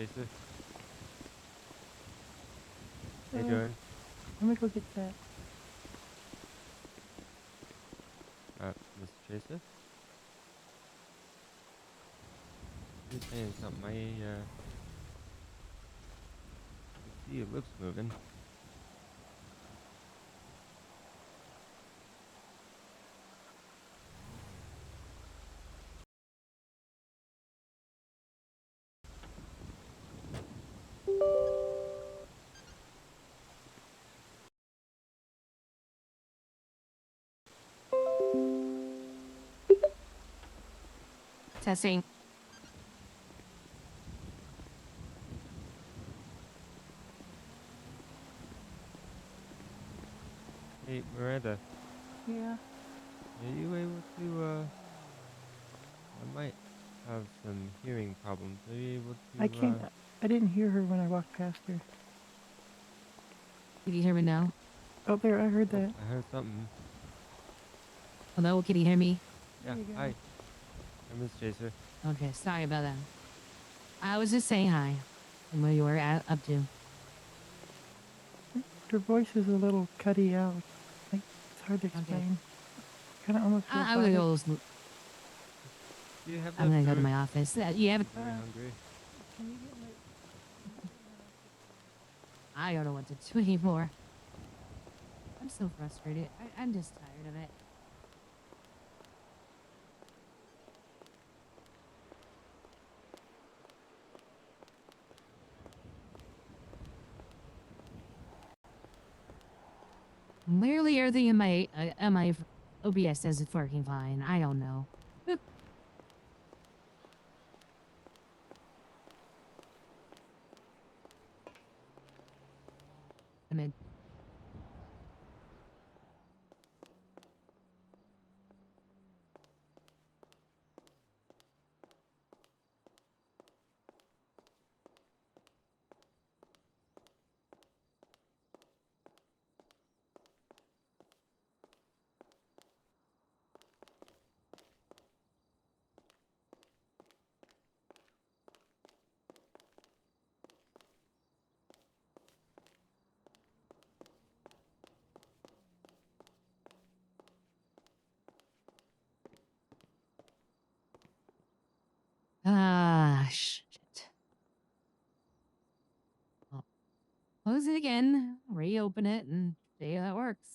Chaser. How you doing? Let me go get that. Mr. Chaser? You're saying something. I see your lips moving. Testing. Hey, Miranda, Yeah. are you able to, I might have some hearing problems. Are you able I to, can't. I didn't hear her when I walked past her. Can you hear me now? Oh, there. I heard oh, that. I heard something. Hello, can you hear me? Yeah, There you go. hi. I'm Miss Chaser. Okay, sorry about that. I was just saying hi and what you were up to. Her voice is a little cutty out. Like, it's hard to Okay. explain. Kind of almost I'm gonna robotic. go. Do you have I'm the gonna go to food? my office. You have. I'm very hungry. Can you get my? I don't know what to do anymore. I'm so frustrated. I'm just tired of it. Clearly, everything in my OBS says it's working fine. I don't know. I mean, shit. Well, close it again, reopen it, and see how that works.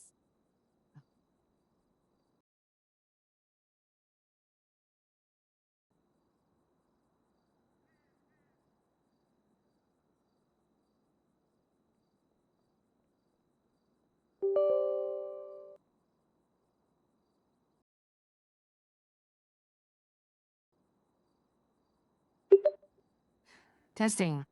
Testing.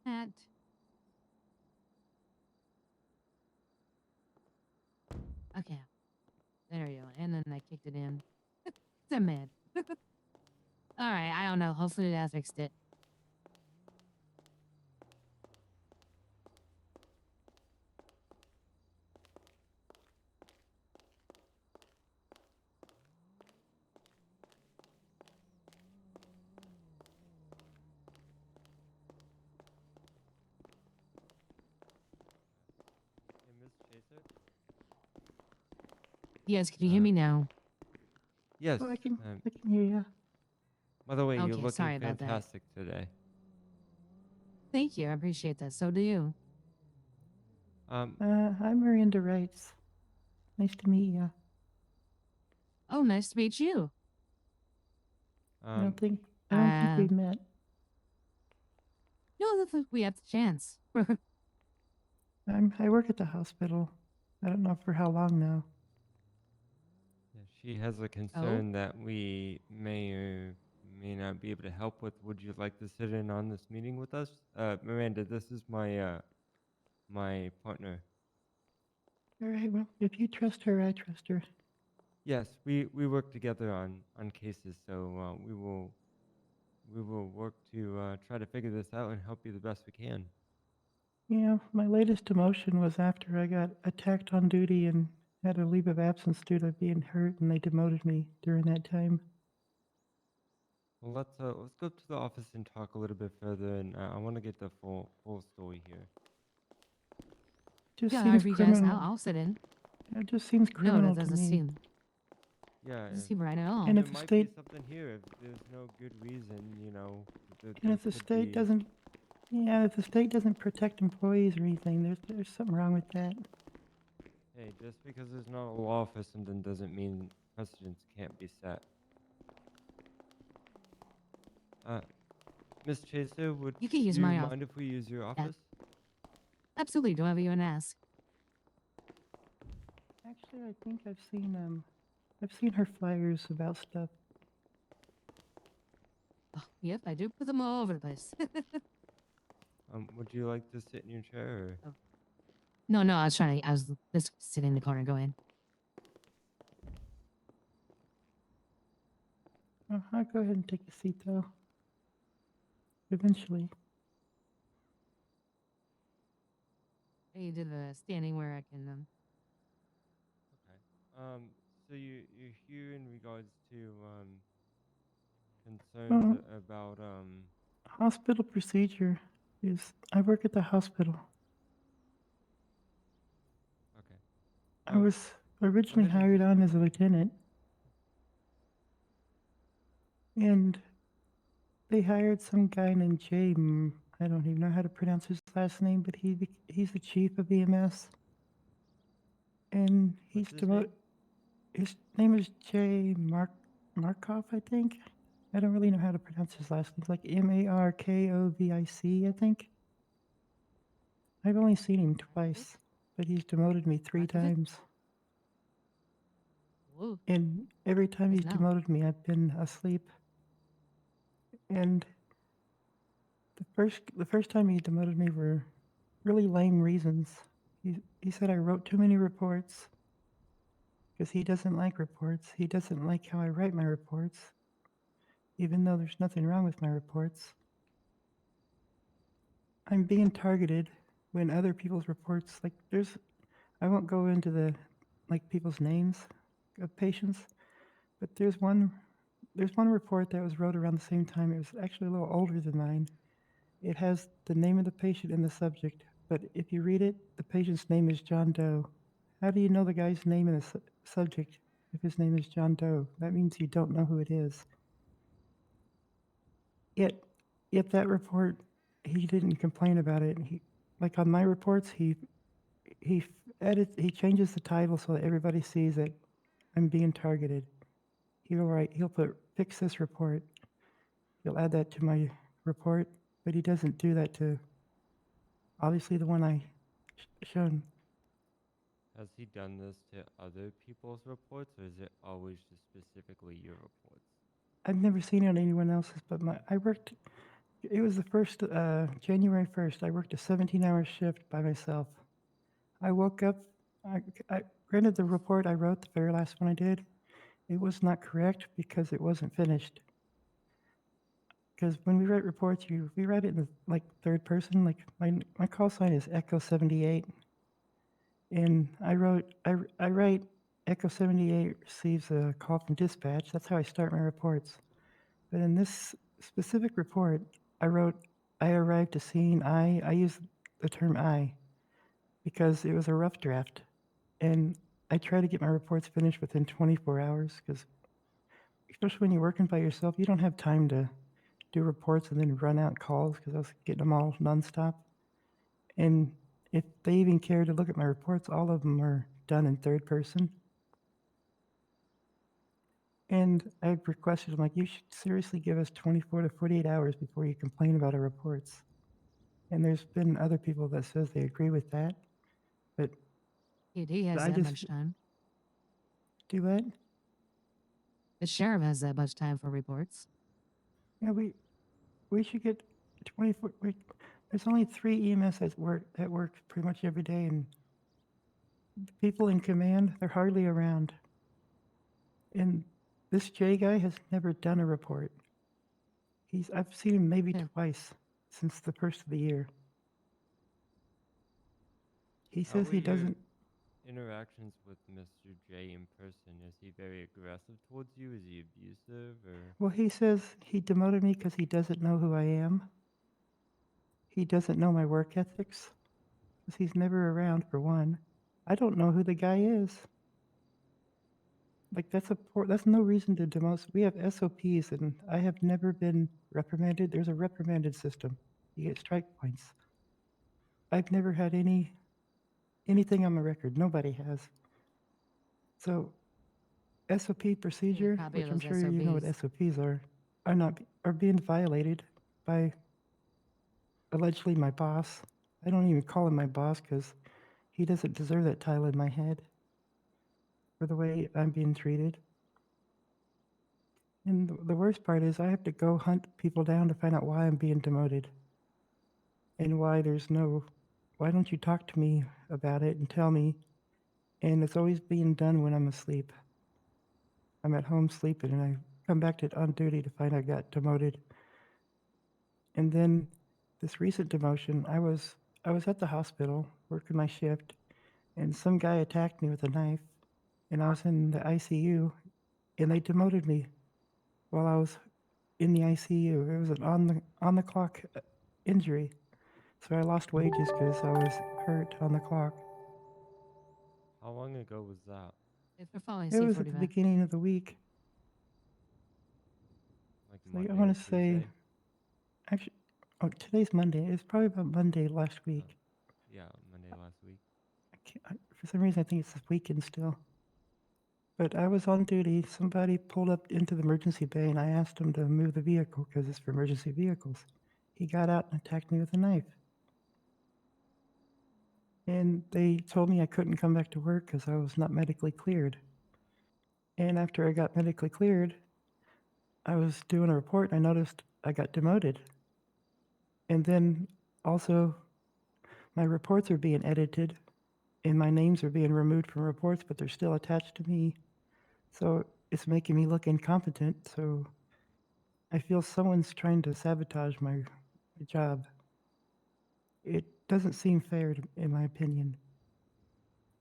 That. Okay. There you go. And then I kicked it in. I'm mad. All right. I don't know. Hopefully that fixed it. Hey, Miss Chaser? Yes. Can you hear me now? Yes. Oh, I can. Um, I can hear you. by the way, you're Okay. looking Sorry about that. fantastic today. Thank you. I appreciate that. So do you. Um, I'm Miranda Wrights. Nice to meet you. Oh, nice to meet you. I don't um, think. I don't think Uh, we've met. no, I think we have the chance. I work at the hospital. I don't know for how long now. yeah, she has a Oh, concern that we may or may not be able to help with. Would you like to sit in on this meeting with us? Miranda, this is my partner. All right. Well, if you trust her, I trust her. Yes, we work together on cases, so we will work to try to figure this out and help you the best we can. Yeah, my latest demotion was after I got attacked on duty and had a leave of absence due to being hurt, and they demoted me during that time. Well, let's go up to the office and talk a little bit further, and I want to get the full story here. Just Yeah, seems if you guys, criminal. I'll sit in. It just seems No, criminal that to doesn't me. seem Yeah, doesn't seem right at all. And there if the might state- be something here if there's no good reason, you know. And if the state doesn't, yeah, if the state doesn't protect employees or anything, there's something wrong with that. Hey, just because there's not a law for something doesn't mean precedents can't be set. Miss Chaser, would You can use you my office. mind if we use your office? Absolutely, do whatever you want to ask. Actually, I think I've seen her flyers about stuff. Oh, yep, I do put them all over the place. Would you like to sit in your chair? Or? No, I was just sitting in the corner. Go in. I'll go ahead and take a seat though. Eventually. You did the standing where I can. Okay. So you're here in regards to concerns about Hospital procedure is, I work at the hospital. Okay. I was originally ahead and hired just- on as a lieutenant. And they hired some guy named Jay. I don't even know how to pronounce his last name, but he's the chief of EMS. And he's What's his name? His name is Jay Markov, I think. I don't really know how to pronounce his last name. It's like Markovic, I think. I've only seen him twice, but he's demoted me 3 Markovic? times. Whoa. And every time he's Yes, no. demoted me, I've been asleep. And the first time he demoted me were really lame reasons. He said I wrote too many reports because he doesn't like reports. He doesn't like how I write my reports, even though there's nothing wrong with my reports. I'm being targeted when other people's reports, like I won't go into the, like people's names of patients, but there's one report that was wrote around the same time. It was actually a little older than mine. It has the name of the patient and the subject, but if you read it, the patient's name is John Doe. How do you know the guy's name and the subject if his name is John Doe? That means you don't know who it is. Yet that report, he didn't complain about it. Like on my reports, he changes the title so that everybody sees that I'm being targeted. He'll put fix this report. He'll add that to my report, but he doesn't do that to obviously the one I shown. Has he done this to other people's reports, or is it always just specifically your reports? I've never seen it on anyone else's, but it was the first, January 1st, I worked a 17-hour shift by myself. I woke up, granted the report I wrote, the very last one I did, it was not correct because it wasn't finished. Because when we write reports, we write it in like third person, like my call sign is Echo 78. And I write Echo 78 receives a call from dispatch. That's how I start my reports. But in this specific report, I wrote, I arrived to scene. I use the term I because it was a rough draft. And I try to get my reports finished within 24 hours because especially when you're working by yourself, you don't have time to do reports and then run out calls because I was getting them all nonstop. And if they even care to look at my reports, all of them are done in third person. And I've requested, I'm like, you should seriously give us 24 to 48 hours before you complain about our reports. And there's been other people that says they agree with that. But He has I that just much time. do what? The sheriff has that much time for reports. Yeah, we should get 24. There's only 3 EMS that work pretty much every day, and the people in command, they're hardly around. And this J guy has never done a report. I've seen him maybe Yeah. twice since the first of the year. He How says were he your doesn't. interactions with Mr. J in person? Is he very aggressive towards you? Is he abusive or? Well, he says he demoted me because he doesn't know who I am. He doesn't know my work ethics because he's never around, for one. I don't know who the guy is. Like, that's no reason to demote. We have SOPs, and I have never been reprimanded. There's a reprimanded system. You get strike points. I've never had anything on my record. Nobody has. So SOP procedure, copy which of I'm those sure you know what SOPs. SOPs are being violated by allegedly my boss. I don't even call him my boss because he doesn't deserve that title in my head for the way I'm being treated. And the worst part is I have to go hunt people down to find out why I'm being demoted and why don't you talk to me about it and tell me? And it's always being done when I'm asleep. I'm at home sleeping and I come back on duty to find I got demoted. And then this recent demotion, I was at the hospital working my shift, and some guy attacked me with a knife, and I was in the ICU, and they demoted me while I was in the ICU. It was an on the clock injury, so I lost wages because I was hurt on the clock. How long ago was that? It's for following It was at the C45. beginning of the week. Like Like I Monday or want to say, Tuesday? actually, oh, today's Monday. It's probably about Monday last Oh, week. yeah, Monday last week. For some reason, I think it's this weekend still. But I was on duty. Somebody pulled up into the emergency bay, and I asked him to move the vehicle because it's for emergency vehicles. He got out and attacked me with a knife. And they told me I couldn't come back to work because I was not medically cleared. And after I got medically cleared, I was doing a report and I noticed I got demoted. And then also, my reports are being edited and my names are being removed from reports, but they're still attached to me. So it's making me look incompetent. So I feel someone's trying to sabotage my job. It doesn't seem fair, in my opinion.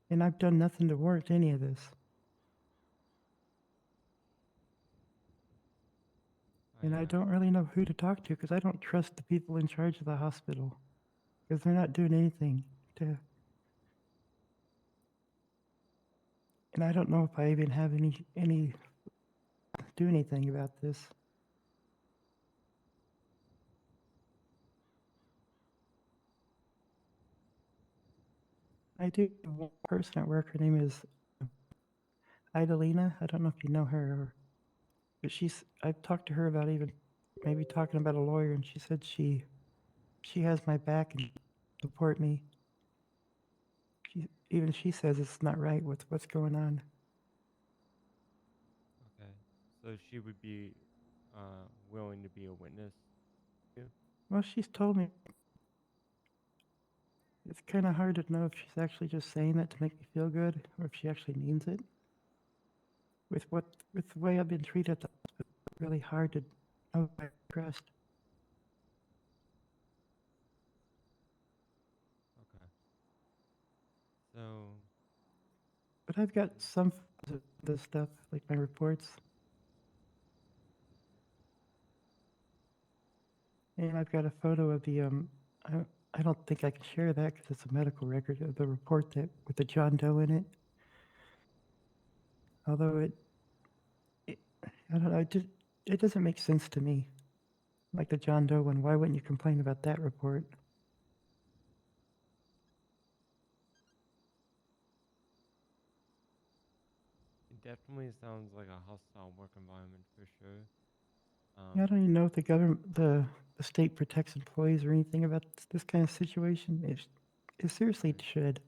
And I've done nothing to warrant any of this. And I don't really know who to talk to because I don't trust the people in charge of the hospital because they're not doing anything to. And I don't know if I even have any do anything about this. I do have one person at work. Her name is Idalina. I don't know if you know her, but I've talked to her about even maybe talking about a lawyer, and she said she has my back and support me. Even she says it's not right with what's going on. Okay. So she would be willing to be a witness? Yeah. Well, she's told me it's kind of hard to know if she's actually just saying that to make me feel good or if she actually means it. With the way I've been treated, it's really hard to know if I trust. Okay. So, But I've got some of the stuff, like my reports. And I've got a photo of I don't think I can share that because it's a medical record of the report that with the John Doe in it. Although I don't know, it doesn't make sense to me. Like the John Doe one, why wouldn't you complain about that report? it definitely sounds like a hostile work environment for sure. I don't even know if the government, the state protects employees or anything about this kind of situation. It seriously should.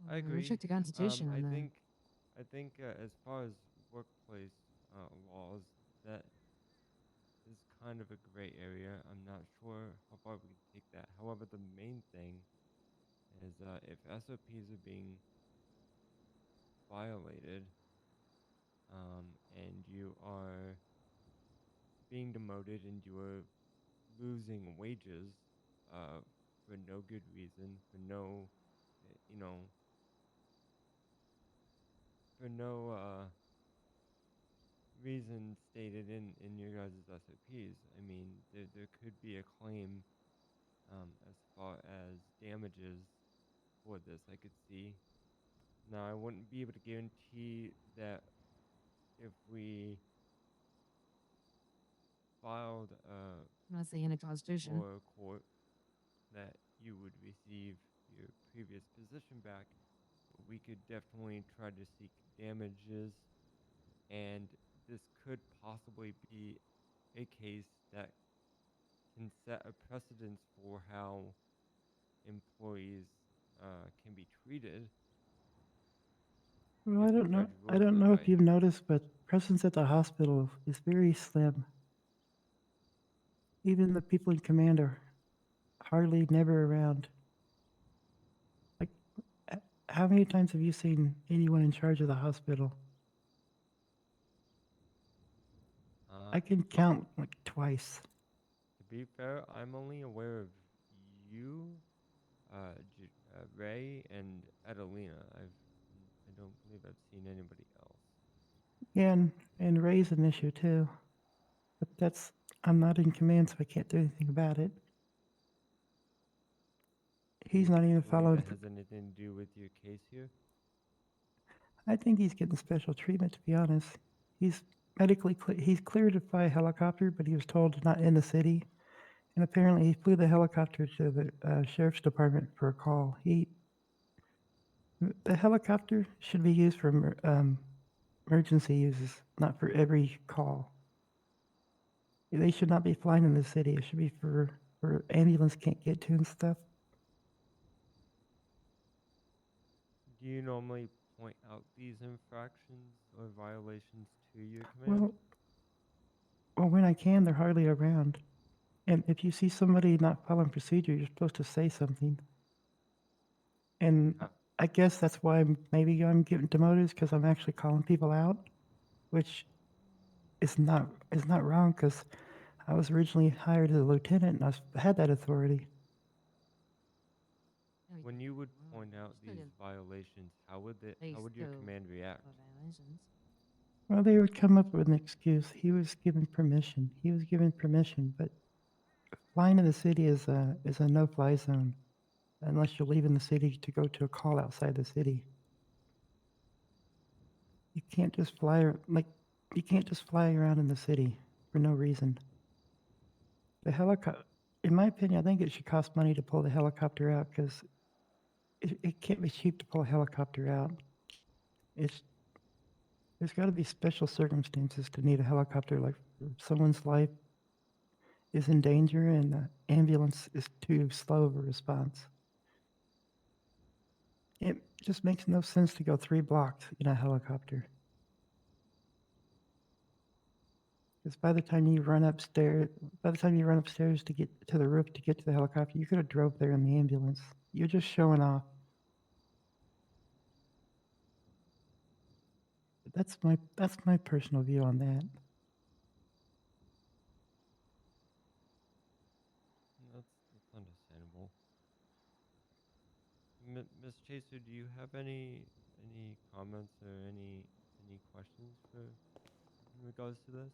I agree. Restrict the Constitution on that. I think as far as workplace laws, that is kind of a gray area. I'm not sure how far we can take that. However, the main thing is if SOPs are being violated, and you are being demoted and you're losing wages for no good reason, for no, you know, for no reason stated in your guys' SOPs. I mean, there could be a claim as far as damages for this. I could see. Now, I wouldn't be able to guarantee that if we filed I'm not saying the Constitution. for a court that you would receive your previous position back. But we could definitely try to seek damages, and this could possibly be a case that can set a precedence for how employees can be treated Well, if I the don't know. judge I rules don't that know if way. you've noticed, but presence at the hospital is very slim. Even the people in command are hardly never around. Like, how many times have you seen anyone in charge of the hospital? Uh, I can count like twice. to be fair, I'm only aware of you, Ray, and Adelina. I don't believe I've seen anybody else. Yeah, and Ray's an issue too. But I'm not in command, so I can't do anything about it. Do He's you not even believe following. it has anything to do with your case here? I think he's getting special treatment, to be honest. He's medically he's cleared to fly a helicopter, but he was told to not in the city. And apparently, he flew the helicopter to the sheriff's department for a call. The helicopter should be used for emergency uses, not for every call. They should not be flying in the city. It should be for where ambulance can't get to and stuff. Do you normally point out these infractions or violations to your command? Well, when I can, they're hardly around. And if you see somebody not following procedure, you're supposed to say something. And Uh, I guess that's why maybe I'm getting demoted because I'm actually calling people out, which is not wrong because I was originally hired as a lieutenant and had that authority. when you would point out Still these get violations, how would your still command react? violations. Well, they would come up with an excuse. He was given permission. But flying in the city is a no-fly zone unless you're leaving the city to go to a call outside the city. You can't just you can't just fly around in the city for no reason. The helicopter, in my opinion, I think it should cost money to pull the helicopter out because it can't be cheap to pull a helicopter out. It's there's got to be special circumstances to need a helicopter, like someone's life is in danger and the ambulance is too slow of a response. It just makes no sense to go 3 blocks in a helicopter. Because by the time you run upstairs to get to the roof to get to the helicopter, you could have drove there in the ambulance. You're just showing off. That's my personal view on that. That's understandable. Miss Chaser, do you have any comments or any questions for in regards to this?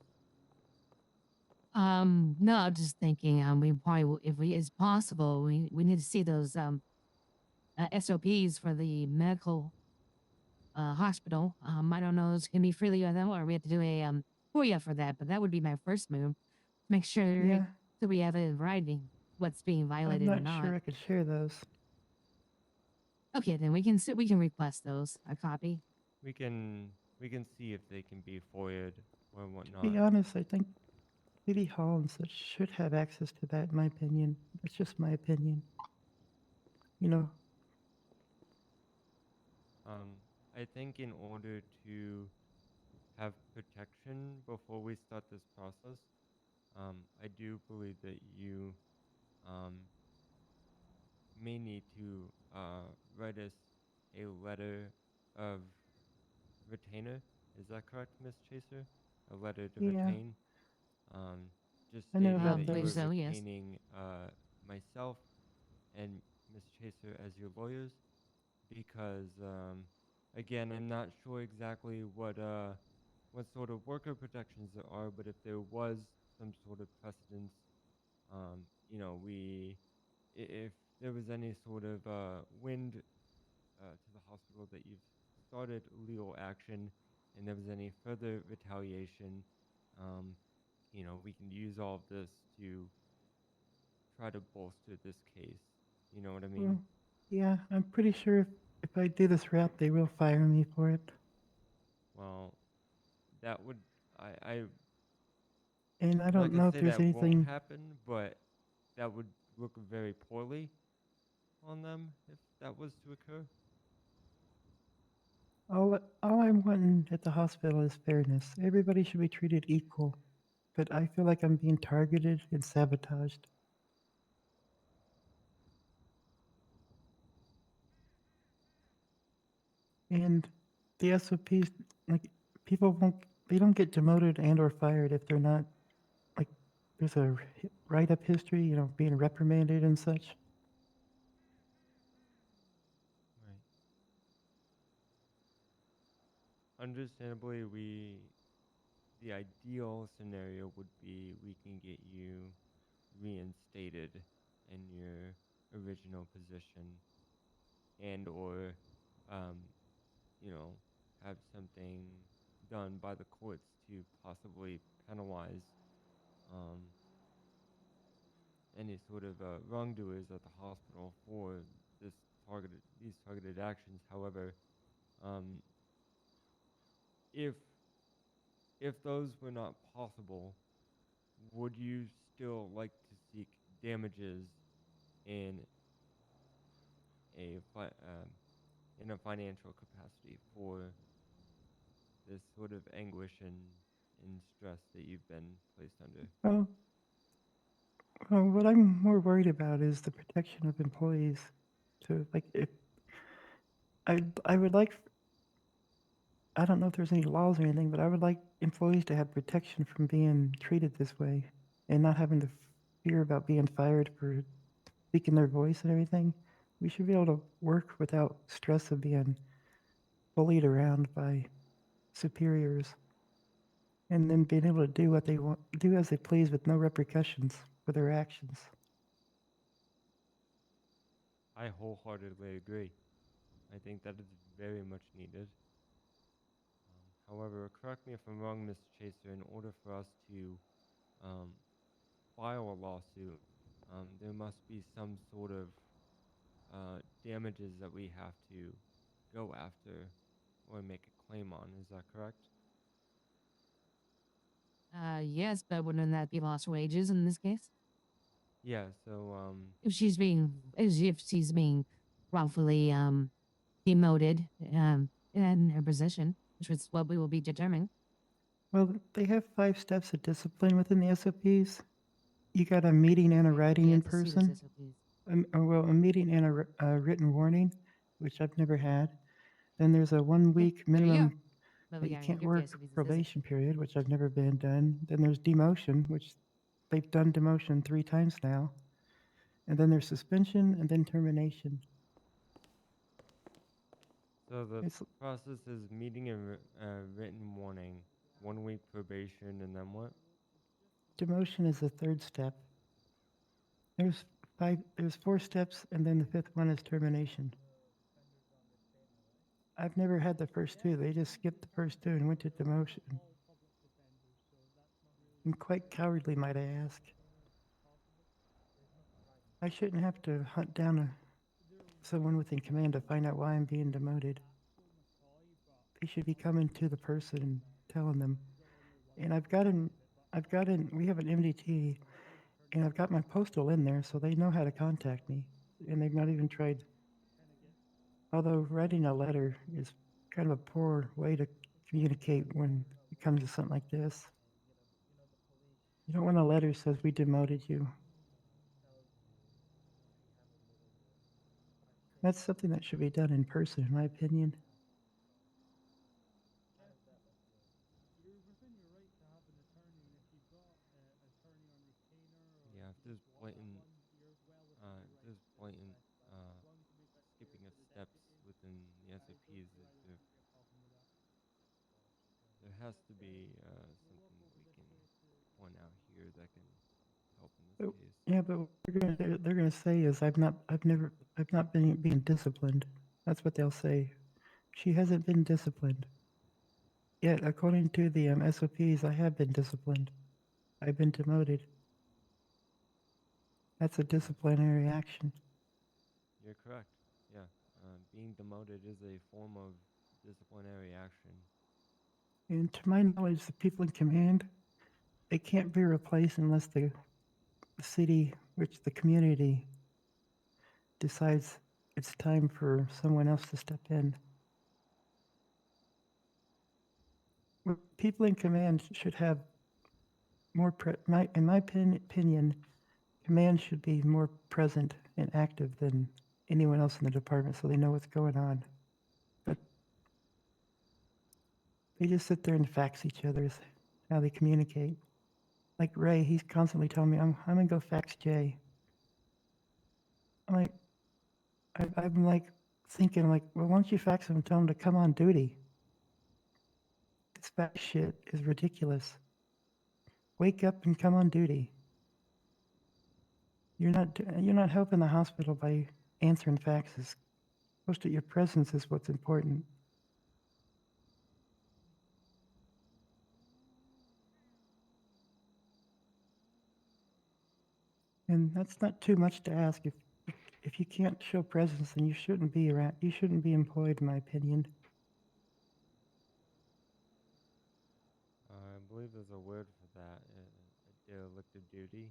No, I'm just thinking, we probably, if we, it's possible, we need to see those, SOPs for the medical, hospital. I don't know, it's gonna be freely or them, or we have to do a, FOIA for that, but that would be my first move. Make sure Yeah, that we have it in writing, what's being I'm violated or not not. sure I could share those. Okay, then we can request those, a copy. We can see if they can be FOIA'd or To whatnot. be honest, I think City Hall and such should have access to that, in my opinion. That's just my opinion. You know, I think in order to have protection before we start this process, I do believe that you um, may need to write us a letter of retainer. Is that correct, Miss Chaser? A letter to yeah, retain. just I know stating about I that you believe were those. so, yes. retaining myself and Miss Chaser as your lawyers because, again, I'm not sure exactly what sort of worker protections there are, but if there was some sort of precedence, if there was any sort of wind to the hospital that you've started legal action and there was any further retaliation, um, we can use all of this to try to bolster this case. You know what I mean? Well, yeah, I'm pretty sure if I do this route, they will fire me for it. Well, that would, I And I I'm not don't gonna know if say there's that won't anything. happen, but that would look very poorly on them if that was to occur. All I'm wanting at the hospital is fairness. Everybody should be treated equal. But I feel like I'm being targeted and sabotaged. And the SOPs, like, people won't, they don't get demoted and or fired if they're not, like, there's a write-up history, being reprimanded and such. Right. Understandably, the ideal scenario would be we can get you reinstated in your original position and or um, you know have something done by the courts to possibly penalize um, any sort of wrongdoers at the hospital for these targeted actions. However, um, if those were not possible, would you still like to seek damages in a in a financial capacity for this sort of anguish and stress that you've been placed under? Well, what I'm more worried about is the protection of employees. So, like, if I would like, I don't know if there's any laws or anything, but I would like employees to have protection from being treated this way and not having to fear about being fired for speaking their voice and everything. We should be able to work without stress of being bullied around by superiors and then being able to do what they want, do as they please with no repercussions for their actions. I wholeheartedly agree. I think that is very much needed. However, correct me if I'm wrong, Mr. Chaser, in order for us to um, file a lawsuit, there must be some sort of damages that we have to go after or make a claim on. Is that correct? Yes, but wouldn't that be lost wages in this case? Yeah, so If she's being wrongfully demoted in her position, which is what we will be determining. Well, they have 5 steps of discipline within the SOPs. You got a meeting and a Right, we writing in had to see those person. SOPs. A meeting and a written warning, which I've never had. Then there's a 1 Yeah, week there you go. minimum But that we you gotta can't give the work SOPs and system. probation period, which I've never been done. Then there's demotion, which they've done demotion 3 times now. And then there's suspension and then termination. so the It's process is meeting and written warning, 1 week probation, and then what? demotion is the 3rd step. There's 4 steps, and then the 5th one is termination. I've never had the first 2. They just skipped the first 2 and went to demotion. And quite cowardly, might I ask. I shouldn't have to hunt down someone within command to find out why I'm being demoted. They should be coming to the person and telling them. And we have an MDT, and I've got my postal in there, so they know how to contact me. And they've not even tried, although writing a letter is kind of a poor way to communicate when it comes to something like this. You don't want a letter that says we demoted you. That's something that should be done in person, in my opinion. SOPs is there has to be something we can point out here that can help in this Oh, case. yeah, but what they're gonna say is I've not been being disciplined. That's what they'll say. She hasn't been disciplined. Yet, according to the SOPs, I have been disciplined. I've been demoted. That's a disciplinary action. You're correct. Yeah, being demoted is a form of disciplinary action. And to my knowledge, the people in command, they can't be replaced unless the city, which the community, decides it's time for someone else to step in. People in command should have more, in my opinion, command should be more present and active than anyone else in the department so they know what's going on. But they just sit there and fax each other's how they communicate. Like Ray, he's constantly telling me, I'm gonna go fax Jay. I'm like, I'm like thinking like, well, why don't you fax him and tell him to come on duty? This fax shit is ridiculous. Wake up and come on duty. You're not helping the hospital by answering faxes. Most of your presence is what's important. And that's not too much to ask. If you can't show presence, then you shouldn't be around. You shouldn't be employed, in my opinion. I believe there's a word for that, a derelict of duty.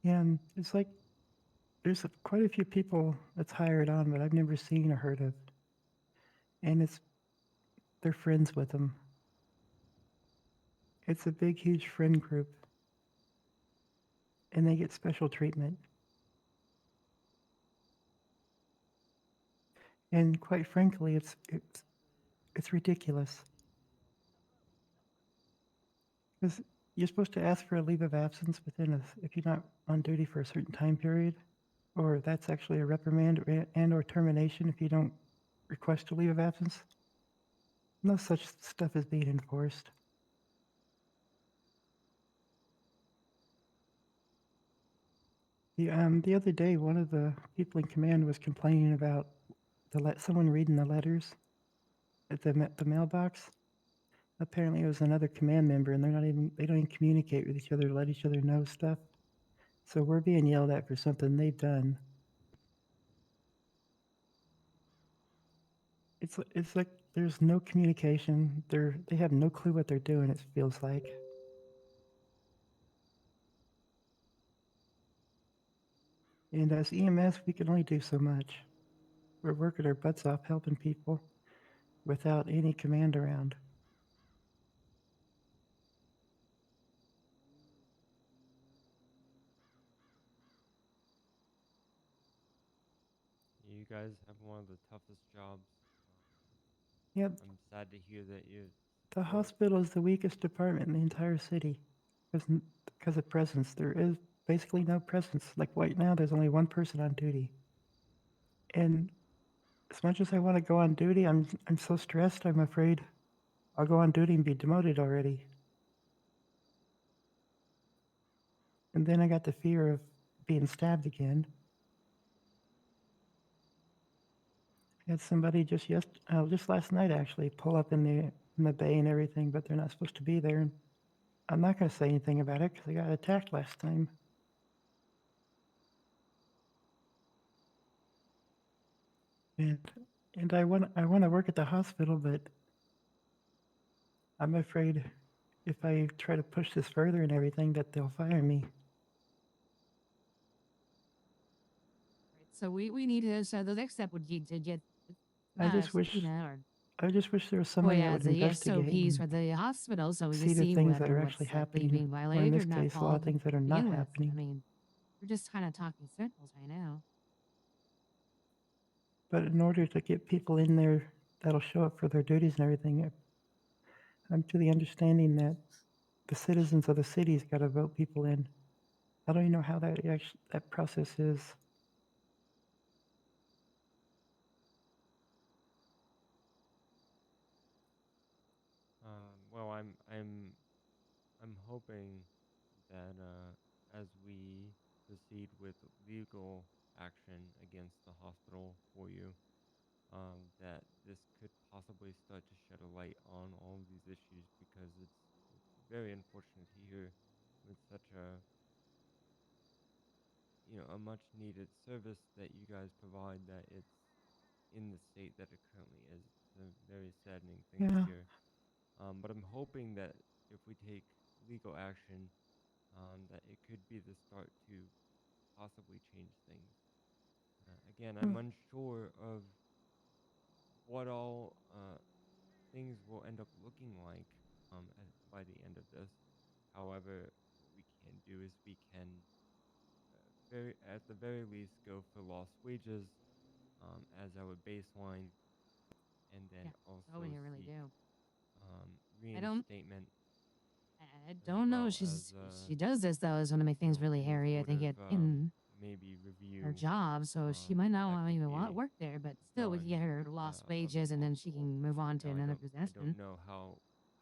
And it's like there's quite a few people that's hired on, but I've never seen or heard of. And they're friends with them. It's a big, huge friend group, and they get special treatment. And quite frankly, it's ridiculous. Because you're supposed to ask for a leave of absence if you're not on duty for a certain time period, or that's actually a reprimand and/or termination if you don't request a leave of absence. No such stuff is being enforced. The other day, one of the people in command was complaining about someone reading the letters at the mailbox. Apparently, it was another command member, and they don't even communicate with each other to let each other know stuff. So we're being yelled at for something they've done. It's like there's no communication. They have no clue what they're doing. It feels like. And as EMS, we can only do so much. We're working our butts off helping people without any command around. You guys have one of the toughest jobs. Yep, I'm sad to hear that you. the hospital is the weakest department in the entire city because of presence. There is basically no presence. Like right now, there's only one person on duty. And as much as I want to go on duty, I'm so stressed. I'm afraid I'll go on duty and be demoted already. And then I got the fear of being stabbed again. I had somebody just last night actually pull up in the bay and everything, but they're not supposed to be there. And I'm not going to say anything about it because I got attacked last time. And I want to work at the hospital, but I'm afraid if I try to push this further and everything that they'll fire me. Right. So we need to. So the next step would be to get I just wish subpoena or I just wish there was boy somebody that as would the investigate SOPs for and the hospital, so we can see the see things that whether are what's actually happening, being or in violated or this not case, a lot of followed to things that are not begin with. I happening. mean, we're just kind of talking circles right now. But in order to get people in there that'll show up for their duties and everything, I'm to the understanding that the citizens of the city's got to vote people in. I don't even know how that process is. Well, I'm hoping that as we proceed with legal action against the hospital for you, that this could possibly start to shed a light on all of these issues because it's very unfortunate to hear with such a much needed service that you guys provide that it's in the state that it currently is. It's a very saddening thing to Yeah. hear. But I'm hoping that if we take legal action, that it could be the start to possibly change things. Again, I'm Mm. unsure of what all things will end up looking like by the end of this. However, what we can do is we can at the very least go for lost wages as our baseline, and then Yeah. Oh, also you really seek do. I don't. reinstatement I as don't know. well as She does this though is one of my things really any hairy. I sort think of it in maybe her review job, so she might not that want to could even be work there. But still, we done can get her lost of the wages, and then she hospital. can move on to Now another I don't position. know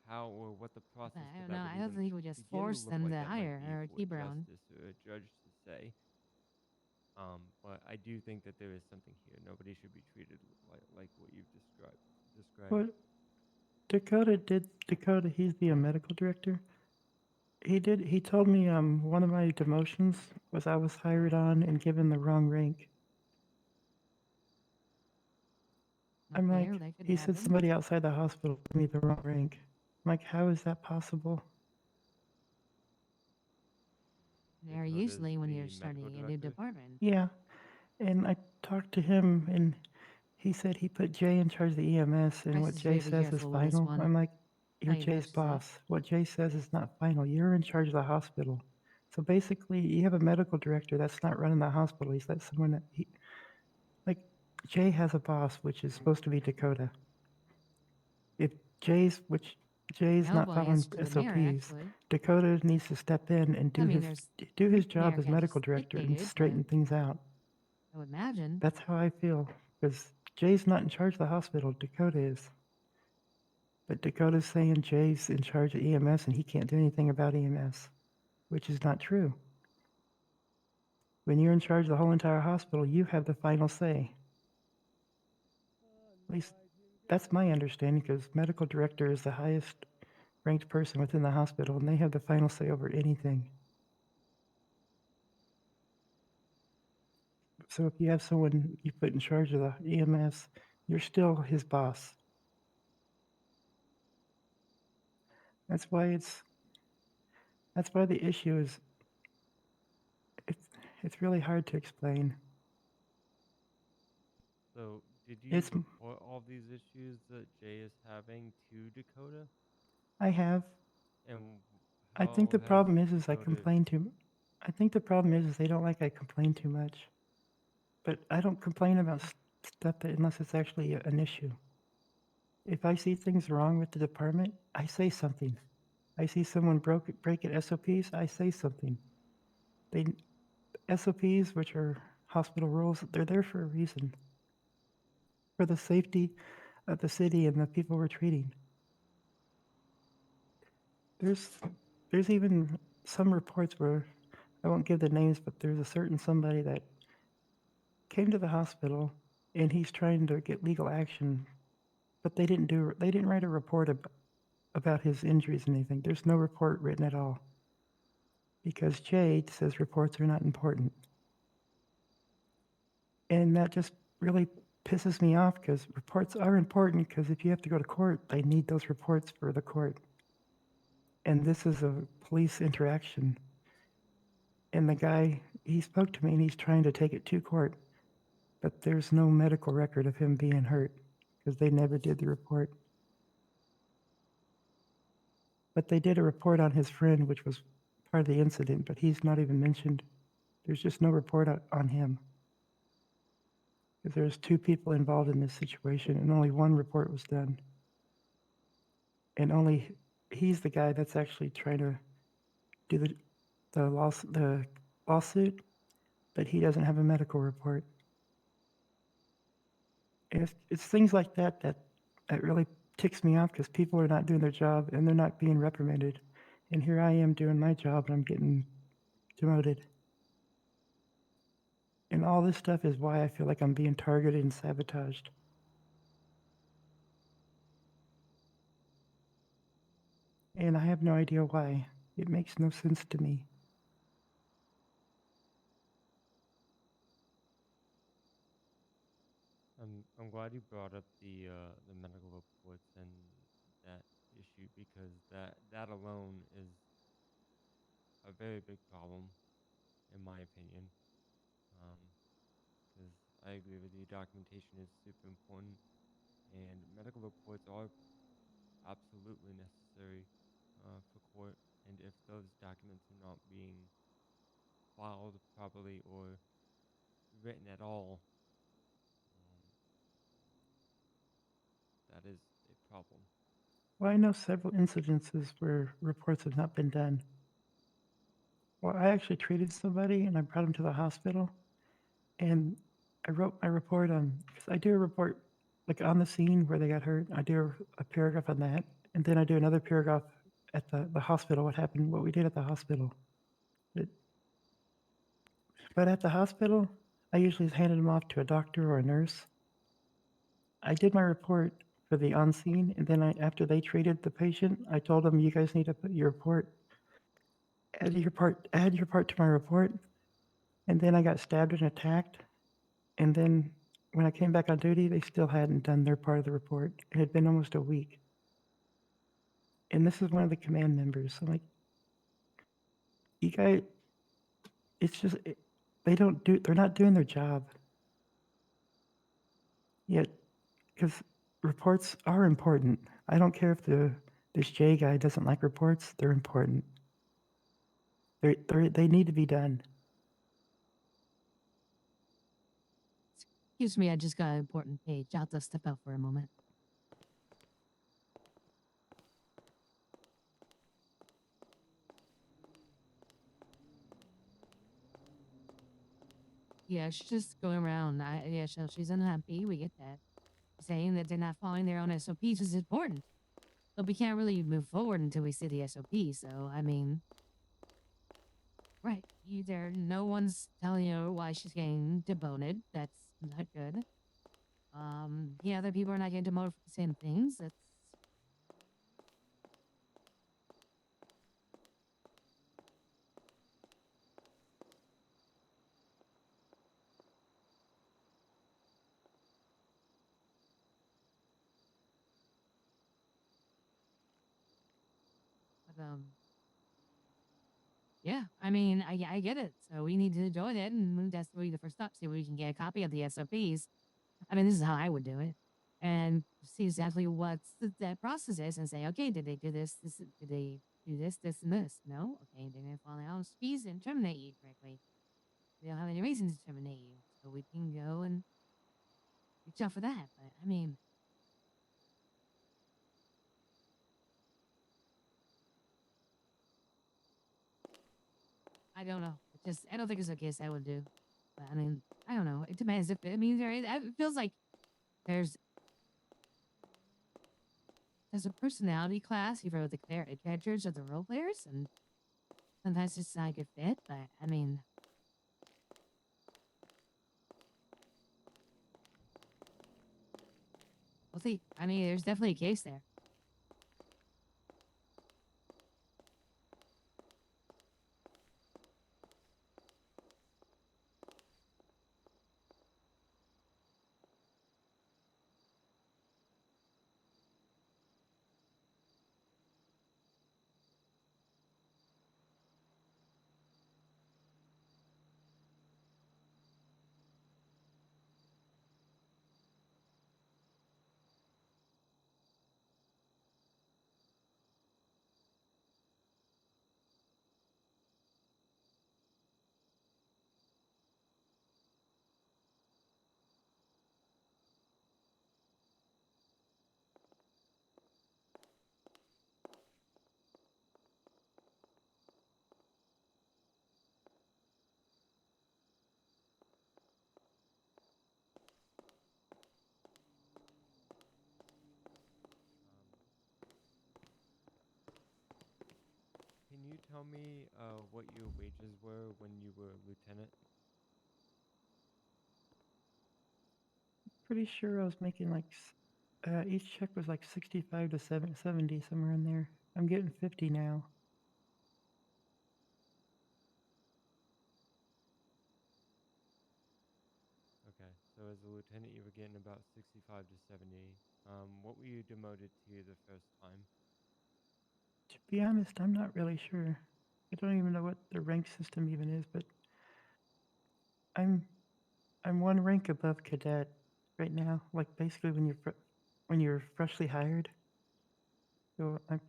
how or what the But process I for don't that know. would I don't even think we just begin to force look them like. to That might hire be her or for keep her on. justice or a judge to say. But I do think that there is something here. Nobody should be treated like what you've described. What Dakota, he's the medical director. He told me one of my demotions was I was hired on and given the wrong rank. I'm Okay, like, that could he said happen. somebody outside the hospital gave me the wrong rank. I'm like, how is that possible? They're Dakota's usually when you're the medical starting a new director. department. Yeah, and I talked to him, and he said he put Jay in charge of the EMS, and I what just Jay better be says is careful with this final. one. I'm like, How you're he Jay's messes up. boss. What Jay says is not final. You're in charge of the hospital. So basically, you have a medical director that's not running the hospital. He's that someone that like Jay has a boss, which is supposed to be Dakota. If Jay's No, not boy, following answer to the mayor, SOPs, actually. Dakota needs to step in and I mean, there's do his job mayor as can't medical just director and dictate it, but straighten things out. I would imagine. That's how I feel, because Jay's not in charge of the hospital. Dakota is. But Dakota's saying Jay's in charge of EMS and he can't do anything about EMS, which is not true. When you're in charge of the whole entire hospital, you have the final say. At least that's my understanding, because medical director is the highest ranked person within the hospital, and they have the final say over anything. So if you have someone you put in charge of the EMS, you're still his boss. That's why the issue is it's really hard to explain. So, did you It's report all these issues that Jay is having to Dakota? I have. And I think how the has problem is I Dakota? complain too. I think the problem is they don't like I complain too much. But I don't complain about stuff unless it's actually an issue. If I see things wrong with the department, I say something. I see someone breaking SOPs, I say something. They SOPs, which are hospital rules, they're there for a reason. For the safety of the city and the people we're treating. There's even some reports where I won't give the names, but there's a certain somebody that came to the hospital and he's trying to get legal action, but they didn't write a report about his injuries and anything. There's no report written at all because Jade says reports are not important. And that just really pisses me off, because reports are important, because if you have to go to court, they need those reports for the court. And this is a police interaction. And the guy, he spoke to me and he's trying to take it to court, but there's no medical record of him being hurt because they never did the report. But they did a report on his friend, which was part of the incident, but he's not even mentioned. There's just no report on him. Because there's 2 people involved in this situation and only 1 report was done. And only he's the guy that's actually trying to do the lawsuit, but he doesn't have a medical report. And it's things like that really ticks me off because people are not doing their job and they're not being reprimanded. And here I am doing my job and I'm getting demoted. And all this stuff is why I feel like I'm being targeted and sabotaged. And I have no idea why. It makes no sense to me. I'm glad you brought up the medical reports and that issue because that alone is a very big problem, in my opinion. Because I agree with you, documentation is super important, and medical reports are absolutely necessary for court. And if those documents are not being filed properly or written at all, that is a problem. Well, I know several incidences where reports have not been done. Well, I actually treated somebody and I brought them to the hospital. And I wrote my report on, because I do a report like on the scene where they got hurt. I do a paragraph on that. And then I do another paragraph at the hospital, what happened, what we did at the hospital. But at the hospital, I usually handed them off to a doctor or a nurse. I did my report for the on scene, and then after they treated the patient, I told them, you guys need to put your report, add your part to my report. And then I got stabbed and attacked. And then when I came back on duty, they still hadn't done their part of the report. It had been almost a week. And this is one of the command members. I'm like, you guys, it's just, they're not doing their job. Yet, because reports are important. I don't care if this J guy doesn't like reports, they're important. They need to be done. Excuse me, I just got an important page. I'll have to step out for a moment. Yeah, she's just going around. So she's unhappy. We get that. Saying that they're not following their own SOPs is important. But we can't really move forward until we see the SOP. So, I mean, right. Either no one's telling her why she's getting demoted. That's not good. Yeah, other people are not getting demoted for the same things. That's but, yeah, I mean, I get it. So we need to join it, and that's really the first step. See if we can get a copy of the SOPs. I mean, this is how I would do it, and see exactly what that process is, and say, okay, did they do this? Did they do this, this, and this? No, okay, they didn't follow their own SOPs and terminate you correctly. They don't have any reason to terminate you, so we can go and reach out for that. But I mean, I don't know. I don't think it's a case I would do. But I mean, I don't know. It depends. If I mean, it feels like there's a personality class, either with the characters or the role players, and sometimes it's not a good fit. But I mean, we'll see. I mean, there's definitely a case there. tell me what your wages were when you were a lieutenant? Pretty sure I was making like each check was like 65 to 70, somewhere in there. I'm getting 50 now. Okay, so as a lieutenant, you were getting about 65 to 70. What were you demoted to the first time? To be honest, I'm not really sure. I don't even know what the rank system even is, but I'm one rank above cadet right now. Like basically when you're freshly hired. So I'm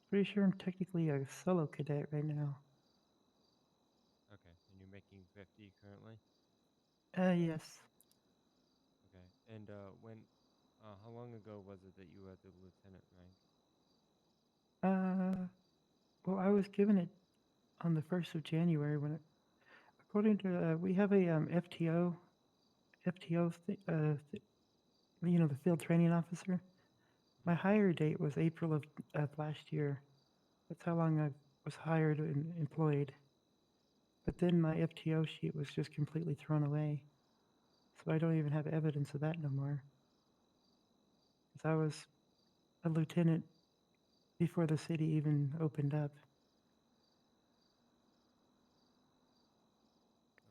pretty sure I'm technically a solo cadet right now. Okay, and you're making 50 currently? Yes. Okay, and how long ago was it that you were at the lieutenant rank? Well, I was given it on the 1st of January according to, we have a FTO, the field training officer. My hire date was April of last year. That's how long I was hired and employed. But then my FTO sheet was just completely thrown away. So I don't even have evidence of that no more. Because I was a lieutenant before the city even opened up.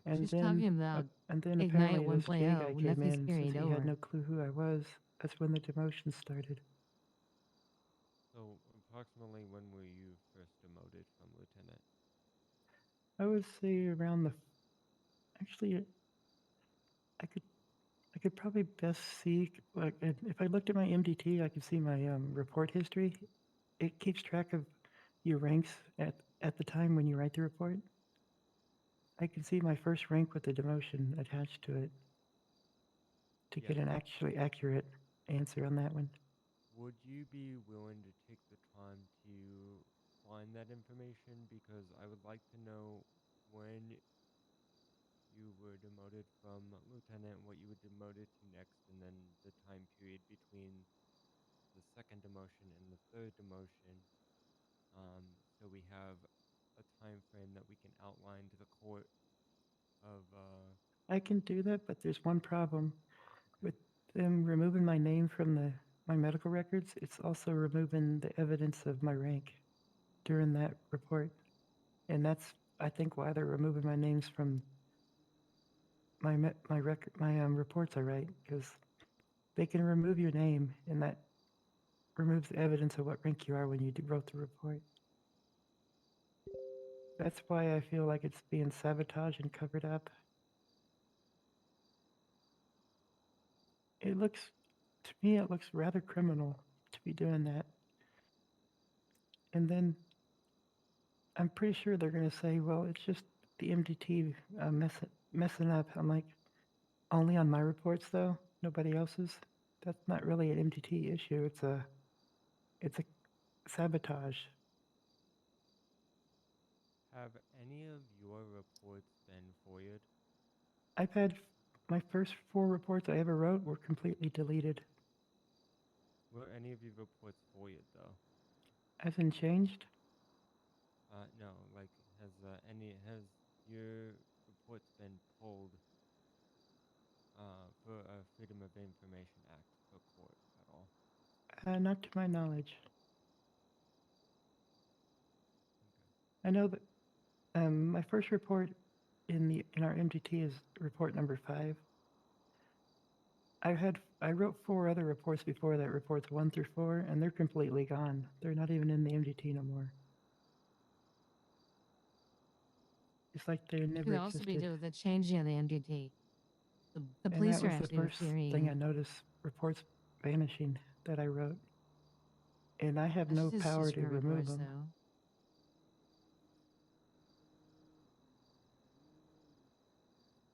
Okay. She's talking about And then Ignite apparently this gay guy 1.0. came Nothing's in, since carried he had over. no clue who I was. That's when the demotion started. So approximately when were you first demoted from lieutenant? I would say around actually, I could probably best see, like, if I looked at my MDT, I could see my report history. It keeps track of your ranks at the time when you write the report. I can see my first rank with the demotion attached to it to Yes. get an actually accurate answer on that one. Would you be willing to take the time to find that information? Because I would like to know when you were demoted from lieutenant, what you were demoted to next, and then the time period between the second demotion and the third demotion. So we have a time frame that we can outline to the court of. I can do that, but there's one problem. Okay. With them removing my name from my medical records, it's also removing the evidence of my rank during that report. And that's, I think, why they're removing my names from my reports I write, because they can remove your name, and that removes the evidence of what rank you are when you wrote the report. That's why I feel like it's being sabotaged and covered up. To me, it looks rather criminal to be doing that. And then I'm pretty sure they're going to say, well, it's just the MDT messing up. I'm like, only on my reports though, nobody else's. That's not really an MDT issue. It's a sabotage. Have any of your reports been FOIA'd? I've had my first 4 reports I ever wrote were completely deleted. Were any of your reports FOIA'd though? Hasn't changed. No. Like, has your reports been pulled for a Freedom of Information Act for court at all? Not to my knowledge. Okay. I know that my first report in our MDT is report number 5. I wrote 4 other reports before that, reports 1 through 4, and they're completely gone. They're not even in the MDT no more. It's like they never Could also be existed. due with the changing of the MDT. The And police that are was the actually first thing I referring. noticed, reports vanishing that I wrote. And I have That's no power just to her remove reports, them. though.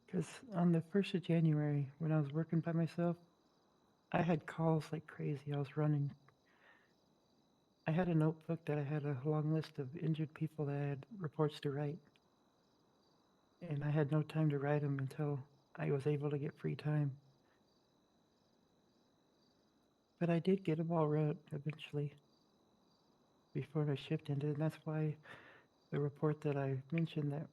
Because on the 1st of January, when I was working by myself, I had calls like crazy. I was running. I had a notebook that I had a long list of injured people that I had reports to write. And I had no time to write them until I was able to get free time. But I did get them all wrote eventually before my shift ended. And that's why the report that I mentioned that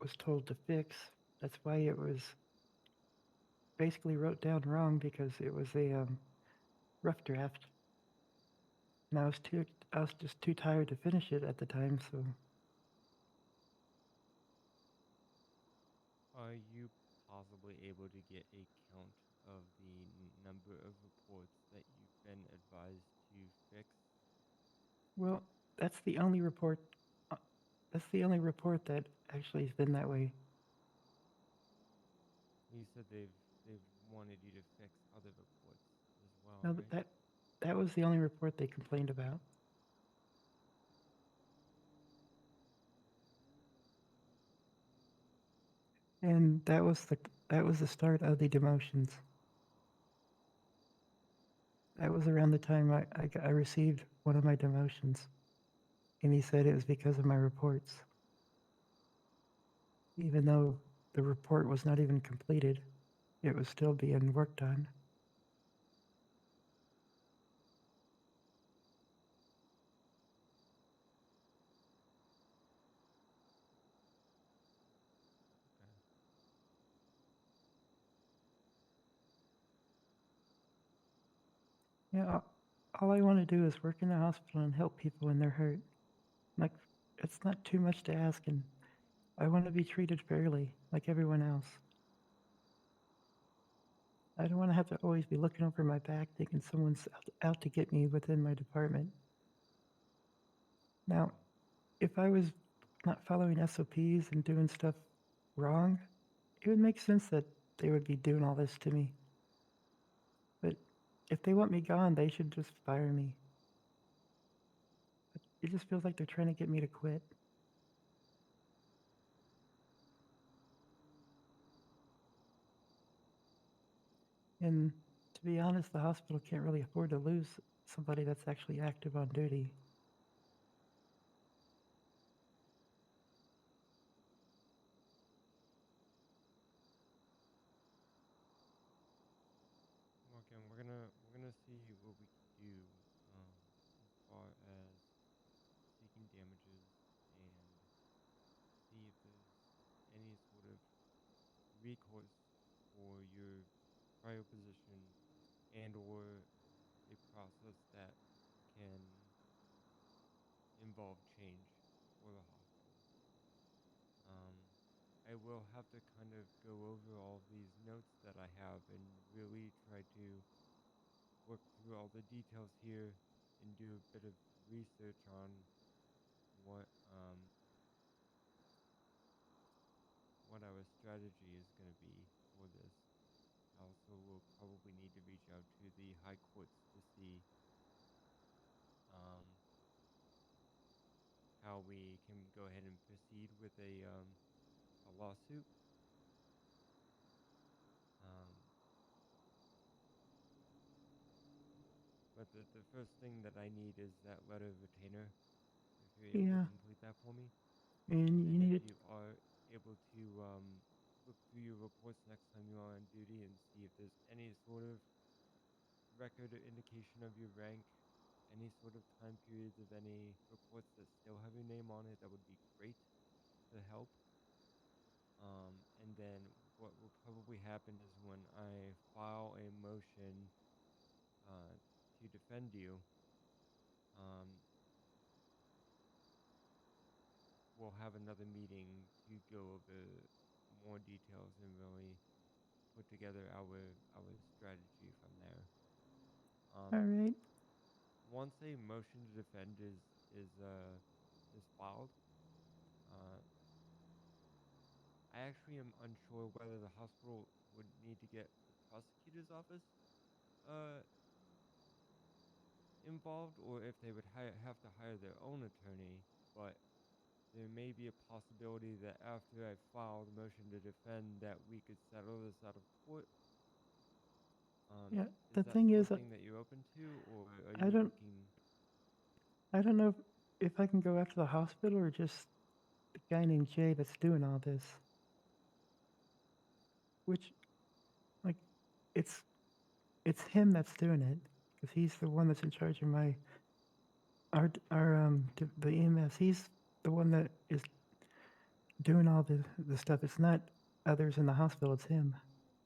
was told to fix. That's why it was basically wrote down wrong, because it was a rough draft. And I was just too tired to finish it at the time, so Are you possibly able to get a count of the number of reports that you've been advised to fix? well, that's the only report. Uh, that's the only report that actually has been that way. You said they've wanted you to fix other reports as well, No, right? that was the only report they complained about. And that was the start of the demotions. That was around the time I received one of my demotions, and he said it was because of my reports, even though the report was not even completed. It was still being worked on. Okay. Yeah, all I want to do is work in the hospital and help people when they're hurt. Like, it's not too much to ask, and I want to be treated fairly, like everyone else. I don't want to have to always be looking over my back thinking someone's out to get me within my department. Now, if I was not following SOPs and doing stuff wrong, it would make sense that they would be doing all this to me. But if they want me gone, they should just fire me. It just feels like they're trying to get me to quit. And to be honest, the hospital can't really afford to lose somebody that's actually active on duty. Morgan, we're gonna see what we can do as far as seeking damages and see if there's any sort of recourse for your prior position and or a process that can involve change for the hospital. Um, I will have to kind of go over all these notes that I have and really try to work through all the details here and do a bit of research on what what our strategy is going to be for this. I also will probably need to reach out to the high courts to see um, how we can go ahead and proceed with a lawsuit. Um, but the first thing that I need is that letter of retainer. If you're able to Yeah, complete that for me, and you and if need it. you are able to look through your reports next time you are on duty and see if there's any sort of record or indication of your rank, any sort of time periods of any reports that still have your name on it, that would be great to help. And then what will probably happen is when I file a motion to defend you, um, we'll have another meeting to go over more details and really put together our strategy from there. All right. Once a motion to defend is filed, uh, I actually am unsure whether the hospital would need to get the prosecutor's office uh, involved or if they would have to hire their own attorney, but there may be a possibility that after I file the motion to defend that we could settle this out of court. Yeah, Is the that thing is, something that you're open to, or are I you don't, looking? I don't know if I can go after the hospital or just the guy named Jay that's doing all this. Which, like, it's it's him that's doing it, because he's the one that's in charge of my our the EMS. the one that is doing all the stuff. It's not others in the hospital. It's him.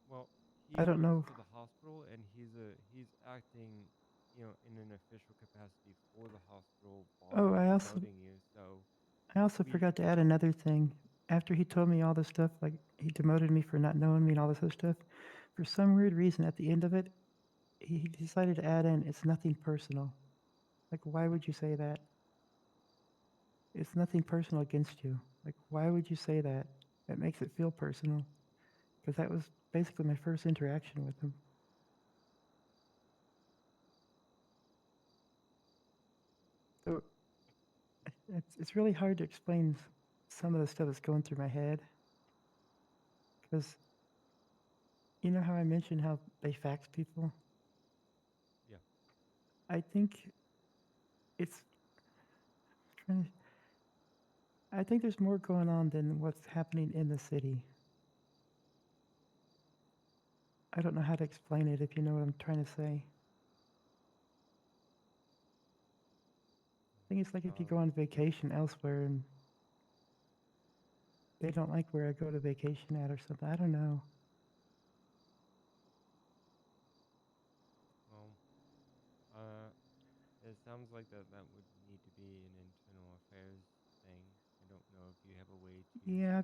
Well, I he don't works know. for the hospital, and he's acting, in an official capacity for the hospital Oh, by demoting you. So I also we, forgot to add another thing. After he told me all this stuff, like he demoted me for not knowing me and all this other stuff, for some weird reason at the end of it, he decided to add in, it's nothing personal. Like, why would you say that? It's nothing personal against you. Like, why would you say that? That makes it feel personal. Because that was basically my first interaction with him. So it's really hard to explain some of the stuff that's going through my head. Because you know how I mentioned how they fax people? yeah. I think it's trying to, I think there's more going on than what's happening in the city. I don't know how to explain it, if you know what I'm trying to say. I think it's like if you go on vacation elsewhere and they don't like where I go to vacation at or something. I don't know. Well, it sounds like that would need to be an internal affairs thing. I don't know if you have a way to Yeah,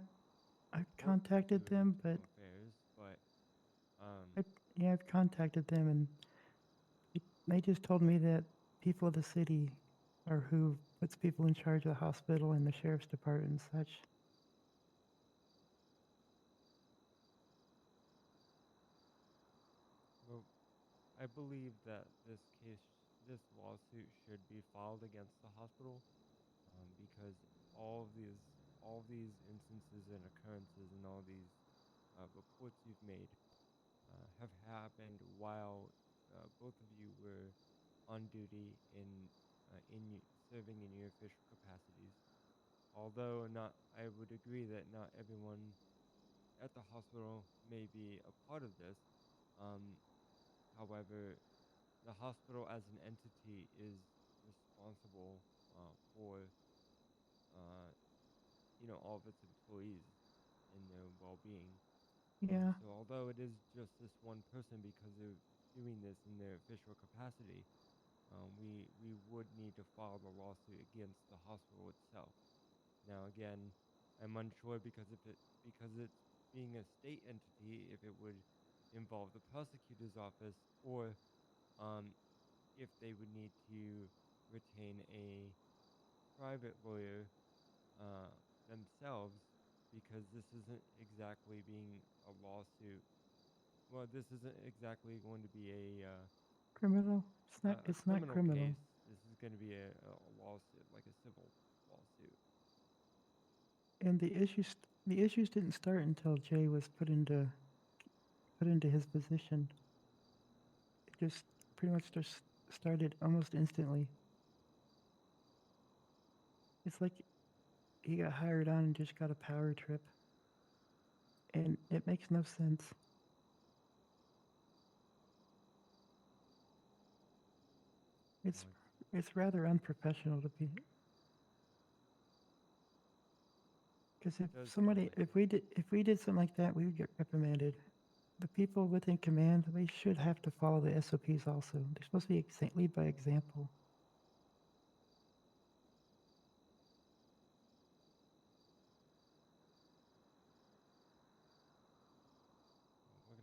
I've report to contacted them, but internal affairs, but I've contacted them, and they just told me that people of the city are who puts people in charge of the hospital and the sheriff's department and such. well, I believe that this lawsuit should be filed against the hospital, because all of these instances and occurrences and all these reports you've made have happened while both of you were on duty serving in your official capacities. Although not, I would agree that not everyone at the hospital may be a part of this. Um, However, the hospital as an entity is responsible for uh, all of its employees and their well-being. Yeah, So although it is just this one person because they're doing this in their official capacity, we would need to file the lawsuit against the hospital itself. Now again, I'm unsure because it's being a state entity, if it would involve the prosecutor's office, or um, if they would need to retain a private lawyer uh, themselves, because this isn't exactly being a lawsuit. Well, this isn't exactly going to be criminal. a It's not criminal criminal. case. This is going to be a lawsuit, like a civil lawsuit. And the issues didn't start until Jay was put into his position. It just pretty much just started almost instantly. It's like he got hired on and just got a power trip. And it makes no sense. It's Well, it's rather unprofessional to be. Because it does sound like it. if we did something like that, we would get reprimanded. The people within command, they should have to follow the SOPs also. They're supposed to be lead by example. We're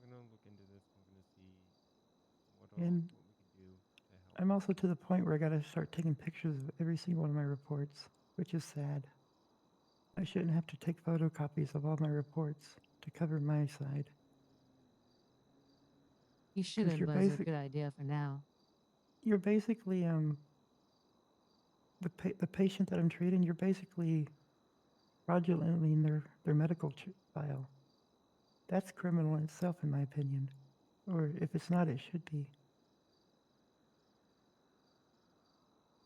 gonna look into this. We're gonna see And what we can do to help. I'm also to the point where I got to start taking pictures of every single one of my reports, which is sad. I shouldn't have to take photocopies of all my reports to cover my side. You Because shouldn't, but it's a good idea for now. you're basically the patient that I'm treating. You're basically fraudulently in their medical file. That's criminal in itself, in my opinion. Or if it's not, it should be.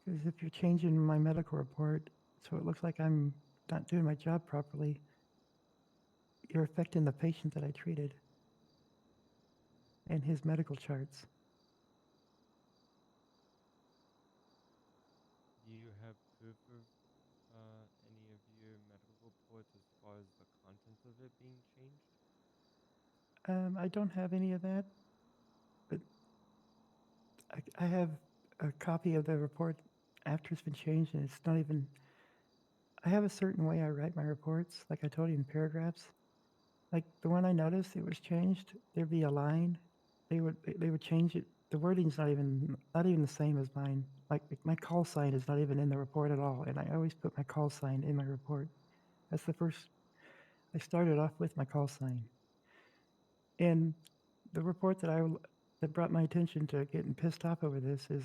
Because if you're changing my medical report so it looks like I'm not doing my job properly, you're affecting the patient that I treated and his medical charts. Do you have proof of of it being changed? I don't have any of that, but I have a copy of the report after it's been changed, and it's not even. I have a certain way I write my reports, like I told you in paragraphs. Like the one I noticed, it was changed. There'd be a line. They would change it. The wording's not even the same as mine. Like my call sign is not even in the report at all, and I always put my call sign in my report. That's the first. I started off with my call sign, and the report that brought my attention to getting pissed off over this is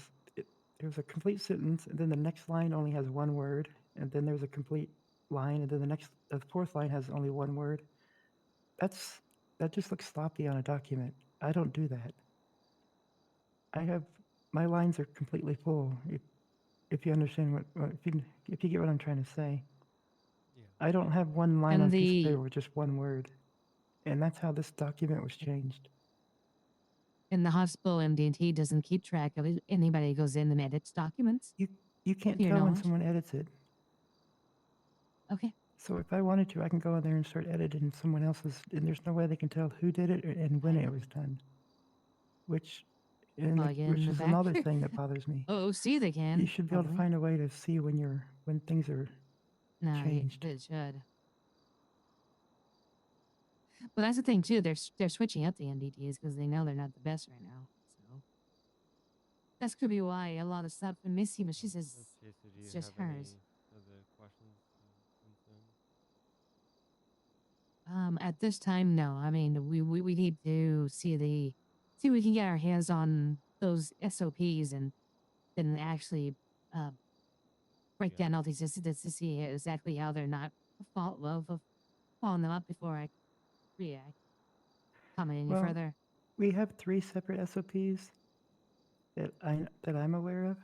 there's a complete sentence, and then the next line only has one word, and then there's a complete line, and then the fourth line has only one word. That just looks sloppy on a document. I don't do that. I have my lines are completely full. If you understand if you get what I'm trying to say, Yeah. I don't have one line on And a piece of paper the with just one word, and that's how this document was changed. in the hospital MD&T doesn't keep track of it. Anybody who goes in and edits documents, You can't to your tell when knowledge. someone edits it. Okay. So if I wanted to, I can go in there and start editing someone else's, and there's no way they can tell who did it and when it was done. Which Log in the is back. another thing that bothers me. Oh, see, they You can. should be able to Probably. find a way to see when things are No, changed. it should. But that's the thing too. They're switching up the MDTs because they know they're not the best right now. So that's could be why a lot of stuff been missing. But she says Miss Chaser, do it's you just have hers. any other questions or concerns? At this time, no. I mean, we need to see if we can get our hands on those SOPs and then actually uh, break Yeah. down all these incidents to see exactly how they're not a fault of following them up before I react. Comment any Well, further. we have 3 separate SOPs that I'm aware of.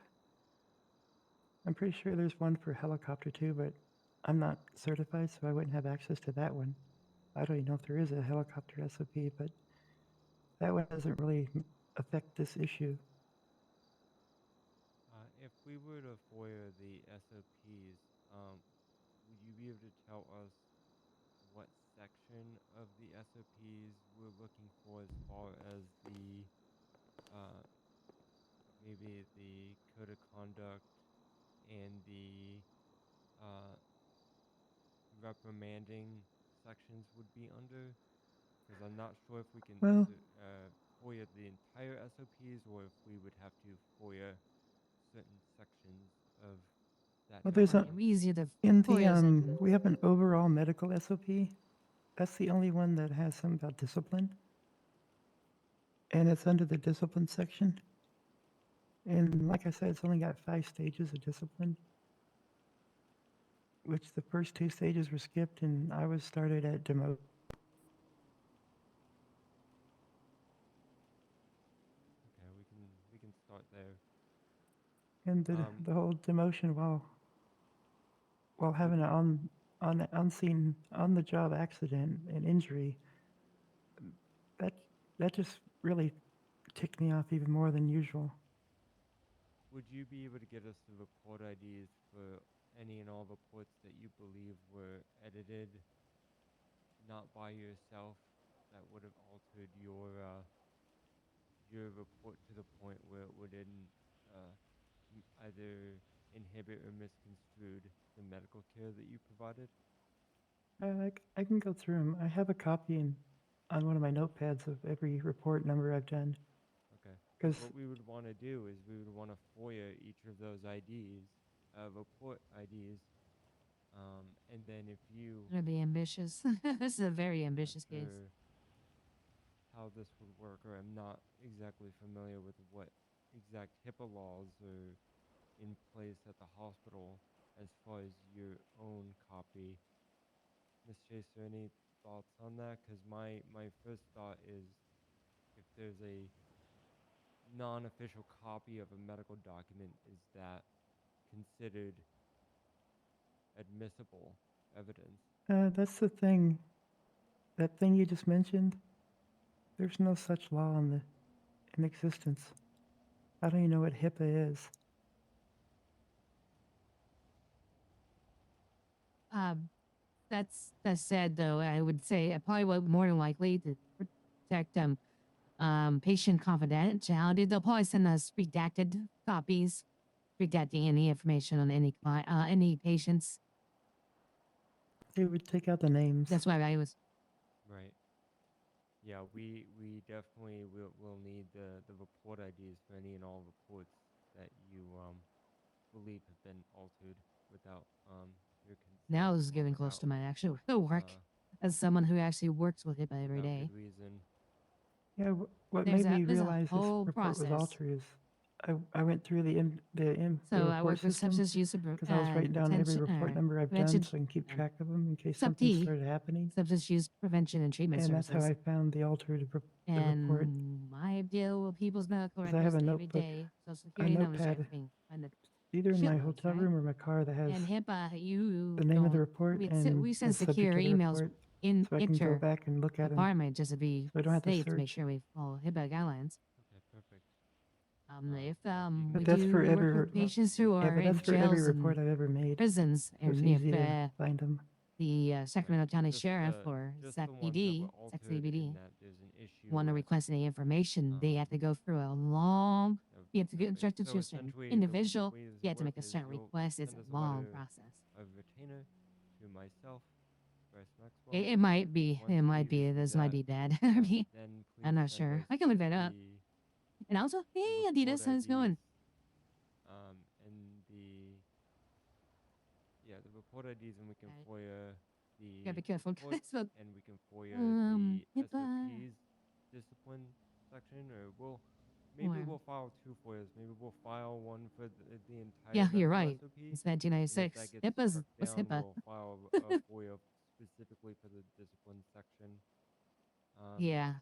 I'm pretty sure there's one for helicopter too, but I'm not certified, so I wouldn't have access to that one. I don't even know if there is a helicopter SOP, but that one doesn't really affect this issue. If we were to FOIA the SOPs, would you be able to tell us what section of the SOPs we're looking for as far as the uh, maybe the code of conduct and the uh, reprimanding sections would be under? Because I'm not sure if we can Well, FOIA the entire SOPs or if we would have to FOIA certain sections of that well, there's a document. Easier to in FOIA the we have an overall medical SOP. That's the only one that has something about discipline, and it's under the discipline section. And like I said, it's only got 5 stages of discipline, which the first 2 stages were skipped, and I was started at demotion. Okay, we can start there. And the whole demotion while having an unseen on the job accident and injury, that that just really ticked me off even more than usual. Would you be able to get us the report IDs for any and all reports that you believe were edited not by yourself that would have altered your report to the point where it would either inhibit or misconstrued the medical care that you provided? I can go through them. I have a copy on one of my notepads of every report number I've done. Okay. Because 'Cause what we would want to do is we would want to FOIA each of those IDs, report IDs, and then if you, gonna be ambitious. This is a very not ambitious case. sure how this would work, or I'm not exactly familiar with what exact HIPAA laws are in place at the hospital as far as your own copy. Miss Chaser, any thoughts on that? Because my first thought is if there's a non-official copy of a medical document, is that considered admissible evidence? that's the thing. That thing you just mentioned, there's no such law in existence. I don't even know what HIPAA is. Um, That's said though. I would say I probably would more than likely to protect patient confidentiality. They'll probably send us redacted copies, redacting any information on any patients. They would take out the names. That's why I was. Right. Yeah, we definitely will need the report IDs for any and all reports that you believe have been altered without your Now consent this is or getting close without to my actual work uh as someone who actually works with HIPAA every without day. good reason. Yeah, what made me There's a realize this whole report was process. altered is I went through the So I report work with system substance use because I was writing down every report number I've done prevention, so I can keep um, track of them in case sub something T, started happening. substance use prevention and treatment And that's how services. I found the altered the report. And I deal with people's medical 'Cause I have records a every notebook, day. Social a security numbers are notepad, everything. And the either in my shitloads, hotel right? room or my car that has And HIPAA, you the name of the don't. report We and send the subject secure of the emails report in so I can go inter back and look at them department just to be so I don't have to safe to make search. sure we follow HIPAA guidelines. Okay, perfect. If Yeah, if you can But we get that's the for do work every with information up patients to who yeah, are but in that's for every jails and report I've ever made. prisons, So it's and if easy to find them. the right, Sacramento County just Sheriff the or just SAC the ones that were PD, SAC altered and CBD that there's an issue want to with. request any information, they have to Um, go through a long. that would You be have to get perfect. instructed to So a certain essentially, the individual. way this You will have to work make a is certain you'll request. It's send us a a long letter process. of retainer to myself, Bryce Maxwell. It might be. Once It we might be. receive This might that, be bad. I'm then please not send sure. us I can look that up. the And also, the hey, report Adidas, how's it IDs, going? and the report IDs, and we can Right. FOIA Gotta the be careful, reports, guys. But and we can FOIA the HIPAA SOPs discipline section, or maybe or we'll file two FOIAs. Maybe we'll file one for the entire yeah, you're medical right. SOP, It's and if that 1996. gets HIPAA's struck what's down, HIPAA? we'll file a FOIA specifically for the discipline section. Um, Yeah,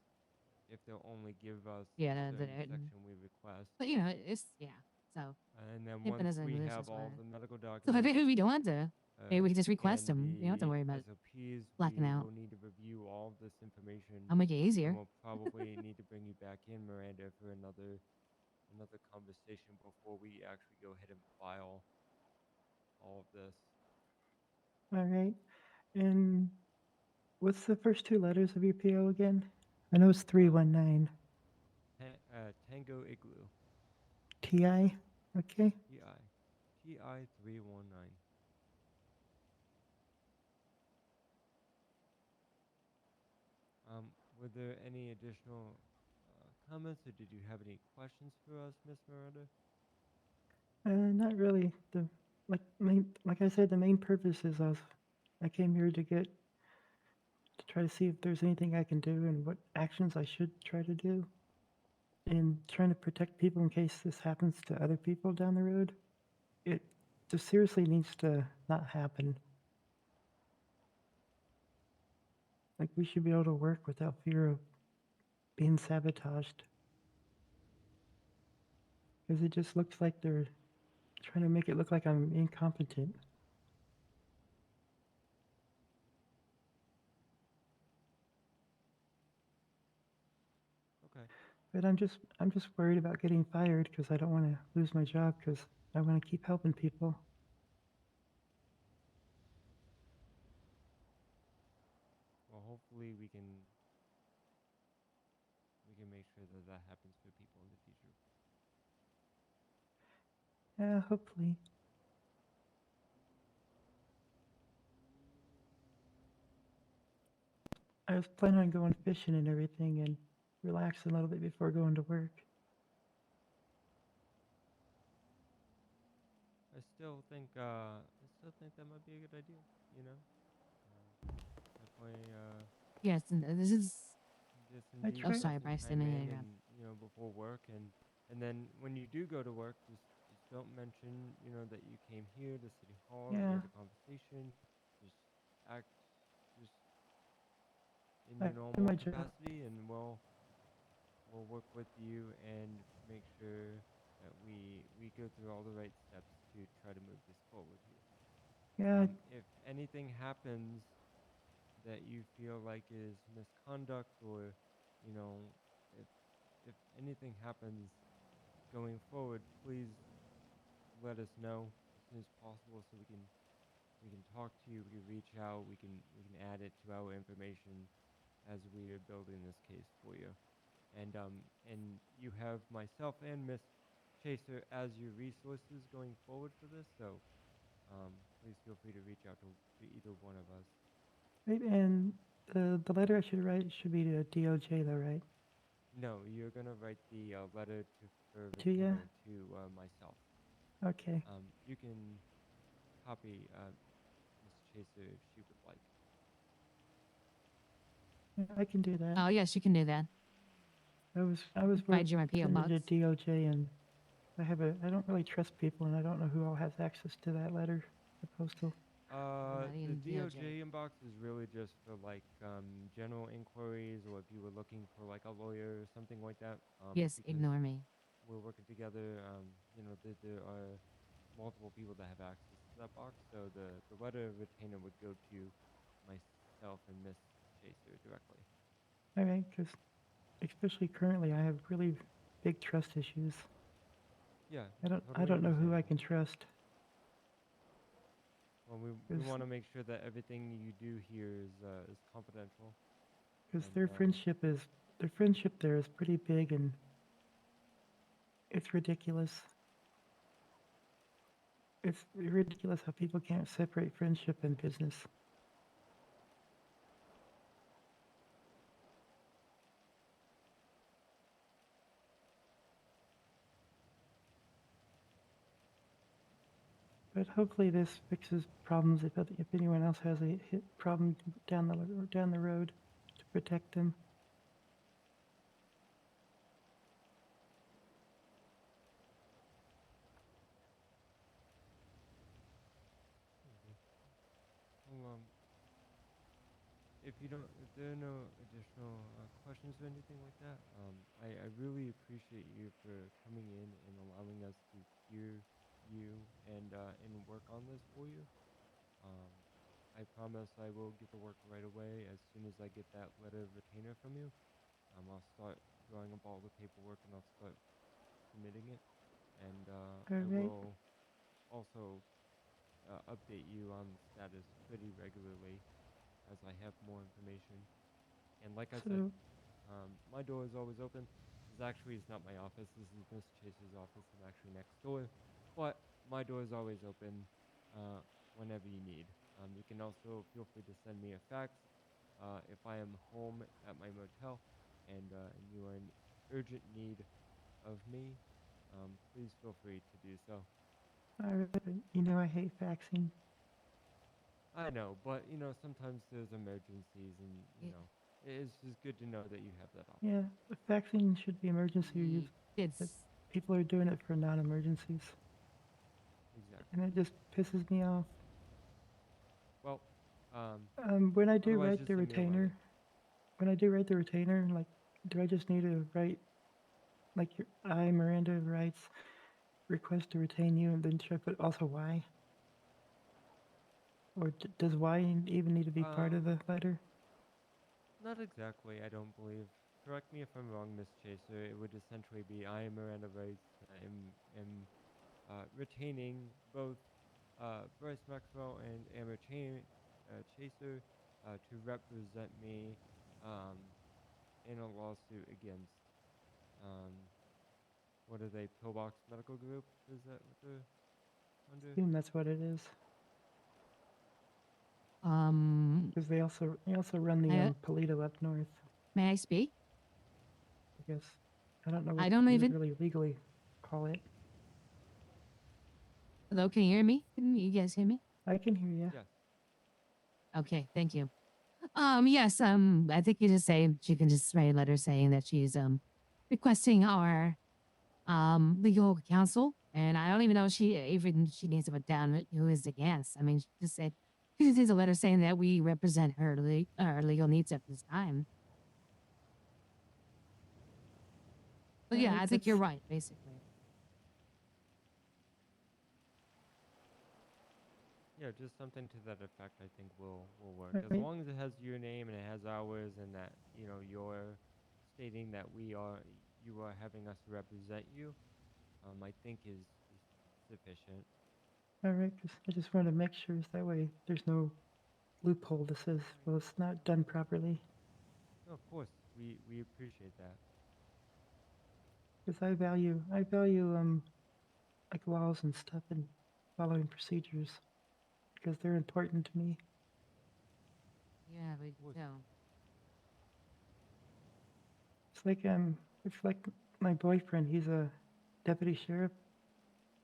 if they'll only give us a yeah. certain section we request. But it's yeah. So And then HIPAA once doesn't we lose have us all with. the medical So documents if we don't want to, maybe we can just request and them. You don't have to the worry about SOPs, blacking we out. will need to review all of this information, I'll make it and easier. we'll probably need to bring you back in, Miranda, for another conversation before we actually go ahead and file all of this. All right. And what's the first two letters of your PO again? I know it's 319. Tango Igloo. TI? Okay. TI 319. Were there any additional comments, or did you have any questions for us, Miss Miranda? Not really. Like I said, the main purpose is I came here to try to see if there's anything I can do and what actions I should try to do. And trying to protect people in case this happens to other people down the road. It just seriously needs to not happen. Like we should be able to work without fear of being sabotaged. Because it just looks like they're trying to make it look like I'm incompetent. Okay. But I'm just worried about getting fired because I don't want to lose my job because I want to keep helping people. Well, hopefully we can make sure that that happens for people in the future. Yeah, hopefully. I was planning on going fishing and everything and relaxing a little bit before going to work. I still think that might be a good idea. You know, definitely Yes, and this is. just I indeed Oh, try. put sorry, some Bryce. time Didn't mean in, to interrupt. and before work, and then when you do go to work, just don't mention that you came here to City Hall, that we Yeah, had a conversation. Just act just in I your do normal my job. capacity, and we'll work with you and make sure that we go through all the right steps to try to move this forward here. Yeah, If anything happens that you feel like is misconduct, or you know if if anything happens going forward, please let us know as soon as possible so we can we can talk to you, we can reach out, we can add it to our information as we are building this case for you. And you have myself and Miss Chaser as your resources going forward for this. So please feel free to reach out to either one of us. Right, and the letter I should write should be to DOJ though, right? No, you're gonna write the letter for To ya? retainer to myself. Okay. You can copy Miss Chaser if she would like. Yeah, I can do that. Oh, yes, you can do that. I was Provide you my P.O. sending it box. to DOJ, and I don't really trust people, and I don't know who all has access to that letter, the postal. The in DOJ inbox is really just for like general inquiries, or if you were looking for like a lawyer or something like that. Yes, Because ignore me. we're working together. There are multiple people that have access to that box, so the letter of retainer would go to myself and Miss Chaser directly. All right, because especially currently, I have really big trust issues. Yeah, I totally don't know who I understandable. can trust. Well, we Because want to make sure that everything you do here is confidential, and their friendship there is pretty big, and it's ridiculous. It's ridiculous how people can't separate friendship and business. But hopefully this fixes problems if anyone else has a hit problem down the road to protect them. okay. Well, if there are no additional questions or anything like that, I really appreciate you for coming in and allowing us to hear you and work on this for you. Um, I promise I will get to work right away as soon as I get that letter of retainer from you. I'll start drawing up all the paperwork and I'll start submitting it. And All I right. will also update you on the status pretty regularly as I have more information. And like I said, So my door is always open. This actually is not my office. This is Miss Chase's office. I'm actually next door. But my door is always open whenever you need. You can also feel free to send me a fax if I am home at my motel and you are in urgent need of me. Please feel free to do so. all right, I hate faxing. I know, but sometimes there's emergencies, and Y- it's just good to know that you have that option. Yeah, faxing should be emergency use, but It's people are doing it for non-emergencies, Exactly. and it just pisses me off. Well, um, When I do otherwise write just the send me a letter. retainer, like, do I just need to write like I, Miranda, writes request to retain you, and then should I put also why? Or does why even need to be part of Um, the letter? Not exactly. I don't believe. Correct me if I'm wrong, Miss Chaser. It would essentially be I am Miranda Wrights. I am retaining both Bryce Maxwell and Amber Chaser to represent me um, in a lawsuit against um, what are they? Pillbox Medical Group? Is that what they're I under? assume that's what it is, um. because they also run the I, Polito up north. may I speak? I guess I don't know what I don't you would even. really legally call it. Hello, can you hear me? Can you guys hear me? I can hear you. Yes. Okay, thank you. Yes. I think you just say she can just write a letter saying that she's requesting our legal counsel, and I don't even know even she needs to put down who is against. I mean, she just said she just needs a letter saying that we represent her legal needs at this time. But All yeah, right, I think you're right, basically. Yeah, just something to that effect. I think will work all as right. long as it has your name and it has ours, and that you're stating that you are having us represent you. I think is sufficient. All right, I just want to make sure that way there's no loophole that says, well, it's not done properly. No, of course, we appreciate that. Because I value like laws and stuff and following procedures because they're important to me. Yeah, we course. do. It's like my boyfriend. He's a deputy sheriff.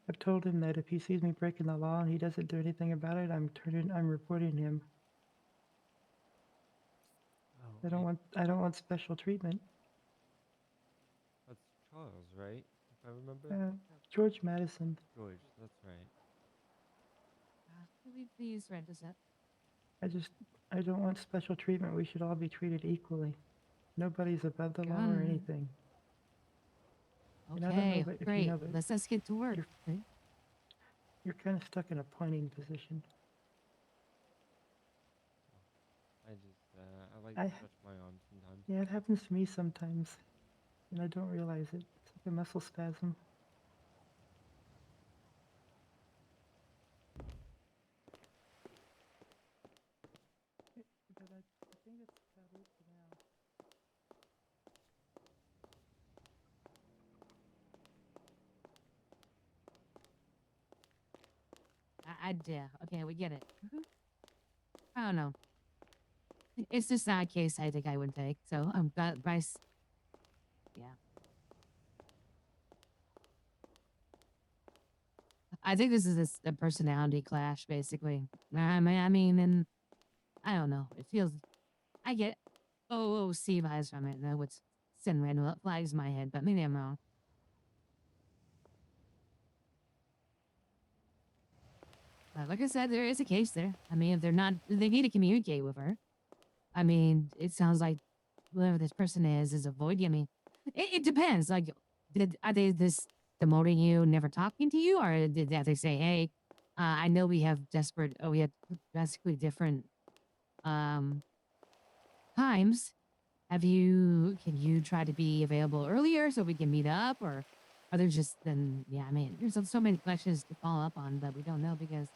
I've told him that if he sees me breaking the law and he doesn't do anything about it, I'm reporting him. Oh, I don't want special treatment. that's Charles, right? If I remember. George Madison. George, that's right. Could we please rent this up? I don't want special treatment. We should all be treated equally. Nobody's above the law or anything. And I don't know Okay, if great. you know, but Let's get to work. you're kind of stuck in a pointing position. I like to touch my arm sometimes. Yeah, it happens to me sometimes, and I don't realize it. It's like a muscle spasm. But I think that's about it for now. Yeah. Okay, we get it. I don't know. It's just not a case I think I would take. So I'm glad Bryce. Yeah. I think this is a personality clash, basically. I mean, and I don't know. It feels. I get OOC vibes from it. That would send random flags in my head, but maybe I'm wrong. Like I said, there is a case there. I mean, if they need to communicate with her. I mean, it sounds like whoever this person is avoiding. I mean, it depends. Like, are they this demoting you, never talking to you, or did they say, "Hey, I know we have we had drastically different um times. Can you try to be available earlier so we can meet up, or are there just then? Yeah, I mean, there's so many questions to follow up on that we don't know because."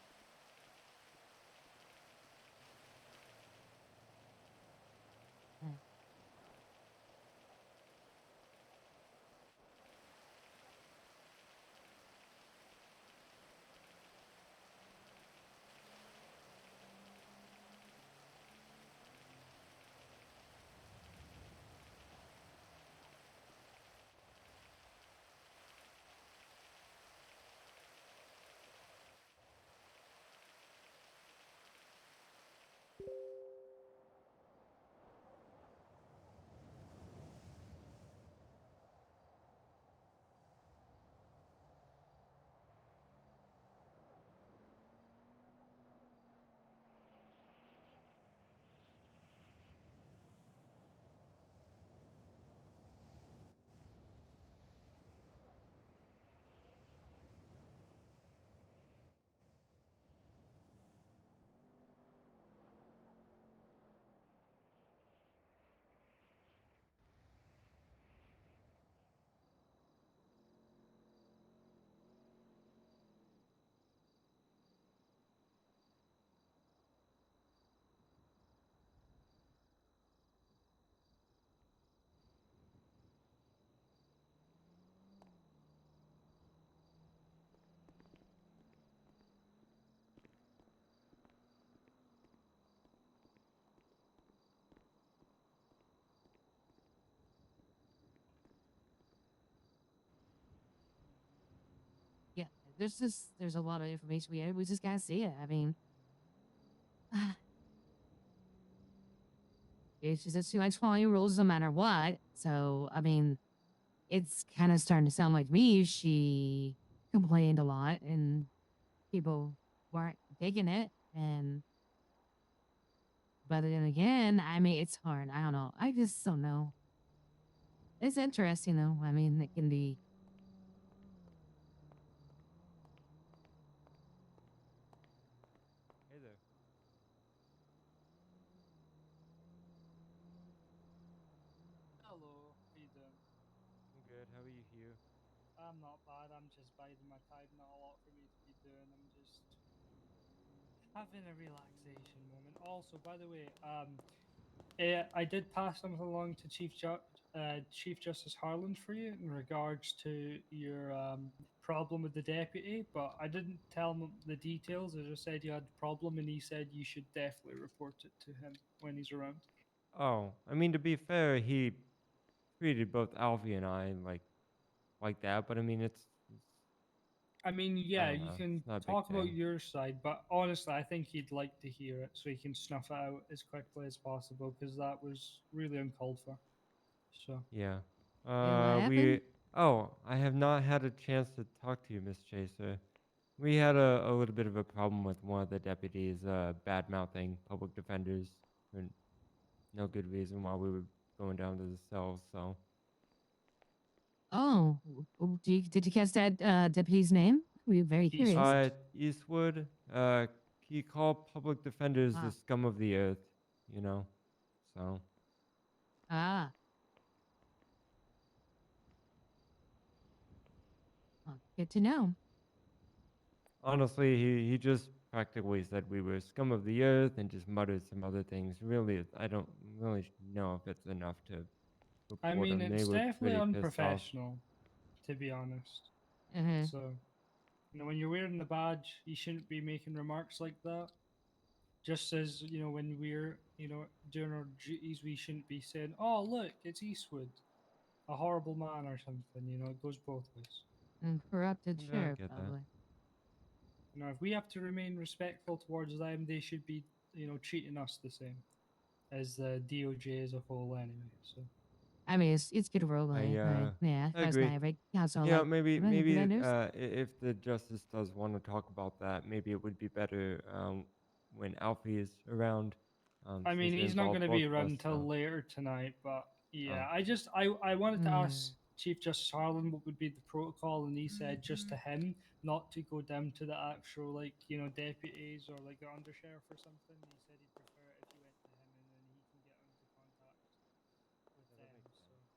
Yeah, there's a lot of information we just gotta see it. I mean, it's just that she likes following rules no matter what. So I mean, it's kind of starting to sound like me. She complained a lot, and people weren't taking it. And but then again, I mean, it's hard. I don't know. I just don't know. It's interesting though. I mean, it can be. Hey there. Hello, how you doing? I'm good. How are you here? I'm not bad. I'm just biding my time. Not a lot for me to be doing? I'm just having a relaxation moment. Also, by the way, I did pass something along to Chief Justice Harland for you in regards to your problem with the deputy, but I didn't tell him the details. I just said you had a problem, and he said you should definitely report it to him when he's around. Oh, I mean, to be fair, he treated both Alfie and I like that, but I mean, it's I mean, I yeah, don't you know. can It's not a big talk about thing. your side, but honestly, I think he'd like to hear it so he can snuff it out as quickly as possible because that was really uncalled for. So, Yeah. Yeah, what happened? We. Oh, I have not had a chance to talk to you, Miss Chaser. We had a little bit of a problem with one of the deputies, bad mouthing public defenders for no good reason while we were going down to the cells. So, Oh, did you catch that deputy's name? We were very curious. Eastwood. Eastwood, he called public defenders the Ah, scum of the earth, you know. So, ah, well, good to know. honestly, he just practically said we were scum of the earth and just muttered some other things. Really, I don't really know if it's enough to I report mean, them. They it's were definitely pretty pissed off. unprofessional, to be honest. Uh-huh. So, when you're wearing the badge, you shouldn't be making remarks like that. Just as, when we're, doing our duties, we shouldn't be saying, oh, look, it's Eastwood, a horrible man or something. It goes both ways. And corrupted Yeah, I sheriff, get that. probably. If we have to remain respectful towards them, they should be, treating us the same as the DOJ as a whole, anyway. So, I mean, it's good role I play, right? Yeah, I that's not agree. every council Yeah, like maybe defenders. if the justice does want to talk about that, maybe it would be better when Alfie is around, I mean, since it he's not going involved to both be of around us. until So, later tonight, but oh, yeah, I wanted to ask Hmm. Chief Justice Harlan what would be the protocol, and he said just to him, not to go down to the actual deputies or like the undersheriff or something. He said he'd prefer it if you went to him, and then he can get into contact with yeah, that them. makes So sense.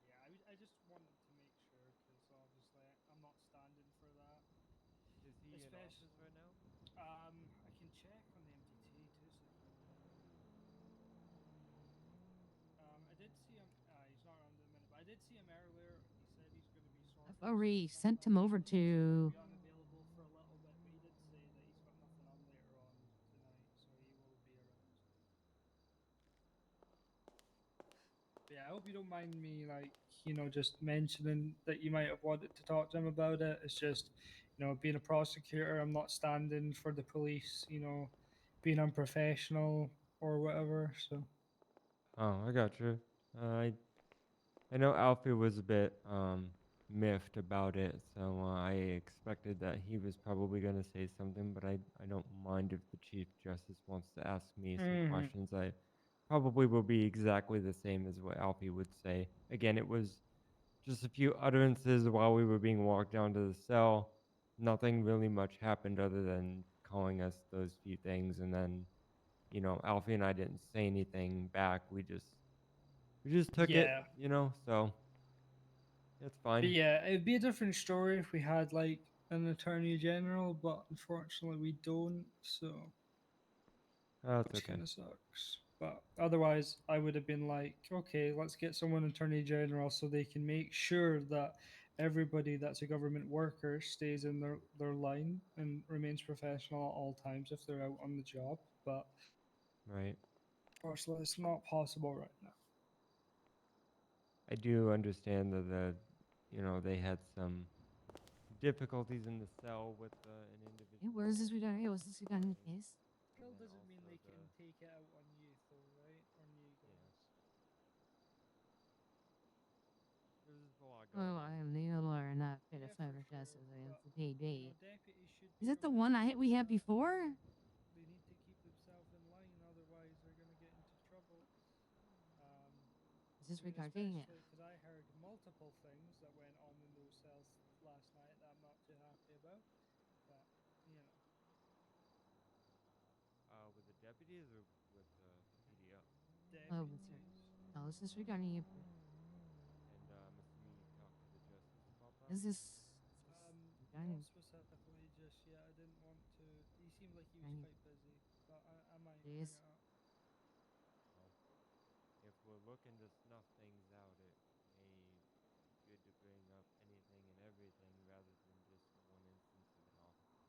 yeah, I just wanted to make sure because obviously I'm not standing for that, Is he in office especially. right now? I can check on the MDT 2 seconds. I did see him. He's not around at the minute, but I did see him earlier. He said he's going to be I've sorting already sent something. him over He's going to to. be unavailable for a little bit, but he did say that he's got nothing on later on tonight, so he will be around. But yeah, I hope you don't mind me, just mentioning that you might have wanted to talk to him about it. It's just, being a prosecutor, I'm not standing for the police, being unprofessional or whatever. So. Oh, I got you. I know Alfie was a bit miffed about it, so I expected that he was probably going to say something, but I don't mind if the Chief Justice wants to ask me some Hmm. questions. I probably will be exactly the same as what Alfie would say. Again, it was just a few utterances while we were being walked down to the cell. Nothing really much happened other than calling us those few things, and then Alfie and I didn't say anything back. We just took it, Yeah. so it's But fine. yeah, it'd be a different story if we had an attorney general, but unfortunately we don't, so Oh, it's which okay. kind of sucks. But otherwise, I would have been like, okay, let's get someone attorney general so they can make sure that everybody that's a government worker stays in their line and remains professional at all times if they're out on the job. But Right. unfortunately, it's not possible right now. I do understand that they had some difficulties in the cell with an Hey, individual, where is this regarding? Hey, what's this regarding the and case? Still then doesn't mean also they the can take it out on you, though, right? On you yeah. guys. There's just a lot going Oh, on. I am the lawyer, not fit of Yeah, for cyber sure. justice against But the PD. deputies should Is be it the one reminded we had that before? they need to keep themselves in line, otherwise they're gonna get into trouble. Um, Is this regarding it? especially because I heard multiple things that went on in those cells last night that I'm not too happy about. But you know, With the deputies or with the PDO? Oh, what's her? deputies. No, this is regarding you. And I'm assuming you talked to the justice about that. Is this Not regarding? specifically just yet. I didn't want to. He seemed like he was Right. quite busy, but I might bring Jeez. it up. Well, if we're looking to snuff things out, it may be good to bring up anything and everything rather than just one instance of an officer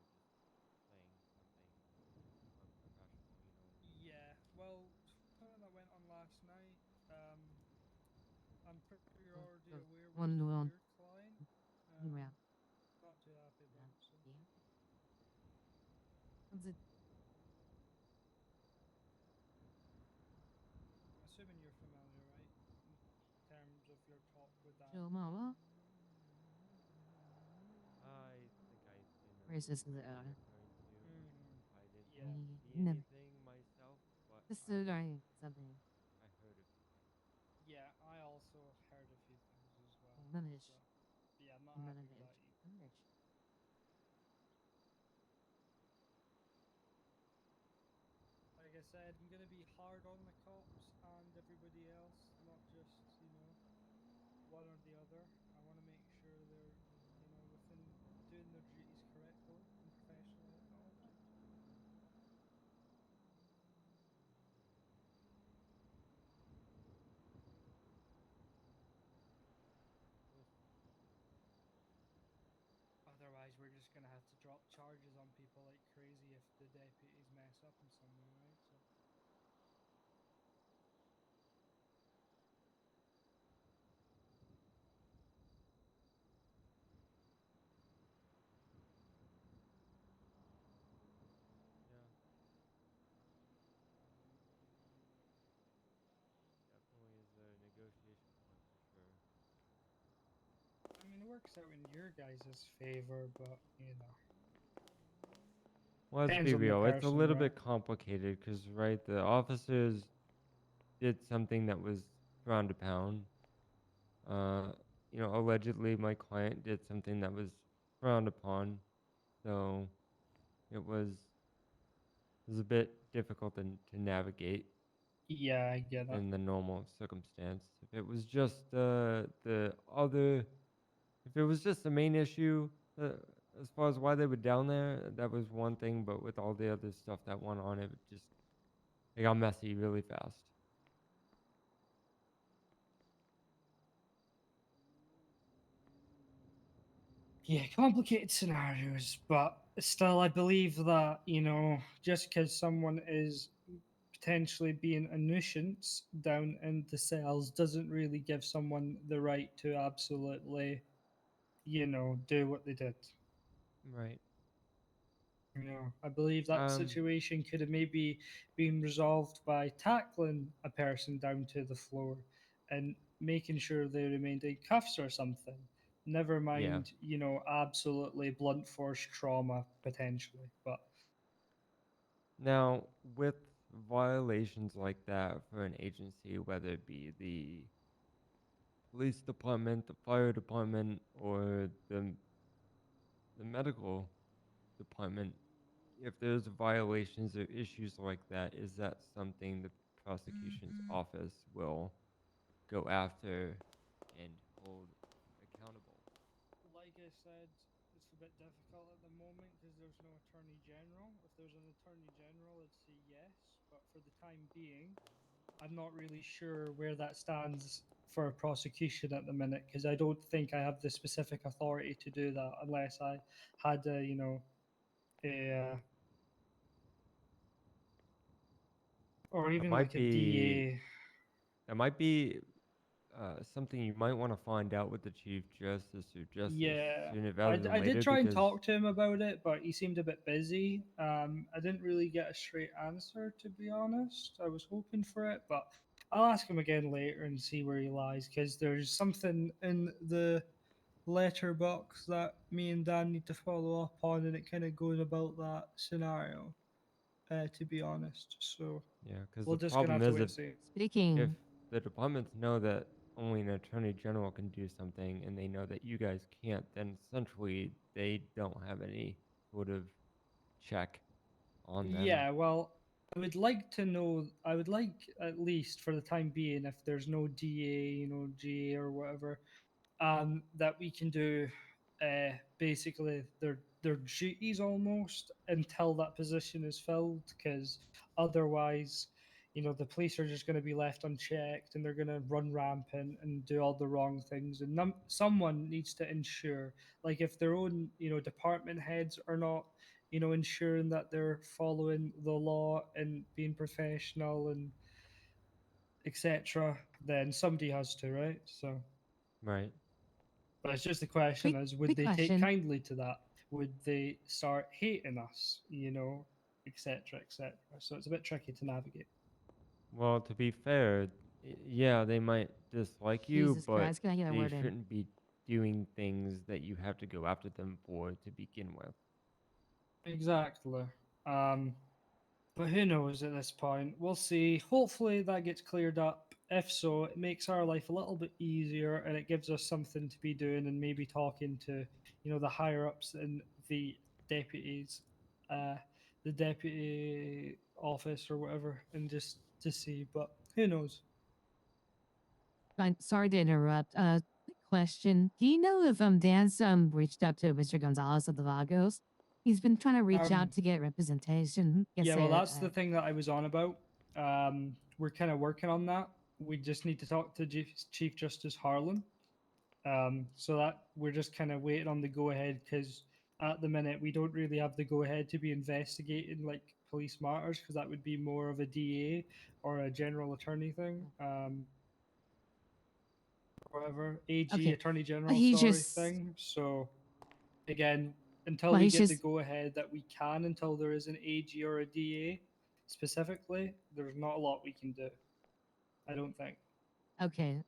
just saying something unprofessional, you know what I mean? Yeah, well, something that went on last night. I'm pretty Oh, already oh, aware with one one. your client. Yeah. Not too happy about. So Yeah. What's it? assuming you're familiar, right, in terms of your talk with Dan. Joe Mama? I think I do know Or is who this you the might be referring to. Mm-hmm. I didn't Yeah. see Never. anything myself, but This is right. Something. I heard a few things. Yeah, I also heard a few things as well. Manage. So, yeah, I'm not happy with that Manage. either. Manage. Like I said, I'm gonna be hard on the cops and everybody else, not just one or the other. I want to make sure they're within doing their duties correctly and professionally at all times. We'll see. Otherwise, we're just gonna have to drop charges on people like crazy if the deputies mess up in some way, right? So. Yeah, definitely is a negotiation point for sure. I mean, it works out in your guys' favor, but Well, let's depends be on the real. It's a person, little right? bit complicated because, right, the officers did something that was frowned upon. Uh, allegedly my client did something that was frowned upon. So it was a bit difficult to navigate Yeah, I get it. in the normal circumstance. If it was just if it was just the main issue, as far as why they were down there, that was one thing. But with all the other stuff that went on, it got messy really fast. Yeah, complicated scenarios, but still, I believe that, just because someone is potentially being a nuisance down in the cells doesn't really give someone the right to absolutely, do what they did. Right. I believe that Um. situation could have maybe been resolved by tackling a person down to the floor and making sure they remained in cuffs or something. Never Yeah. mind, absolutely blunt force trauma potentially. But Now, with violations like that for an agency, whether it be the police department, the fire department, or the medical department, if there's violations or issues like that, is that something the prosecution's office will go after and hold accountable? like I said, it's a bit difficult at the moment because there's no attorney general. If there's an attorney general, I'd say yes. But for the time being, I'm not really sure where that stands for prosecution at the minute because I don't think I have the specific authority to do that unless I had a or That even might like a be DA. that might be something you might want to find out with the chief justice or justice Yeah, sooner rather than I did later try and because talk to him about it, but he seemed a bit busy. I didn't really get a straight answer, to be honest. I was hoping for it, but I'll ask him again later and see where he lies because there's something in the letterbox that me and Dan need to follow up on, and it kind of goes about that scenario, to be honest. So yeah, because we're the just gonna problem have to is wait if and see. if Speaking. the departments know that only an attorney general can do something and they know that you guys can't, then essentially they don't have any sort of check on them. Yeah, well, I would like to know. I would like at least for the time being, if there's no DA, GA or whatever, that we can do basically their duties almost until that position is filled, because otherwise, the police are just going to be left unchecked and they're going to run rampant and do all the wrong things. And someone needs to ensure, like if their own department heads are not ensuring that they're following the law and being professional and etc., then somebody has to, right? So, Right. but it's just the question Quick, is, would quick they take question. kindly to that? Would they start hating us, etc., etc.? So it's a bit tricky to navigate. Well, to be fair, yeah, they might dislike you, Jesus but Christ, can I get a they word in? shouldn't be doing things that you have to go after them for to begin with. Exactly. Um, but who knows at this point? We'll see. Hopefully that gets cleared up. If so, it makes our life a little bit easier and it gives us something to be doing and maybe talking to, the higher ups and the deputies, uh, the deputy office or whatever, and just to see. But who knows? I'm sorry to interrupt. Quick question. Do you know if Dan's reached out to Mr. Gonzalez of the Lagos? He's been trying to reach Um, out to get representation. yeah, Guess well, that's the thing that I was on about. We're kind of working on that. We just need to talk to Chief Justice Harlan. So that we're just kind of waiting on the go ahead, because at the minute we don't really have the go ahead to be investigating like police matters, because that would be more of a DA or a general attorney thing. Whatever, AG, okay. Attorney General, He sorry, just thing. So again, until well we he's get the just go ahead that we can, until there is an AG or a DA specifically, there's not a lot we can do. I don't think. okay.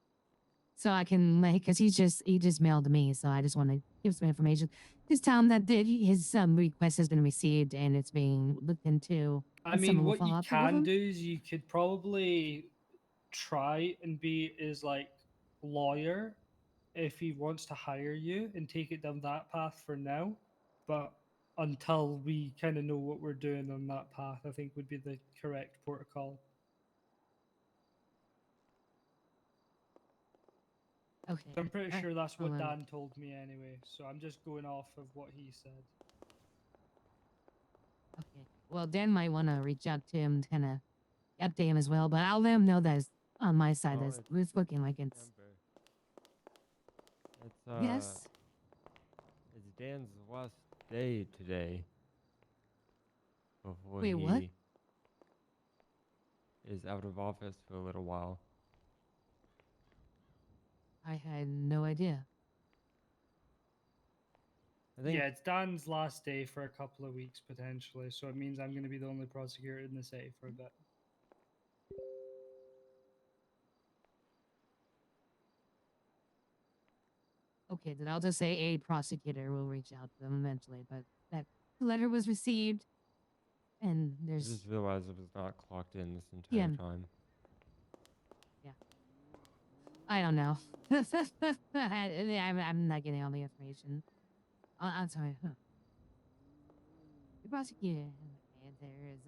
So I can like because he just mailed me, so I just want to give some information. Just tell him that his request has been received and it's being looked into. I And mean, someone will what you follow up with can him. do is you could probably try and be his like lawyer if he wants to hire you and take it down that path for now. But until we kind of know what we're doing on that path, I think would be the correct protocol. Okay. I'm pretty All right. sure that's I'll, what Dan told me anyway, so I'm just going off of what he said. okay. Well, Dan might want to reach out to him, kind of update him as well. But I'll let him know that it's on my side. Well, It's looking like it's September. yes. It's Dan's last day today before Wait, what? he is out of office for a little while. I had no idea. I think Yeah, it's Dan's last day for a couple of weeks potentially, so it means I'm going to be the only prosecutor in the city for a bit. Okay, then I'll just say a prosecutor will reach out to them eventually. But that letter was received, and I there's just realized it was not clocked in this yeah, entire time. yeah. I don't know. I'm not getting all the information. I'm sorry. Huh. The prosecutor. Okay, there is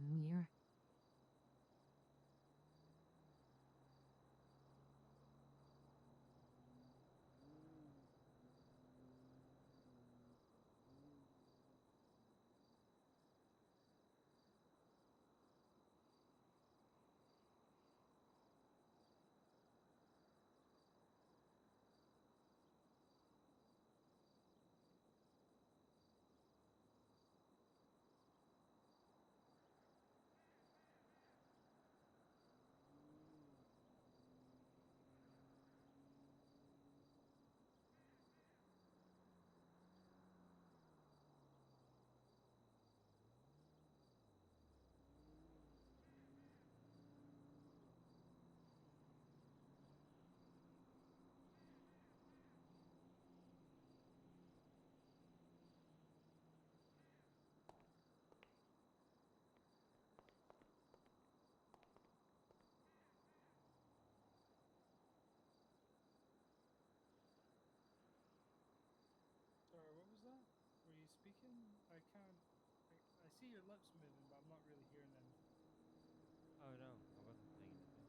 here. your lips moving, but I'm not really hearing them. Oh no, I wasn't saying anything.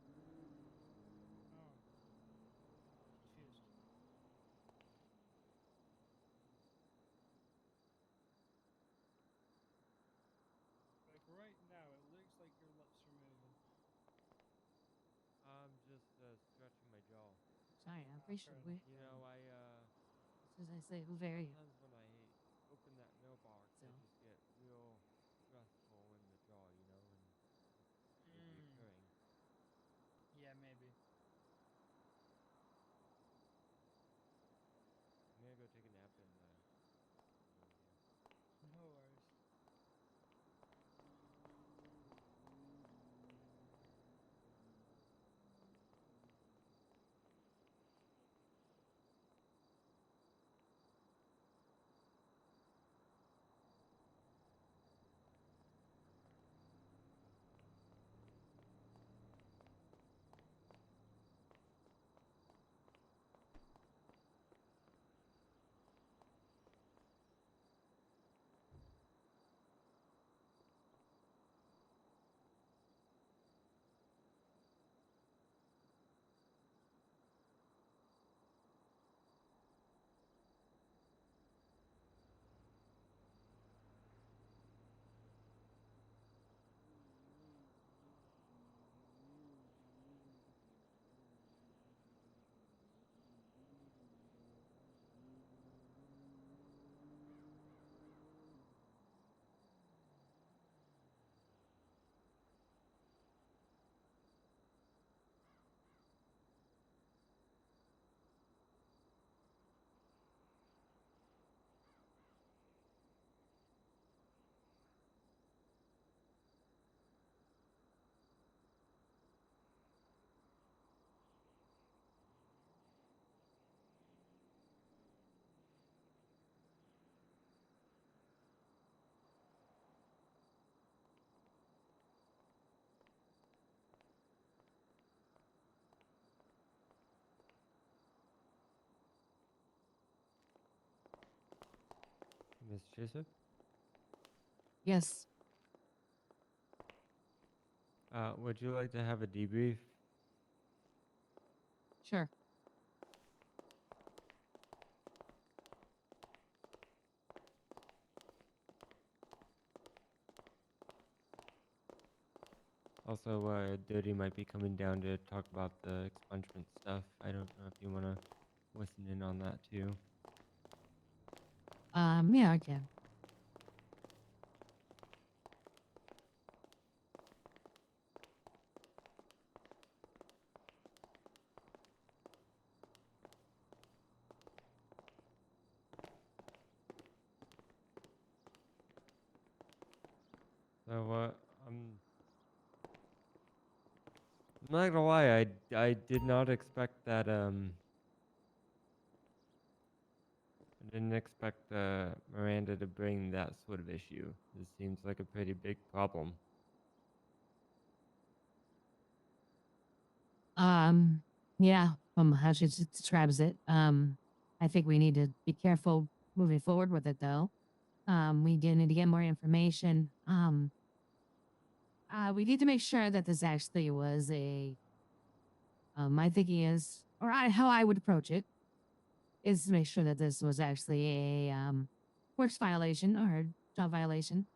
Oh, confused. Like right now, it looks like your lips are moving. I'm just stretching my jaw. Sorry, I Ah, appreciate fair it. enough. You Fair know, enough. As I say, very sometimes when I open that mailbox, so. I just get real stressful in the jaw, you know, and it's maybe Mm, occurring. yeah, maybe. I'm gonna go take a nap and join again. No worries. Miss Chaser, Yes, would you like to have a debrief? sure. Also, Dodie might be coming down to talk about the expungement stuff. I don't know if you want to listen in on that too. Yeah, I can. So, I'm not gonna lie, I did not expect that, I didn't expect Miranda to bring that sort of issue. This seems like a pretty big problem. Um, yeah, from how she describes it. I think we need to be careful moving forward with it, though. We do need to get more information. We need to make sure that this actually was a. My thinking is, how I would approach it is to make sure that this was actually a works violation or job violation.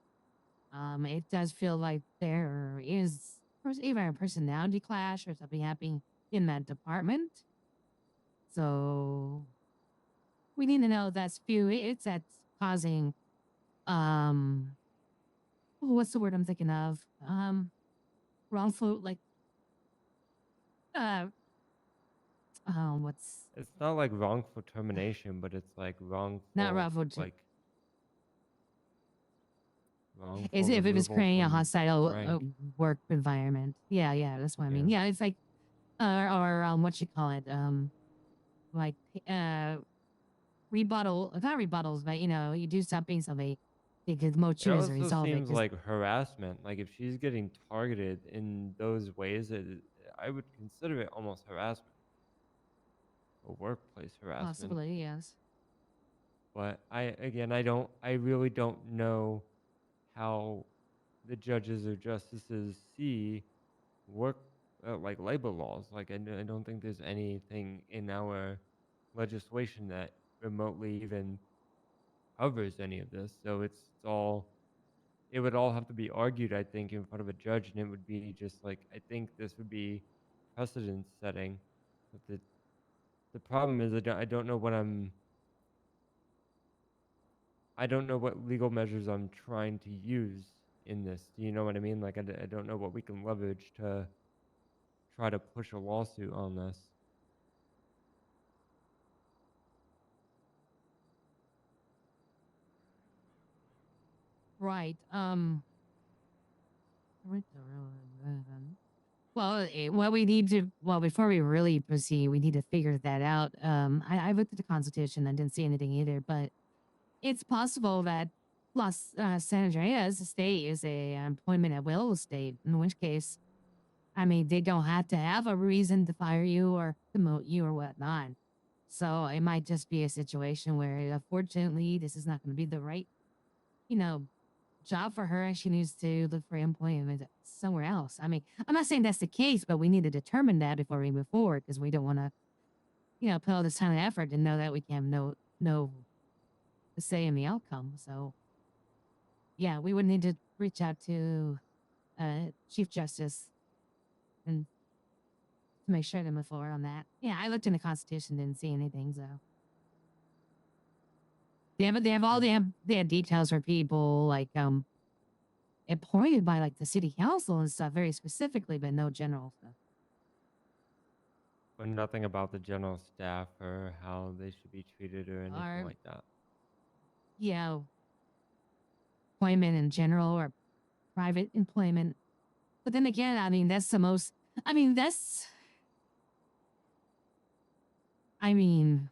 It does feel like there is either a personality clash or something happening in that department. So we need to know that's causing um what's the word I'm thinking of? Wrongful like uh what's It's not like wrongful termination, but it's like not wrongful, wrongful like is wrongful if it was removal creating a from hostile rank. work environment. Yeah, that's what I Yeah. mean. Yeah, it's like or what you call it, like uh rebuttal, not rebuttals, but you do something so they could more It choose to also resolve it seems because like harassment. Like if she's getting targeted in those ways, I would consider it almost harassment, or workplace harassment. possibly yes. But I really don't know how. the judges or justices see work like labor laws. Like I don't think there's anything in our legislation that remotely even covers any of this. So it's all it would all have to be argued, I think, in front of a judge, and it would be just like I think this would be precedent setting. But the problem is I don't know what I don't know what legal measures I'm trying to use in this. Do you know what I mean? Like I don't know what we can leverage to try to push a lawsuit on this. Right. Well, well, we need to. Well, before we really proceed, we need to figure that out. I looked at the Constitution. I didn't see anything either, but it's possible that San Andreas state is a employment at will state. In which case, I mean, they don't have to have a reason to fire you or demote you or whatnot. So it might just be a situation where, unfortunately, this is not going to be the right, you know, job for her, and she needs to look for employment somewhere else. I mean, I'm not saying that's the case, but we need to determine that before we move forward because we don't want to, put all this time and effort and know that we can have no say in the outcome. So, yeah, we would need to reach out to Chief Justice and to make sure to move forward on that. Yeah, I looked in the Constitution, didn't see anything. So they have details for people like appointed by like the city council and stuff very specifically, but no general stuff. But nothing about the general staff or how they should be treated or anything Or like that. yeah, employment in general or private employment. But then again, I mean, that's the most. I mean, that's. I mean,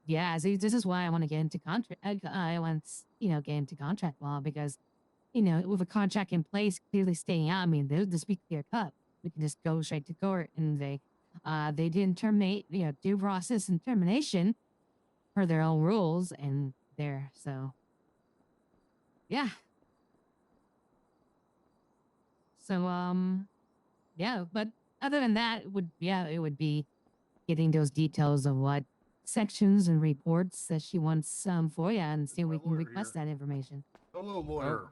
yeah. See, this is why I want to get into contract. I want get into contract law because with a contract in place, clearly stating out. I mean, they'll just be clear cut. We can just go straight to court, and they didn't terminate due process and termination per their own rules, and there. So, yeah. So, yeah. But other than that, it would be getting those details of what sections and reports that she wants for you, and see if we can request that information. Hello, lawyer.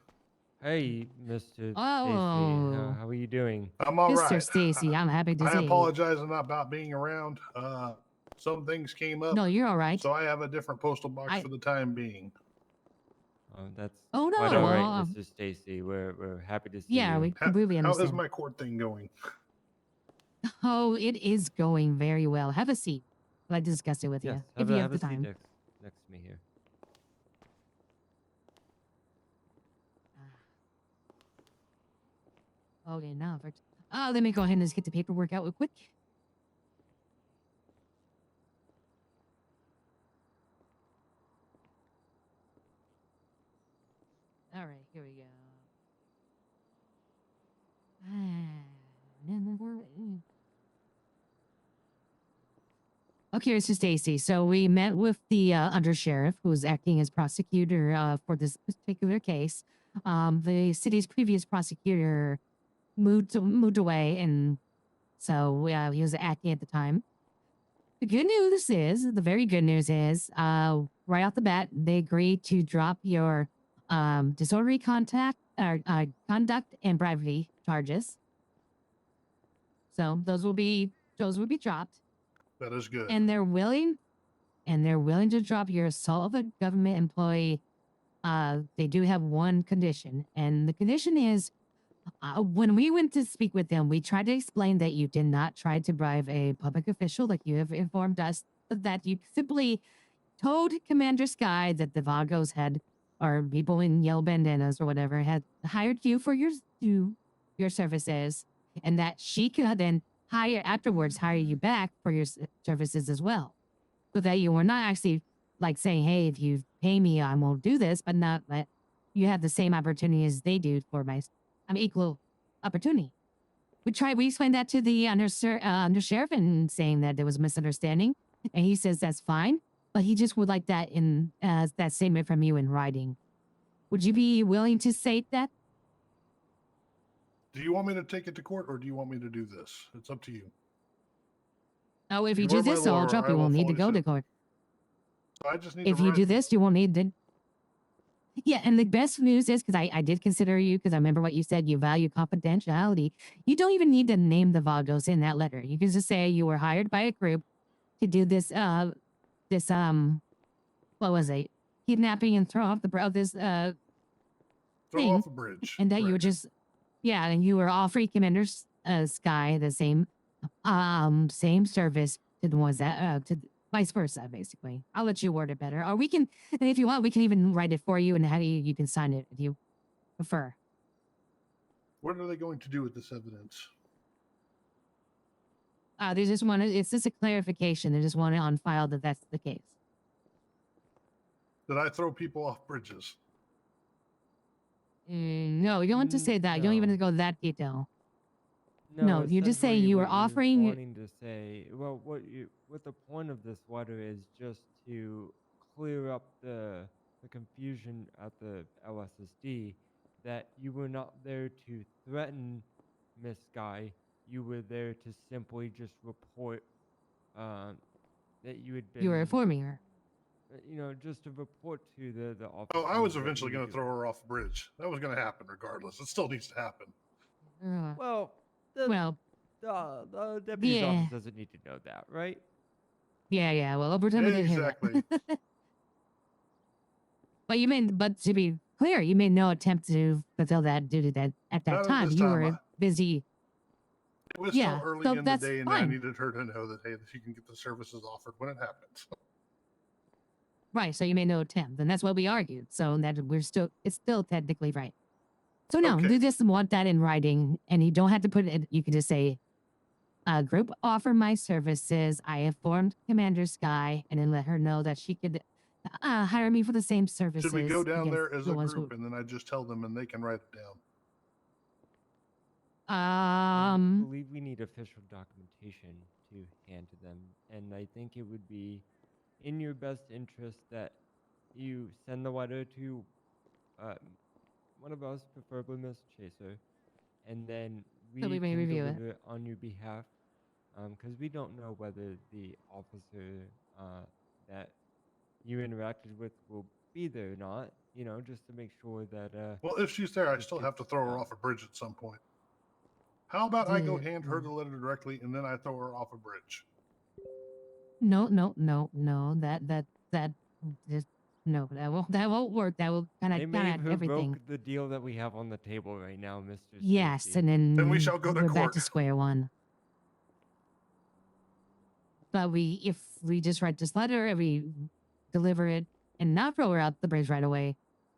Hey, Mr. Stacy, Oh. how are you doing? I'm all Mr. right. Stacy, I'm happy to I see you. apologize about being around. Some things came up. No, you're all right. So I have a different postal box for the time being. That's Oh, no, quite all right, well, Mr. Stacy. We're happy to see yeah, you. we completely How understand. is my court thing going? Oh, it is going very well. Have a seat. I'd like to discuss it with Yes, you, have if you a, have have the a seat time. next to me here. Okay, now for let me go ahead and just get the paperwork out real quick. All right, here we go. Okay, it's just Stacy. So we met with the undersheriff who's acting as prosecutor for this particular case. The city's previous prosecutor moved away, and so he was acting at the time. The very good news is, right off the bat, they agreed to drop your disorderly conduct and bribery charges. So those will be dropped. That is good. And they're willing to drop your assault of a government employee. They do have one condition, and the condition is, when we went to speak with them, we tried to explain that you did not try to bribe a public official, like you have informed us, but that you simply told Commander Sky that the Vagos had, or people in yellow bandanas or whatever, had hired you for your services, and that she could then hire you back for your services as well. So that you were not actually like saying, hey, if you pay me, I won't do this, but not that you have the same opportunity as they do for equal opportunity. We explained that to the undersheriff and saying that there was a misunderstanding, and he says that's fine, but he just would like that that statement from you in writing. Would you be willing to state that? Do you want me to take it to court, or do you want me to do this? It's up to you. Oh, if you You do are my this, I'll lawyer. drop. I You will won't need to follow go to suit. court. So I just need If to you ride do with this, you won't need to. Yeah, and the best news is, because I did consider you, because I remember what you said, you value confidentiality. You don't even need to name the Vagos in that letter. You can just say you were hired by a group to do this, what was it? Kidnapping and throw off the this throw thing, off a bridge. and that you were Correct. just, yeah, and you were all free commanders, Sky, the same service to the ones that, to vice versa, basically. I'll let you word it better. Or we can, and if you want, we can even write it for you and have you can sign it if you prefer. What are they going to do with this evidence? They just want to, it's just a clarification. They just want it on file that that's the case. That I throw people off bridges? No, you don't want to say that. You don't even No. have to go that detail. No, No, you just say essentially you were what you're offering. wanting to say. Well, what the point of this letter is just to clear up the confusion at the LSSD that you were not there to threaten Miss Guy. You were there to simply just report that you had been. You were informing her. Just to report to the officer. Oh, I was eventually going to throw her off a bridge. That was going to happen regardless. It still needs to happen. Well, the deputy's office doesn't need to know that, right? Yeah. Well, overtime didn't hear that. Exactly. But to be clear, you made no attempt to fulfill that duty that at that Not at time. this You time. were busy. It was Yeah, still early so in the that's day, and I fine. needed her to know that, hey, that she can get the services offered when it happens. Right, so you made no attempt, and that's what we argued. So that it's still technically right. So no, Okay. you just want that in writing, and you don't have to put it. You can just say, "Group offer my services. I informed Commander Sky, and then let her know that she could hire me for the same services." Should we go down there as the a ones group, and then I just tell them, and they can write it down? I believe we need official documentation to hand to them, and I think it would be in your best interest that you send the letter to one of us, preferably Miss Chaser, and then we So we may can review it. deliver it on your behalf, because we don't know whether the officer that you interacted with will be there or not. Just to make sure that. Well, if she's there, I this still have gets to throw her done. off a bridge at some point. How about I go hand her Mm. the letter directly, and then I throw her off a bridge? No. That just no. That won't work. That will kind They of may count everything. revoke the deal that we have on the table right now, Mr. Yes, Stacy. and then Then we shall go to we're back court. to square one. But if we just write this letter and we deliver it and not throw her out the bridge right away,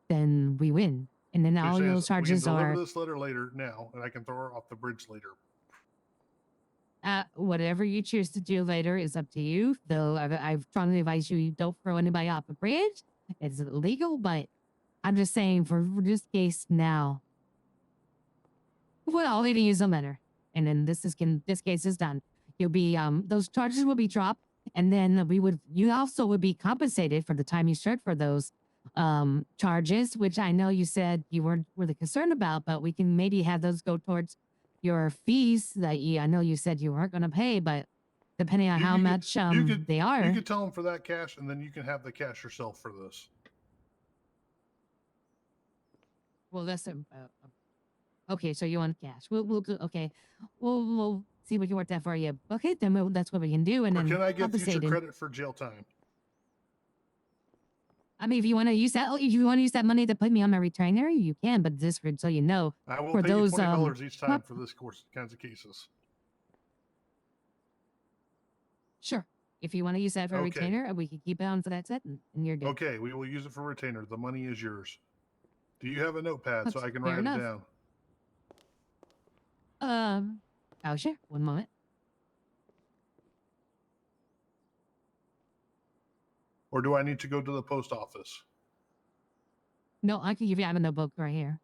then we win. And then So all you're your saying charges we can deliver are this letter later now, and I can throw her off the bridge later. whatever you choose to do later is up to you. Though I've strongly advise you don't throw anybody off a bridge. It's illegal, but I'm just saying for this case now, well, all they need is a letter, and then this case is done. You'll be those charges will be dropped, and then you also would be compensated for the time you served for those charges, which I know you said you weren't really concerned about, but we can maybe have those go towards your fees that I know you said you weren't going to pay, but depending on how much they are. You could tell them for that cash, and then you can have the cash yourself for this. Well, that's okay. So you want cash? We'll do okay. We'll see what you work out for you. Okay, then that's what we can do, and Or then can I get future compensated. credit for jail time? I mean, if you want to use that money to put me on my retainer, you can. But just so you know, I will for pay those, you $20 each time for this kinds of cases. sure. If you want to use that for a Okay. retainer, we can keep it on for that set, and you're good. Okay, we will use it for retainer. The money is yours. Do you have a notepad so That's I can fair write enough. it down? Oh sure. One moment. Or do I need to go to the post office? No, I can give you. I have a notebook right here.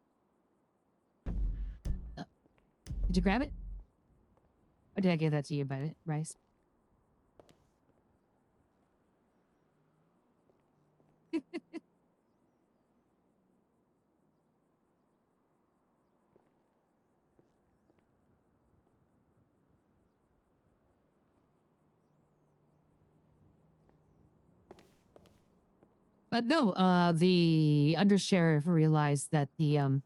Did you grab it? Or did I give that to you, Bryce? But no, the undersheriff realized that the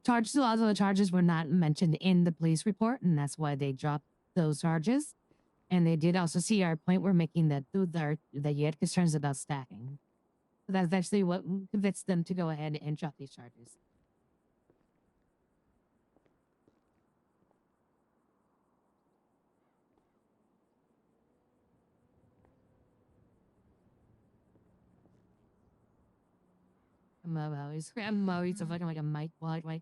charges, a lot of the charges were not mentioned in the police report, and that's why they dropped those charges. And they did also see our point we're making that that you had concerns about stacking. So that's actually what convinced them to go ahead and drop these charges. I'm always a fucking like a mic Mike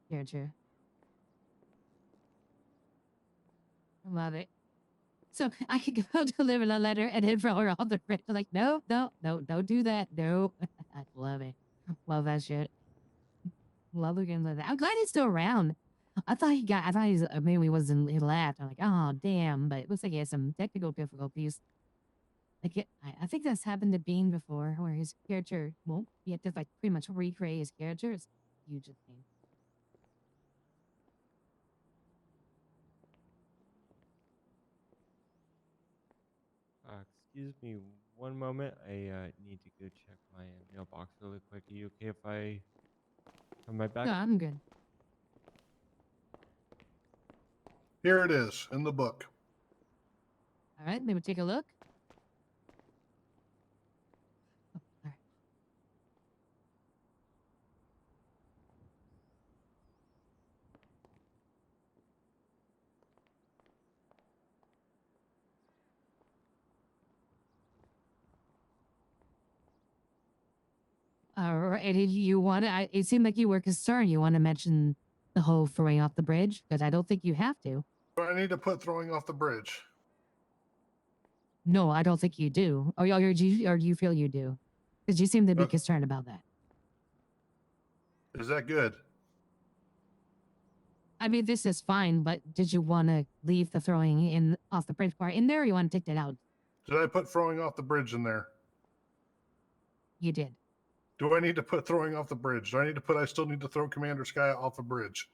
character. I love it. So I could go deliver a letter and then throw her off the bridge. Like, no, don't do that. No. I love it. Love that shit. Love looking at that. I'm glad he's still around. I thought he's, maybe he wasn't, he left. I'm like, oh, damn. But it looks like he has some technical difficulties. Like, I think that's happened to Bean before, where his character won't, you have to, like, pretty much recreate his character. It's a huge thing. Excuse me one moment. I need to go check my mailbox really quick. Are you okay if I come right back? No, I'm good. Here it is in the book. All right, maybe take a look. Oh, all right. All right, and if you want to, it seemed like you were concerned. You want to mention the whole throwing off the bridge? Because I don't think you have to. Do I need to put throwing off the bridge? No, I don't think you do. Or do you feel you do? Because you seem to be Uh, concerned about that. Is that good? I mean, this is fine, but did you want to leave the throwing in off the bridge part in there, or you want to take that out? Did I put throwing off the bridge in there? You did. Do I need to put throwing off the bridge? Do I need to put I still need to throw Commander Sky off the bridge?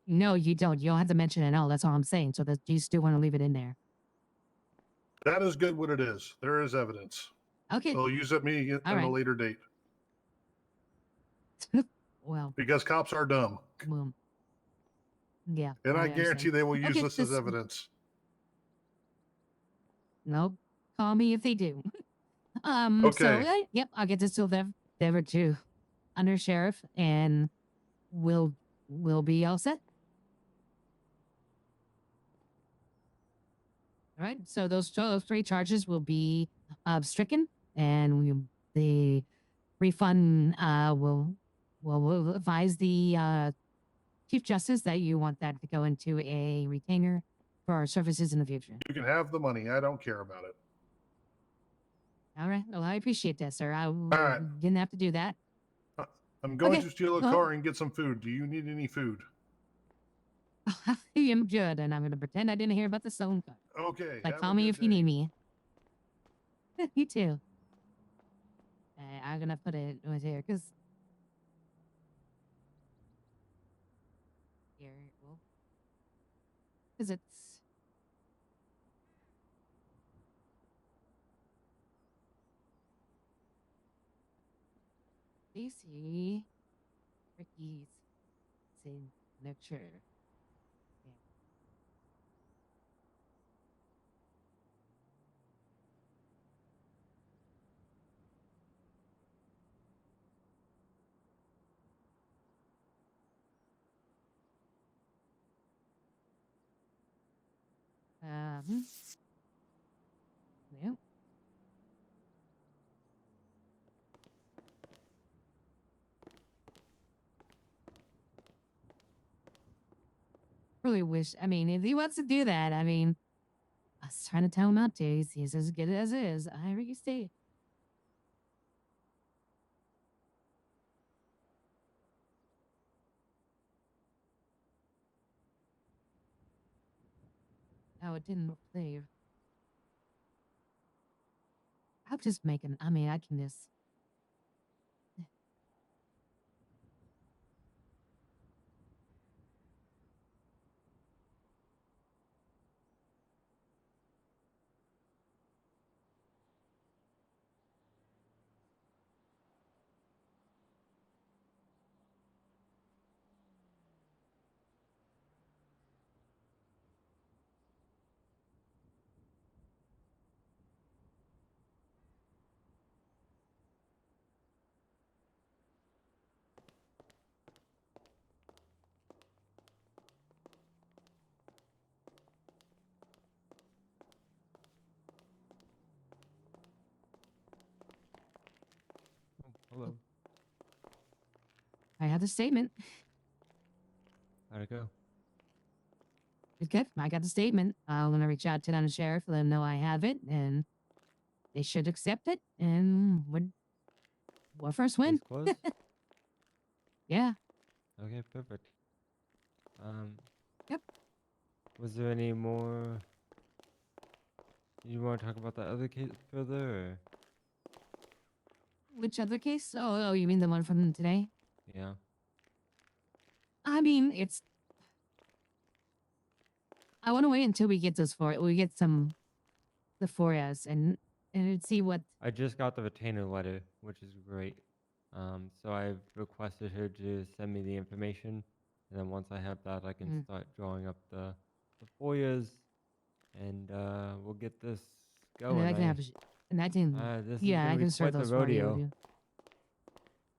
No, you don't. You don't have to mention it all. That's all I'm saying. So that you still want to leave it in there. That is good what it is. There is evidence. Okay. They'll use it me in a later date. Well. Because cops are dumb. Well, yeah. And I guarantee understand. they will use Okay, this as evidence. Nope. Call me if they do. Okay. So yep, I'll get this over to under sheriff, and we'll be all set. All right. So those 3 charges will be stricken, and the refund will advise the Chief Justice that you want that to go into a retainer for our services in the future. You can have the money. I don't care about it. All right. Well, I appreciate that, sir. I right. didn't have to do that. I'm going Okay. to steal a car and get some food. Do you need any food? I am good, and I'm going to pretend I didn't hear about the phone call. Okay. Like, call me if you need me. You too. I'm going to put it right here, because... Here, well... Because it's... Stacy... Ricky's signature. Yeah. Really wish, I mean, if he wants to do that, I mean, I was trying to tell him not to. He's as good as is. I really stay. Oh, it didn't play. I'll just make an, I mean, I can just. I have the statement. How'd it go? It's good. I got the statement. I'm gonna reach out to the sheriff, let them know I have it, and they should accept it. And what first win? Case closed? Yeah. Okay, perfect. Yep. Was there any more you want to talk about that other case further, or? Which other case? Oh, you mean the one from today? Yeah. I mean, it's. I want to wait until we get we get some the 4S and see what. I just got the retainer letter, which is great. So I've requested her to send me the information, and then once I have that, I can start drawing up the FOIAs, and we'll get this And then going. I can have. And I can. This is Yeah, gonna I be can start quite the those for you. rodeo.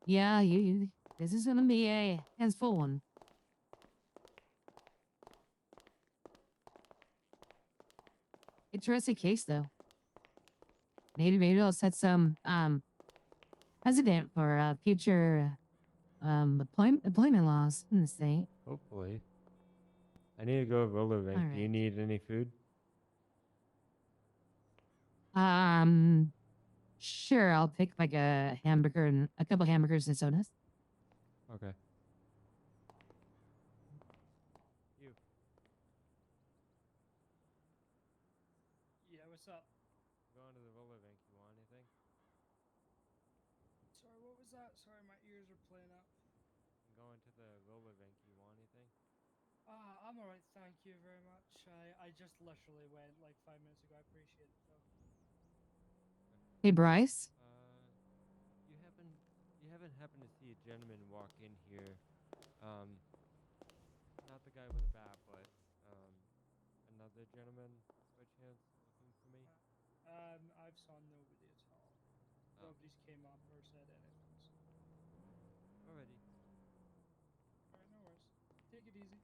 Yeah, you. This is gonna be a hands full one. Interesting case though. Maybe I'll set some precedent for future employment laws in the state. Hopefully. I need to go roller rink. Do you Alright. need any food? Sure, I'll pick like a hamburger and a couple hamburgers and sodas. Okay. You. Yeah, what's up? Going to the roller rink. You want anything? Sorry, what was that? Sorry, my ears are playing up. I'm going to the roller rink. You want anything? I'm alright, thank you very much. I just literally went like 5 minutes ago. I appreciate it though. Hey, Bryce. You haven't happened to see a gentleman walk in here? Not the guy with the bat, but another gentleman by chance looking for me? I've saw nobody at all. Oh. Nobody's came up or said anything. So. Alrighty. Alright, no worries. Take it easy.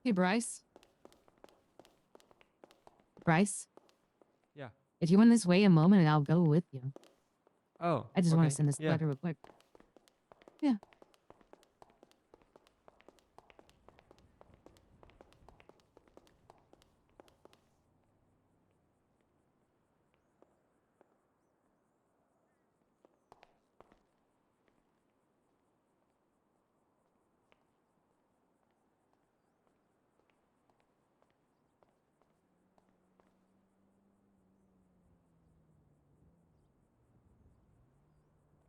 Hey, Bryce. Bryce. Yeah. If you want this way a moment, I'll go with you. Oh. I just want okay. to send this Yeah. letter real quick. Yeah.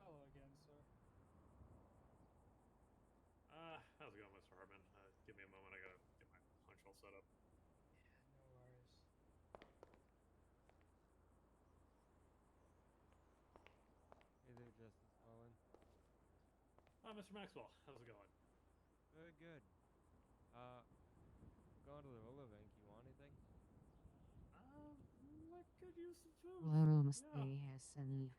Hello again, sir. How's it going, Mr. Hartman? Give me a moment. I gotta get my punch all set up. Yeah, no worries. Hey there, Justice Holland. Mr. Maxwell, how's it going? Very good. Going to the roller rink. You want anything? I could use some food. Little mistake Yeah. has and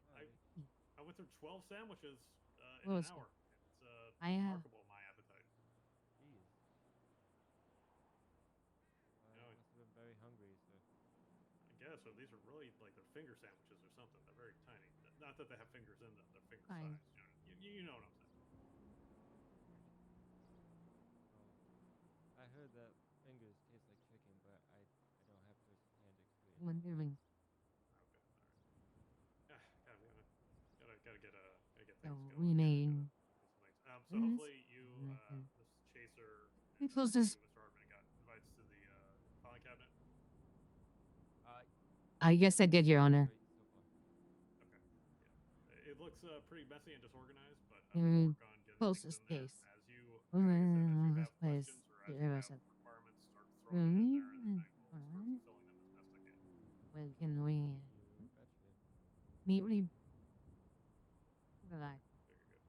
I went through 12 sandwiches in Well, an it's- hour. It's I have. remarkable, my appetite. Jeez. No, You must have been very hungry, sir. I guess. So these are really like they're finger sandwiches or something. They're very tiny. Not that they have fingers in them. They're finger Fine. size. You know what I'm saying. Well, I heard that fingers taste like chicken, but I don't have first-hand experience. Wondering. Okay, all right. Yeah, gotta get So things we going. may. So hopefully you, this chaser, We and close you, this. Mr. Hartman, got invites to the filing cabinet. I guess I did, Your Honor. Great so far. Okay, yeah. It looks pretty messy and disorganized, but I'm gonna work on getting Close things this in there. case. As you, like I said, as you have Place. questions or as you have requirements, start throwing them in there, and then I will start fulfilling them as best I can. When can we You betcha. meet? Relax. Very good.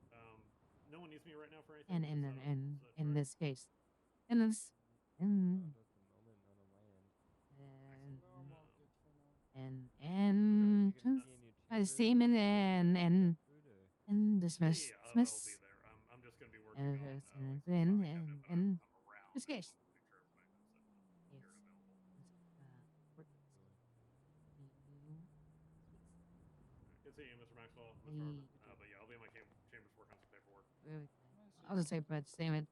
No one needs me right now for anything. And is that in right? this case, in this, Not at the moment, not on my end. and No, I'm all good for now. and You just gonna be in your by the chambers? statement Grab food, or? and dismiss Yeah, I'll be dismiss there. I'm just gonna be working on and like, the filing cabinet, but I'm around. this I case. just want to make sure everybody knows that I'm here and available. Work. Sure. Good seeing you, Mr. Maxwell, Miss Harper. But yeah, I'll be in my chambers working on some paperwork. I'll just say, but damn it.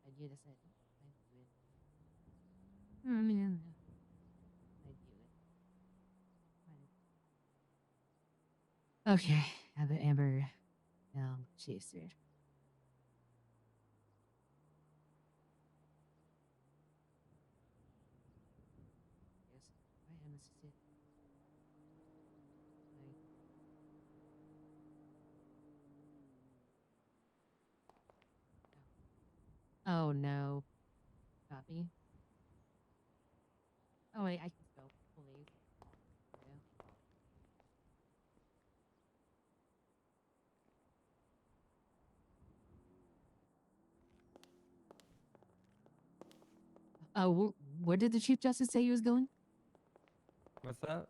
I do this. I do it. I mean, I do it. Okay, have the Amber chaser. Yes, I am assistant. Oh no. Copy. Oh wait, I can spell police. Yeah. Oh, where did the Chief Justice say he was going? What's that?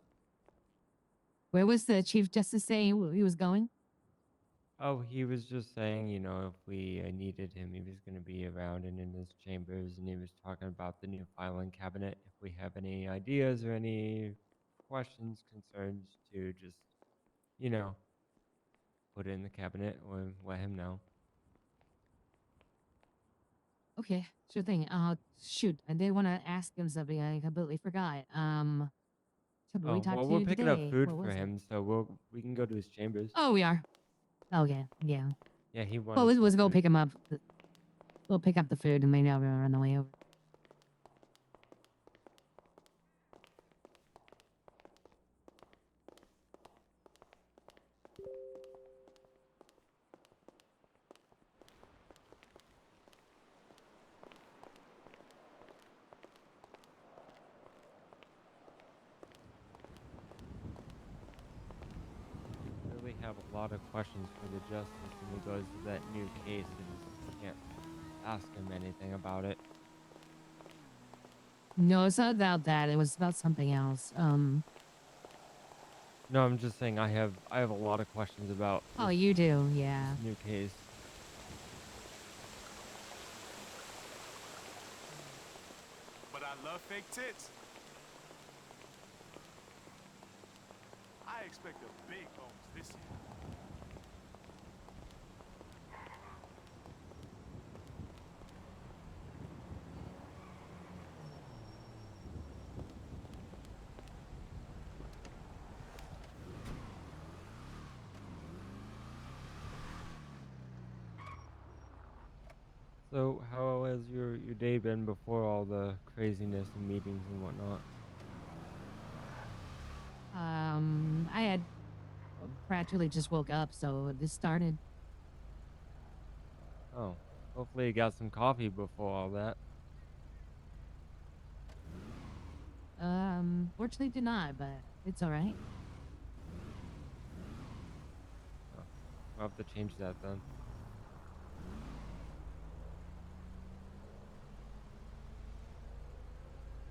Where was the Chief Justice saying he was going? Oh, he was just saying, you know, if we needed him, he was going to be around and in his chambers, and he was talking about the new filing cabinet. If we have any ideas or any questions, concerns, to just, you know, put it in the cabinet or let him know. Okay, sure thing. Shoot, I did want to ask him something. I completely forgot. Something we Oh, talked well, to we're picking up today. food What for was it? him, so we can go to his chambers. Oh, we are. Okay, yeah. Yeah, he Well, wanted some let's go food. pick him up. We'll pick up the food and maybe I'll run the way over. Really have a lot of questions for the justice in regards to that new case. I just can't ask him anything about it. No, it's not about that. It was about something else. No, I'm just saying I have a lot of questions about Oh, this, you do, yeah. this new case. But I love fake tits. I expect a big bonus this year. So, how has your day been before all the craziness and meetings and whatnot? I had practically just woke up, so this started. Oh, hopefully you got some coffee before all that. Fortunately did not, but it's all right. Oh, I'll have to change that then.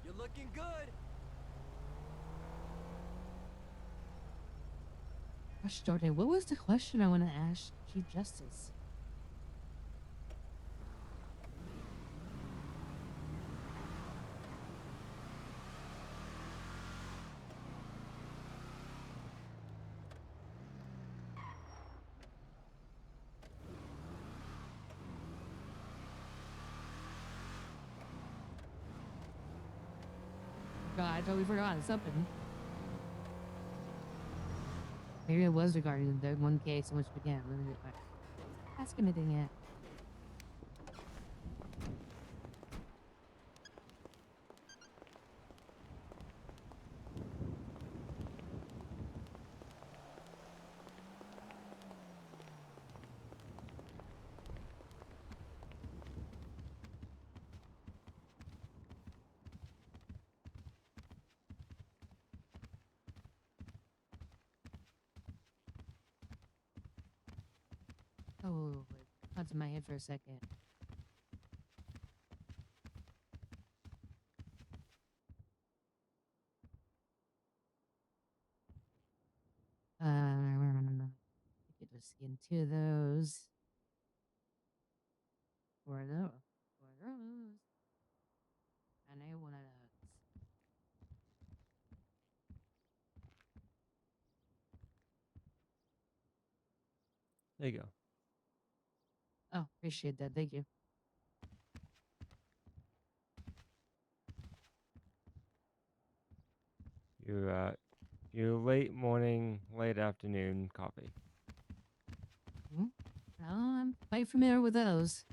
You're looking good. Gosh darn it, what was the question I want to ask Chief Justice? God, I totally forgot something. Maybe it was regarding the one case in which we can't really ask anything yet. Oh, wait, popped in my head for a second. Let's get into those. For those. I know one of those. There you go. Oh, appreciate that. Thank you. Your late morning, late afternoon coffee. Well, I'm quite familiar with those.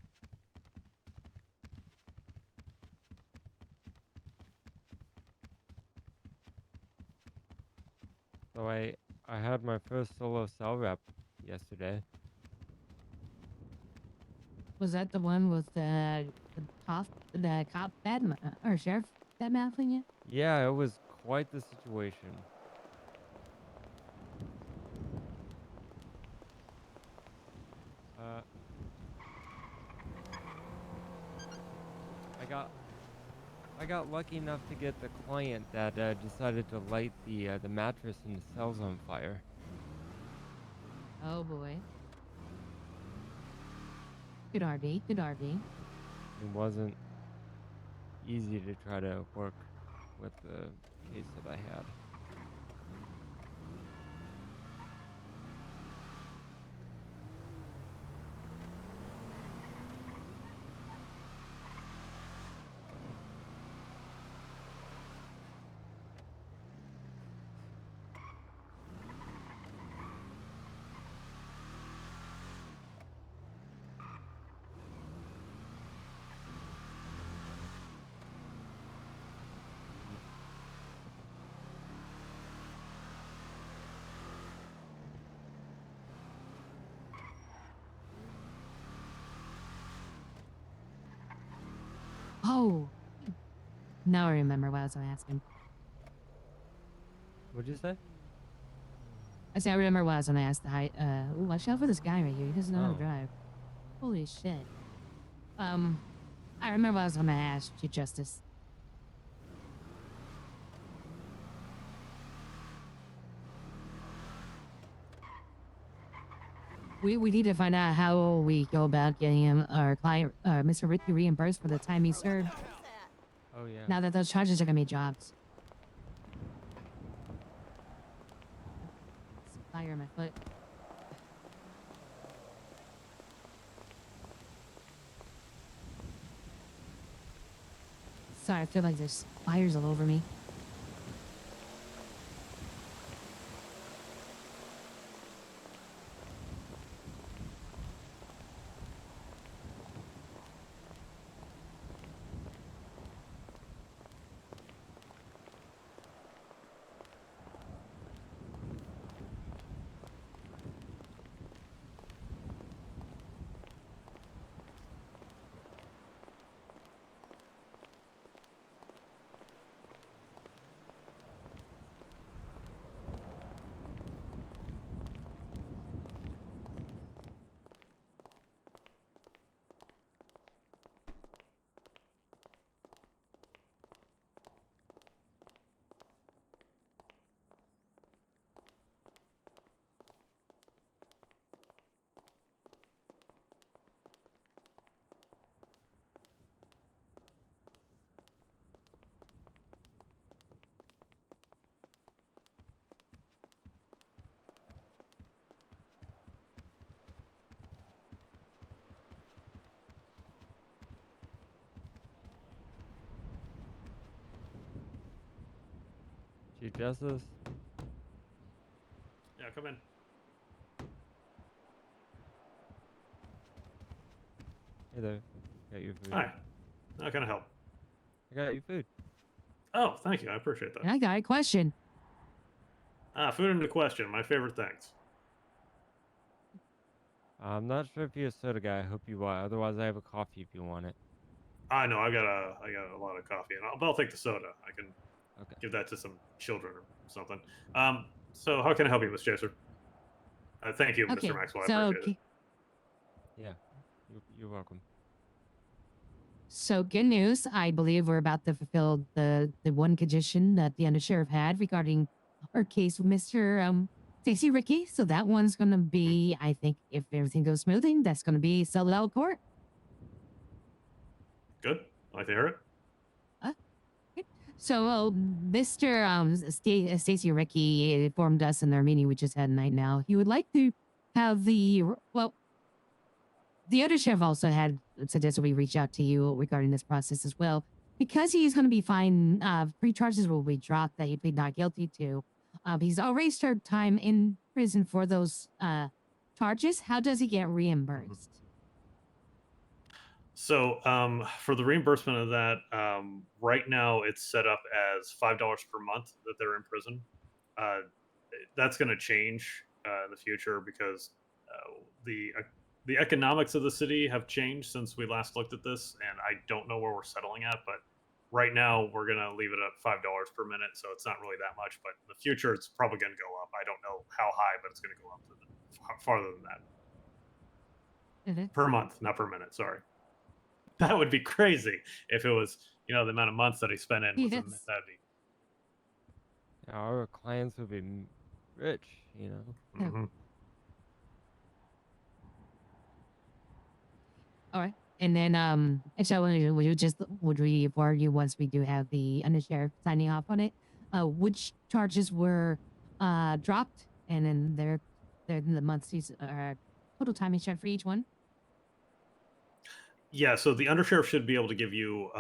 So I had my first solo cell rep yesterday. Was that the one with the cop bad or sheriff bad mouthing you? Yeah, it was quite the situation. Uh, I got lucky enough to get the client that decided to light the mattress in the cells on fire. Oh boy. Good RB. Good RB. It wasn't easy to try to work with the case that I had. Oh. Now I remember what I was asking. What'd you say? I say I remember what I was gonna ask the ooh, watch out for this guy right here. He doesn't know how to Oh. drive. Holy shit. I remember what I was gonna ask Chief Justice. We need to find out how we go about getting him, our client, Mr. Ricky, reimbursed for the time he served. Oh yeah. Now that those charges are gonna be dropped. Fire in my foot. Sorry, I feel like there's fires all over me. Chief Justice? Yeah, come in. Hey there. Got your food. Hi. How can I help? I got your food. Oh, thank you. I appreciate that. And I got a question. Food into question. My favorite things. I'm not sure if you're a soda guy. I hope you are. Otherwise, I have a coffee if you want it. I know. I got a lot of coffee, and I'll take the soda. I can Okay. give that to some children or something. So how can I help you, Miss Chaser? Thank you, Okay, Mr. Maxwell. I so appreciate it. Yeah. You're welcome. So good news. I believe we're about to fulfill the one condition that the undersheriff had regarding our case with Mr. Stacy Ricky. So that one's going to be, I think, if everything goes smoothly, that's going to be settled out of court. Good. I like to hear it. So, Mr. Stacy Ricky informed us in their meeting we just had tonight now. He would like to have the other sheriff also had suggested we reach out to you regarding this process as well. Because he's going to be fined, 3 charges will be dropped that he plead not guilty to. He's already served time in prison for those charges. How does he get reimbursed? So for the reimbursement of that, right now it's set up as $5 per month that they're in prison. That's going to change in the future because the economics of the city have changed since we last looked at this, and I don't know where we're settling at, but right now we're going to leave it at $5 per minute, so it's not really that much, but in the future it's probably going to go up. I don't know how high, but it's going to go up farther than that. Per month, not per minute, sorry. That would be crazy if it was, the amount of months that he spent in. Yes. That'd be. Our clients would be rich, Mhm. All right. And then, actually, would we inform you once we do have the undersheriff signing off on it, which charges were dropped, and then they're the months total time is for each one? Yeah, so the undersheriff should be able to give you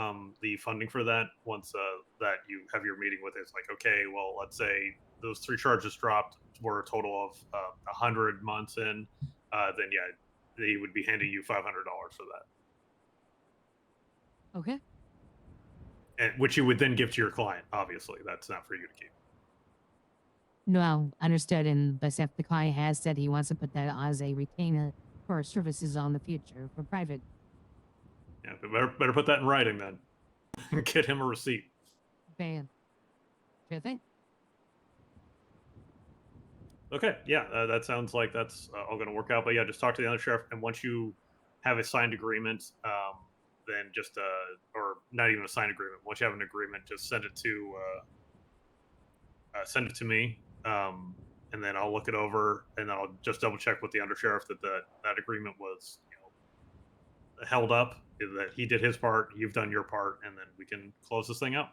the funding for that once that you have your meeting with it. It's like, okay, well, let's say those 3 charges dropped were a total of 100 months in, then yeah, they would be handing you $500 for that. Okay. And which you would then give to your client. Obviously, that's not for you to keep. No, understood. And but if the client has said he wants to put that as a retainer for services on the future for private. Yeah, but better put that in writing then. Get him a receipt. Ban. Sure thing. Okay, yeah, that sounds like that's all going to work out. But yeah, just talk to the undersheriff, and once you have a signed agreement, then just or not even a signed agreement. Once you have an agreement, just send it to me, and then I'll look it over, and I'll just double check with the undersheriff that agreement was held up, that he did his part, you've done your part, and then we can close this thing out.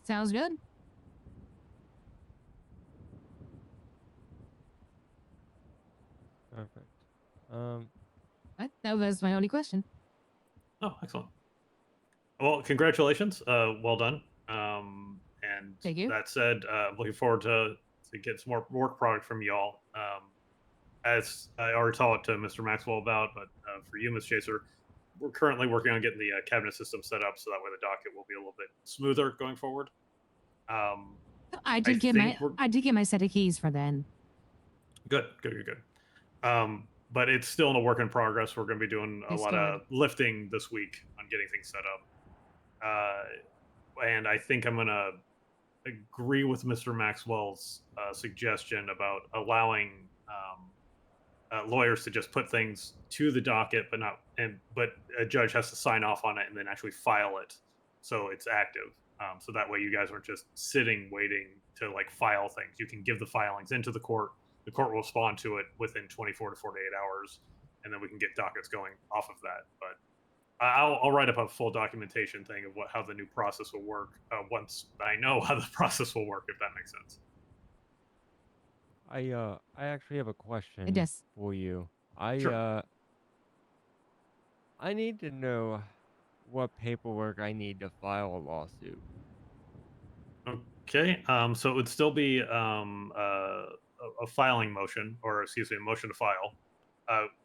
Sounds good. Perfect. That was my only question. Oh, excellent. Well, congratulations. Well done. And Thank you. That said, I'm looking forward to get some more work product from y'all. As I already talked to Mr. Maxwell about, but for you, Ms. Chaser, we're currently working on getting the cabinet system set up so that way the docket will be a little bit smoother going forward. I did get my set of keys for then. Good. But it's still in a work in progress. We're going to be doing a lot of lifting this week on getting things set up. And I think I'm going to agree with Mr. Maxwell's suggestion about allowing lawyers to just put things to the docket, but a judge has to sign off on it and then actually file it so it's active. So that way you guys aren't just sitting waiting to file things. You can give the filings into the court. The court will respond to it within 24 to 48 hours, and then we can get dockets going off of that. But I'll write up a full documentation thing of how the new process will work once I know how the process will work, if that makes sense. I actually have a question It does. for you. Sure. I need to know what paperwork I need to file a lawsuit. Okay. So it would still be a filing motion, or excuse me, a motion to file.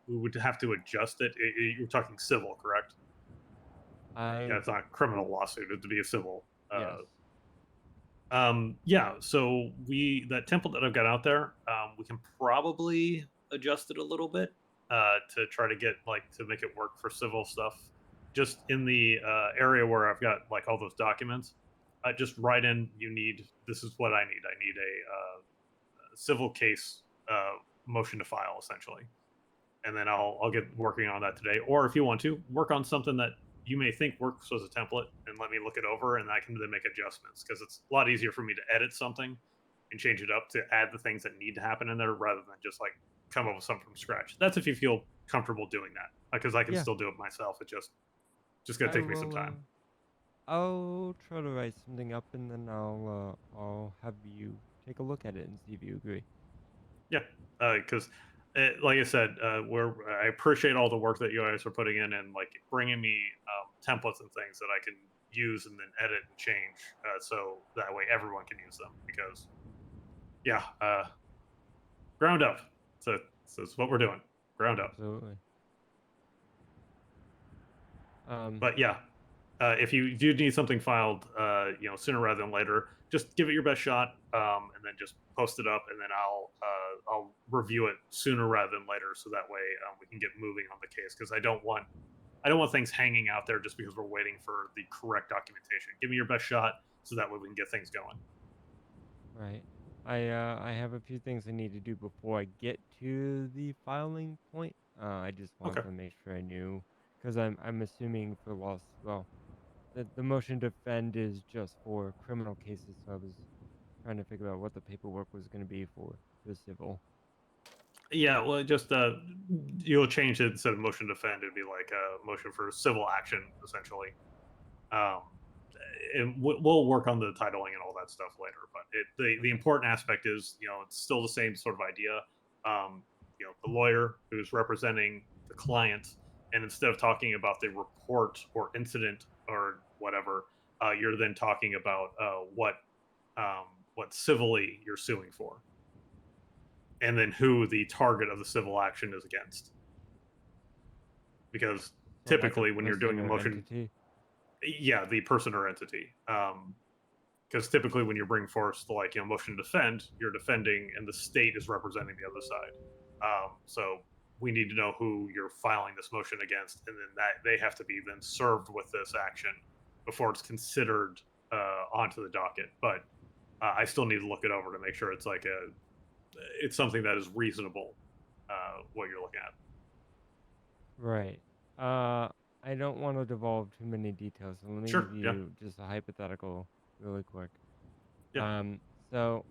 We would have to adjust it. You're talking civil, correct? Yeah, it's not a criminal lawsuit. It'd be a civil. Yes. Yeah. So that template that I've got out there, we can probably adjust it a little bit to try to get to make it work for civil stuff. Just in the area where I've got all those documents, just write in. This is what I need. I need a civil case motion to file, essentially, and then I'll get working on that today. Or if you want to work on something that you may think works as a template, and let me look it over, and I can then make adjustments, because it's a lot easier for me to edit something and and change it up to add the things that need to happen in there rather than just like come up with something from scratch. That's if you feel comfortable doing that, because I can Yeah, still do it myself. It just gonna I take me some will. time. I'll try to write something up, and then I'll have you take a look at it and see if you agree. Yeah, because like I said, I appreciate all the work that you guys are putting in and like bringing me templates and things that I can use and then edit and change, so that way everyone can use them. Because yeah, ground up. So it's what we're doing, ground up. Absolutely. But yeah, if you do need something filed, sooner rather than later, just give it your best shot, and then just post it up, and then I'll review it sooner rather than later, so that way we can get moving on the case. Because I don't want things hanging out there just because we're waiting for the correct documentation. Give me your best shot, so that way we can get things going. Right. I have a few things I need to do before I get to the filing point. I just wanted Okay. to make sure I knew, because I'm assuming for loss. Well, the motion to defend is just for criminal cases, so I was trying to figure out what the paperwork was going to be for the civil. Yeah, well, just you'll change it instead of motion to defend. It'd be like a motion for civil action, essentially. Um, and we'll work on the titling and all that stuff later. But the important aspect is, it's still the same sort of idea. The lawyer who's representing the client, and instead of talking about the report or incident or whatever, you're then talking about what civilly you're suing for, and then who the target of the civil action is against. Because So like a typically, when you're doing a person or motion, entity. yeah, the person or entity. Because typically when you're bringing forth motion to defend, you're defending and the state is representing the other side. So we need to know who you're filing this motion against, and then that they have to be then served with this action before it's considered onto the docket. But I still need to look it over to make sure it's something that is reasonable, what you're looking at. Right. I don't want to devolve too many details, so let me Sure. give Yeah. you just a hypothetical really quick. Yeah. So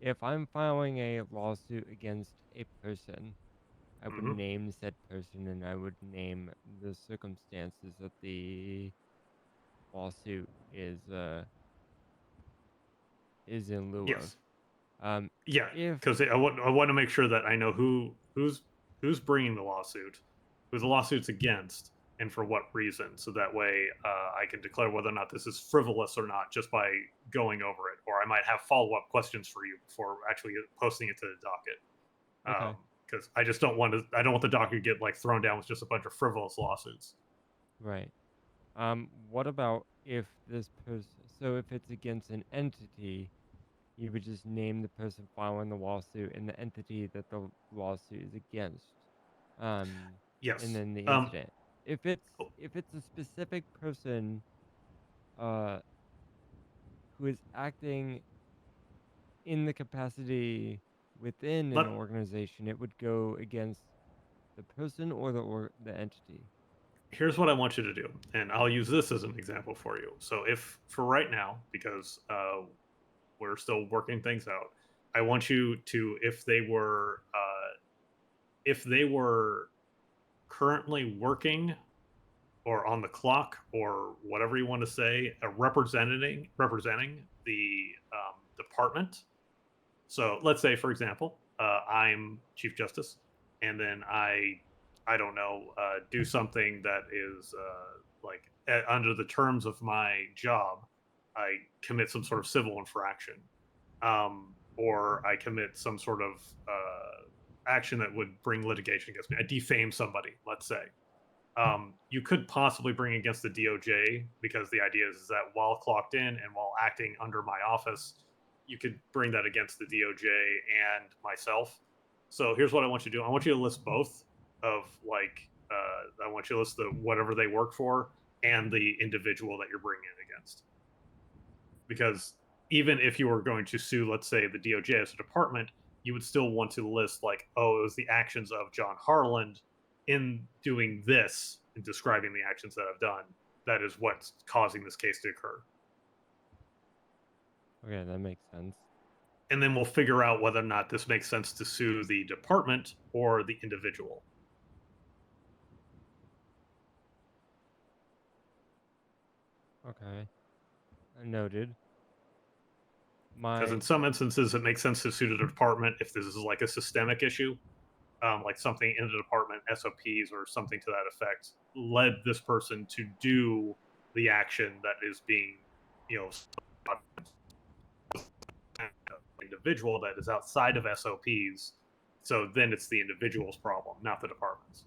if I'm filing a lawsuit against a person, I would Hmm. name said person and I would name the circumstances that the lawsuit is in lieu of. Yes. Yeah, If because I want to make sure that I know who's bringing the lawsuit, who the lawsuit's against, and for what reason, so that way I can declare whether or not this is frivolous or not just by going over it, or I might have follow up questions for you before actually posting it to the docket. okay, Because I just don't want the docket to get thrown down with just a bunch of frivolous lawsuits. right. What about if this person? So if it's against an entity, you would just name the person filing the lawsuit and the entity that the lawsuit is against. And Yes. then the incident. If it's a specific person uh who is acting in the capacity within an let organization, it would go against the person or the entity. Here's what I want you to do, and I'll use this as an example for you. So if for right now, because we're still working things out, I want you to, if they were currently working or on the clock or whatever you want to say, representing the department. So let's say, for example, I'm Chief Justice, and then I don't know, do something that is under the terms of my job, I commit some sort of civil infraction, or I commit some sort of action that would bring litigation against me. I defame somebody, let's say. You could possibly bring against the DOJ, because the idea is that while clocked in and while acting under my office, you could bring that against the DOJ and myself. So here's what I want you to do. I want you to list both of I want you to list the whatever they work for and the individual that you're bringing it against. Because even if you were going to sue, let's say, the DOJ as a department, you would still want to list it was the actions of John Harland in doing this and describing the actions that I've done. That is what's causing this case to occur. Okay, that makes sense. and then we'll figure out whether or not this makes sense to sue the department or the individual. Okay. Noted. Because in My some instances, it makes sense to sue the department if this is like a systemic issue, like something in the department SOPs or something to that effect led this person to do the action that is being, you know, individual that is outside of SOPs. So then it's the individual's problem, not the department's.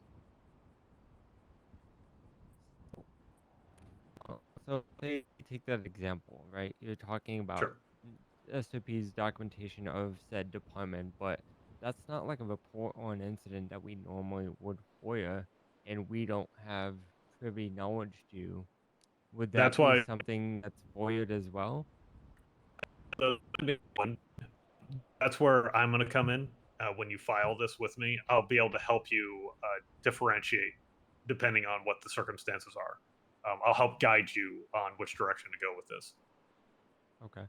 so say you take that example, right? You're talking about Sure. SOP's documentation of said department, but that's not like a report or an incident that we normally would FOIA, and we don't have privy knowledge to. Would that That's be why something that's FOIA'd as well? that's where I'm going to come in. When you file this with me, I'll be able to help you differentiate depending on what the circumstances are. I'll help guide you on which direction to go with this. Okay.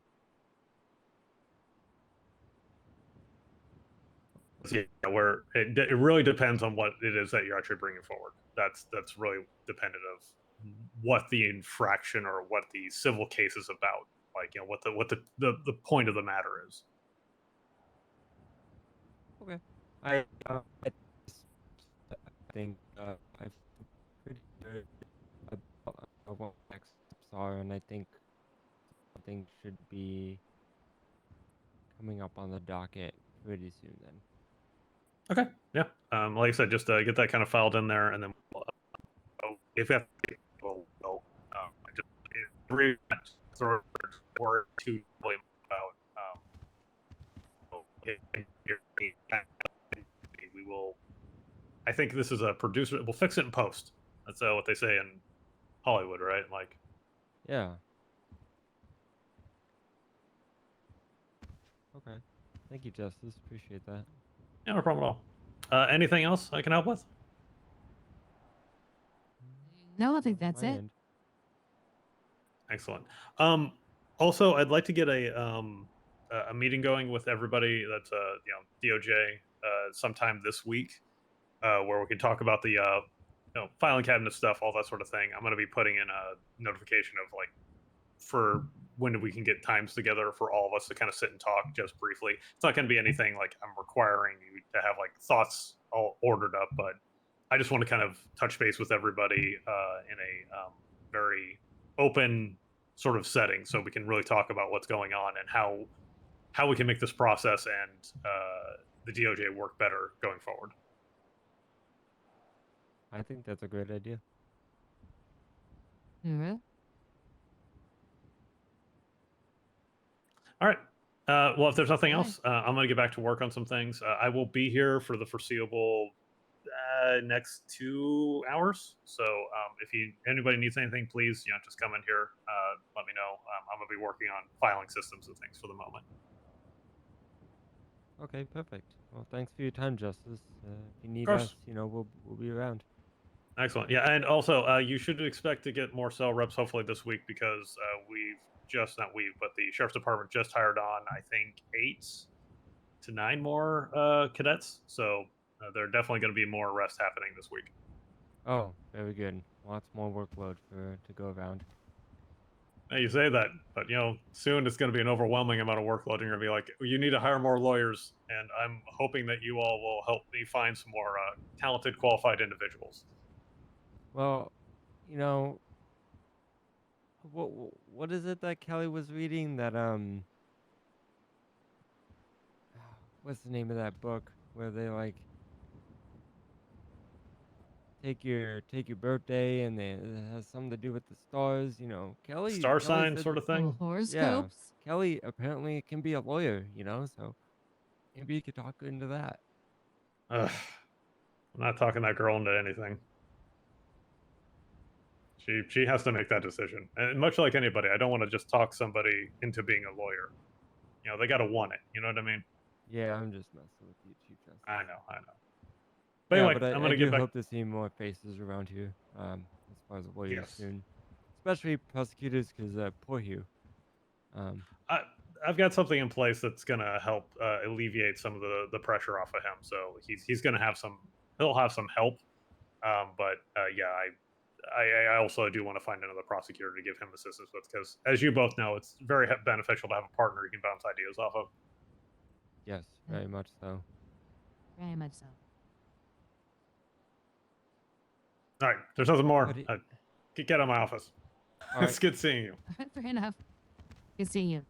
Yeah, where it really depends on what it is that you're actually bringing forward. That's really dependent of what the infraction or what the civil case is about. Like, you know, what the point of the matter is. Okay. I think I feel pretty good about what next steps are, and I think something should be coming up on the docket pretty soon then. Okay. Yeah. Like I said, just get that kind of filed in there, and then if you have to, we'll just three or two about we will. I think this is a producer. We'll fix it in post. That's what they say in Hollywood, right? Like, Yeah. Okay. Thank you, Justice. Appreciate that. yeah, no problem at all. Anything else I can help with? No, I think Not on that's my it. end. Excellent. Also, I'd like to get a meeting going with everybody that's DOJ sometime this week, where we can talk about the filing cabinet stuff, all that sort of thing. I'm going to be putting in a notification of like for when we can get times together for all of us to kind of sit and talk just briefly. It's not going to be anything like I'm requiring you to have like thoughts all ordered up, but I just want to kind of touch base with everybody in a very open sort of setting so we can really talk about what's going on and how we can make this process and the DOJ work better going forward. I think that's a great idea. Mm-hmm. All right. Well, if there's nothing Right. else, I'm going to get back to work on some things. I will be here for the foreseeable next 2 hours. So if anybody needs anything, please just come in here. Let me know. I'm going to be working on filing systems and things for the moment. Okay, perfect. Well, thanks for your time, Justice. If you need course. us, we'll be around. Excellent. Yeah, and also you should expect to get more cell reps hopefully this week because but the sheriff's department just hired on I think 8 to 9 more cadets. So there are definitely going to be more arrests happening this week. Oh, very good. Lots more workload to go around. Now you say that, but soon it's going to be an overwhelming amount of workload. And you're going to be like, you need to hire more lawyers, and I'm hoping that you all will help me find some more talented, qualified individuals. Well, what is it that Kelly was reading that what's the name of that book where they like take your birthday and it has something to do with the stars, Kelly Sign said, sort of thing. yeah, Kelly apparently can be a lawyer, so maybe you could talk into that. I'm not talking that girl into anything. She has to make that decision. And much like anybody, I don't want to just talk somebody into being a lawyer. They got to want it. You know what I mean? Yeah, I'm just messing with you, Chief Justice. I know. But yeah, anyway, but I'm I going to do get back. hope to see more faces around here, as far as lawyers Yes. soon, especially prosecutors, because poor Hugh. I've got something in place that's gonna help alleviate some of the pressure off of him. So he's gonna have some. He'll have some help. But yeah, I also do want to find another prosecutor to give him assistance with, because as you both know, it's very beneficial to have a partner you can bounce ideas off of. Yes, very much so. Very much so. All right, there's nothing more. But it- Get out of my office. All It's right. good seeing you. Fair enough. Good seeing you.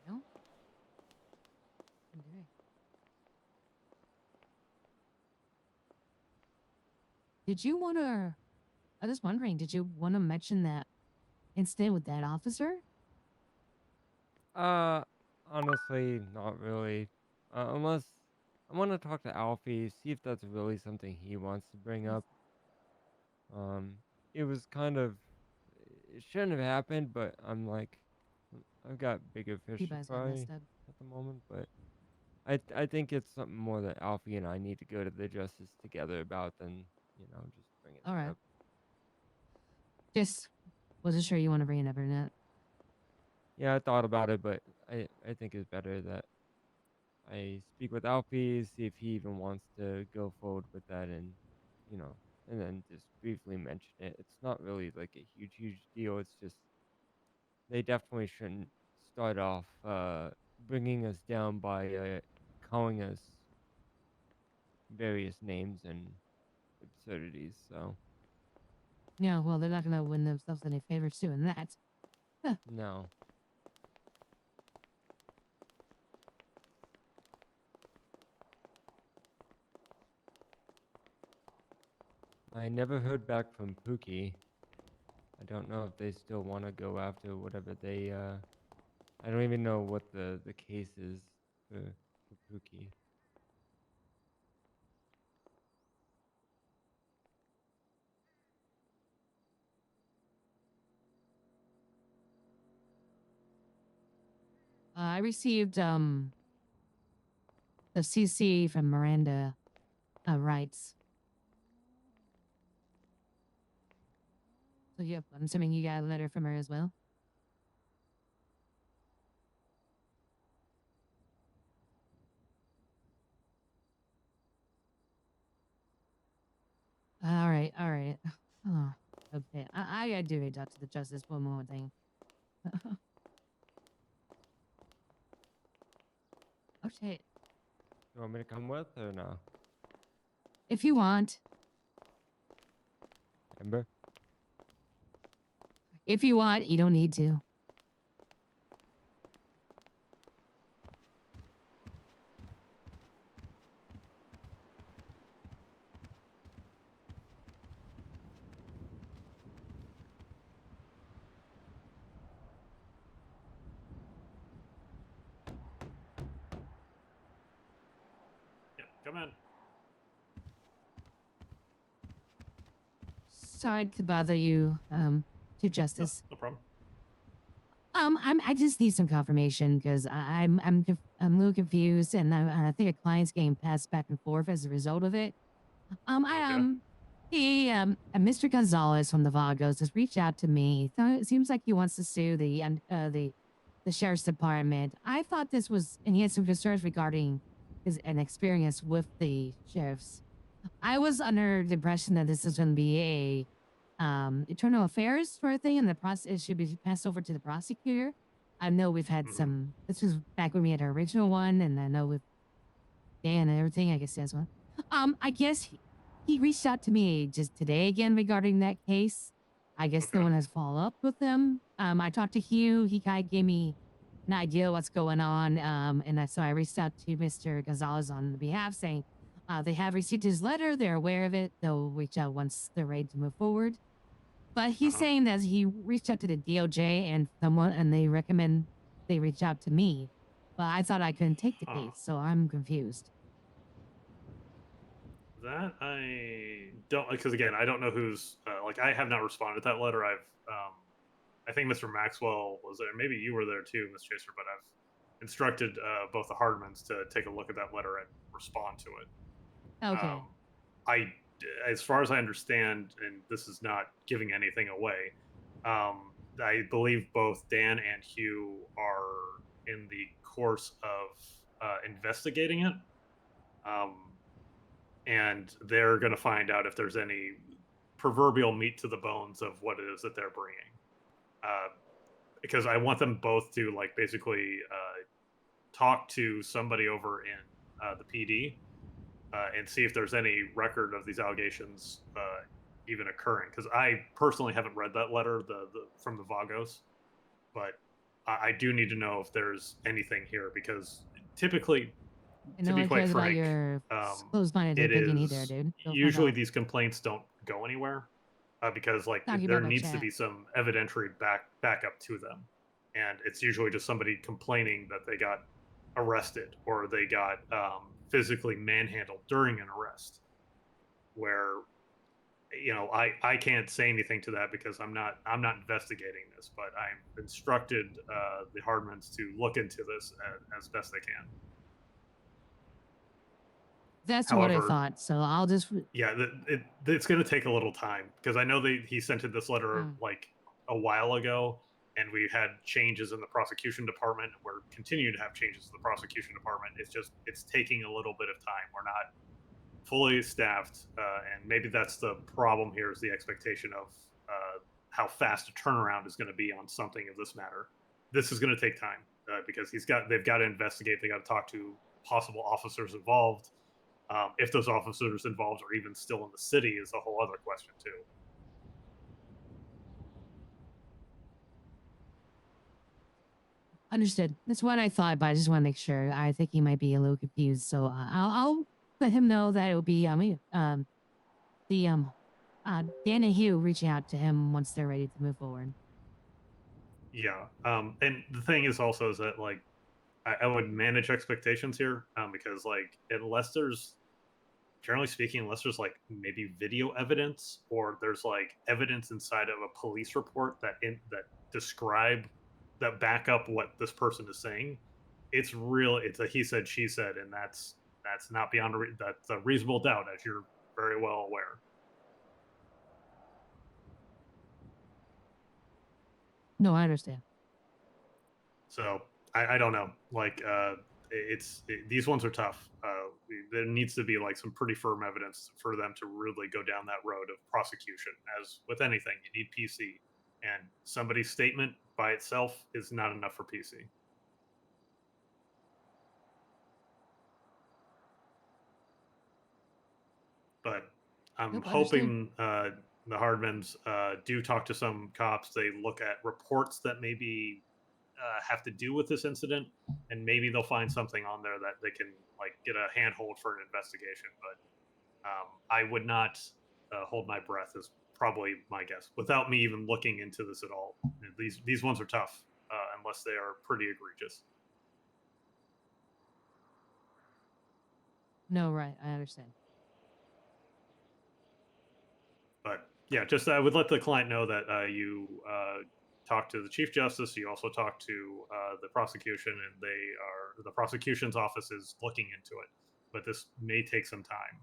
No? Okay. Did you want to? I was wondering. Did you want to mention that incident with that officer? Honestly, not really. Unless I want to talk to Alfie, see if that's really something he wants to bring up. Um, it was kind of, it shouldn't have happened, but I'm like, I've got bigger fish You to guys got fry messed up. at the moment. But I think it's something more that Alfie and I need to go to the justice together about than just bringing All it right. up. Just wasn't sure you want to bring it up or not. Yeah, I thought about it, but I think it's better that I speak with Alfie, see if he even wants to go forward with that, you know, and then just briefly mention it. It's not really like a huge deal. It's just they definitely shouldn't start off bringing us down by calling us various names and absurdities. So Yeah, well, they're not going to win themselves any favors doing that. Huh. no. I never heard back from Pookie. I don't know if they still want to go after whatever they. I don't even know what the case is for Pookie. I received the CC from Miranda Wrights. So yep, I'm assuming you got a letter from her as well. All right, all right. Oh, okay. I gotta do reach out to the justice one more thing. Oh shit. You want me to come with or no? If you want, Amber? if you want, you don't need to. Yeah, come in. Sorry to bother you, Chief No, Justice. no problem. I just need some confirmation because I'm a little confused, and I think a client's getting passed back and forth as a result of it. Okay. Mr. Gonzalez from the Vagos has reached out to me. So it seems like he wants to sue the sheriff's department. I thought this was, and he had some concerns regarding an experience with the sheriffs. I was under the impression that this is going to be a internal affairs sort of thing, and the process should be passed over to the prosecutor. I know we've had some. This was back when we had our original one, and I know with Dan and everything. I guess that's one. I guess he reached out to me just today again regarding that case. I guess Okay. no one has followed up with them. I talked to Hugh. He kind of gave me an idea what's going on. So I reached out to Mr. Gonzalez on the behalf, saying they have received his letter. They're aware of it. They'll reach out once they're ready to move forward. But he's saying that he reached out to the DOJ and they recommend they reach out to me. But I thought I couldn't take the case, so I'm confused. That I don't, because again, I don't know who's like, I have not responded to that letter. I think Mr. Maxwell was there. Maybe you were there too, Miss Chaser, but instructed both the Hardmans to take a look at that letter and respond to it. Okay. As far as I understand, and this is not giving anything away, I believe both Dan and Hugh are in the course of investigating it, and they're going to find out if there's any proverbial meat to the bones of what it is that they're bringing. Because I want them both to like basically talk to somebody over in the PD and see if there's any record of these allegations even occurring. Because I personally haven't read that letter from the Vagos, but I do need to know if there's anything here because typically, And to no be one quite cares about frank, your closed-minded it thinking either, is dude. Go fuck usually off. these complaints don't go anywhere because like Talking there about my needs to chat. be some evidentiary backup to them, and it's usually just somebody complaining that they got arrested or they got physically manhandled during an arrest, where I can't say anything to that because I'm not investigating this, but I'm instructed the Hardmans to look into this as best they can. That's what I However, thought. So I'll just. yeah, it's going to take a little time because I know he sent in this letter like a while ago, and we had changes in the prosecution department. We're continuing to have changes in the prosecution department. It's taking a little bit of time. We're not fully staffed, and maybe that's the problem here is the expectation of how fast a turnaround is going to be on something of this matter. This is going to take time because they've got to investigate. They got to talk to possible officers involved. If those officers involved are even still in the city is a whole other question too. Understood. That's what I thought, but I just want to make sure. I think he might be a little confused, so I'll let him know that it will be Dan and Hugh reaching out to him once they're ready to move forward. Yeah, and the thing is also is that like I would manage expectations here because like generally speaking, unless there's like maybe video evidence or there's like evidence inside of a police report that back up what this person is saying, it's a he said she said, and that's not beyond that's a reasonable doubt, as you're very well aware. No, I understand. So I don't know, like these ones are tough. There needs to be like some pretty firm evidence for them to really go down that road of prosecution. As with anything, you need PC, and somebody's statement by itself is not enough for PC. But I'm hoping the Hardmans do talk to some cops. They look at reports that maybe have to do with this incident, and maybe they'll find something on there that they can like get a handhold for an investigation. But I would not hold my breath is probably my guess without me even looking into this at all. These ones are tough unless they are pretty egregious. No, right. I understand. But yeah, just I would let the client know that you talk to the Chief Justice. You also talk to the prosecution, and the prosecution's office is looking into it. But this may take some time.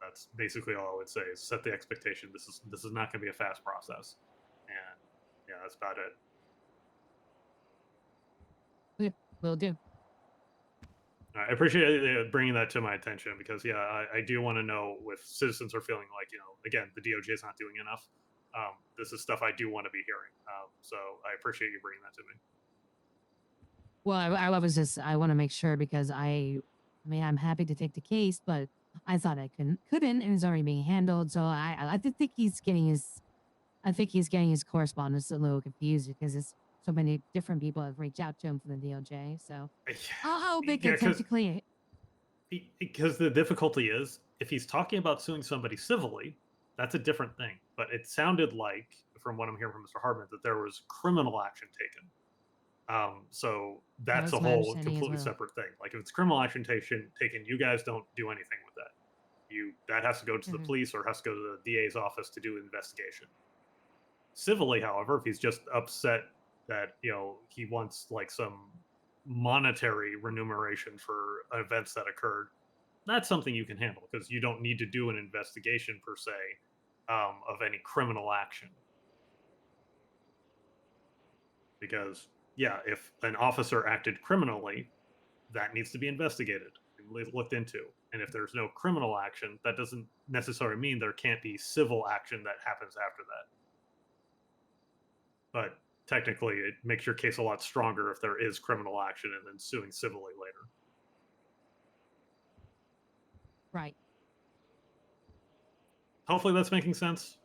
That's basically all I would say. Is set the expectation. This is not going to be a fast process, and yeah, that's about it. Yeah, will do. I appreciate bringing that to my attention because yeah, I do want to know if citizens are feeling like again the DOJ is not doing enough. This is stuff I do want to be hearing. So I appreciate you bringing that to me. Well, I want to make sure because I mean, I'm happy to take the case, but I thought I couldn't, and it's already being handled. So I think he's getting his correspondence a little confused because it's so many different people have reached out to him from the DOJ. So I'll make it technically. Because the difficulty is, if he's talking about suing somebody civilly, that's a different thing. But it sounded like, from what I'm hearing from Mr. Hardman, that there was criminal action taken. So that's a whole completely separate thing. Like if it's criminal action taken, you guys don't do anything with that. That has to go to the police or has to go to the DA's office to do an investigation. Civilly, however, if he's just upset that he wants like some monetary remuneration for events that occurred, that's something you can handle because you don't need to do an investigation per se of any criminal action. Because, yeah, if an officer acted criminally, that needs to be investigated and looked into. And if there's no criminal action, that doesn't necessarily mean there can't be civil action that happens after that. But technically, it makes your case a lot stronger if there is criminal action and then suing civilly later. Right. Hopefully that's making sense.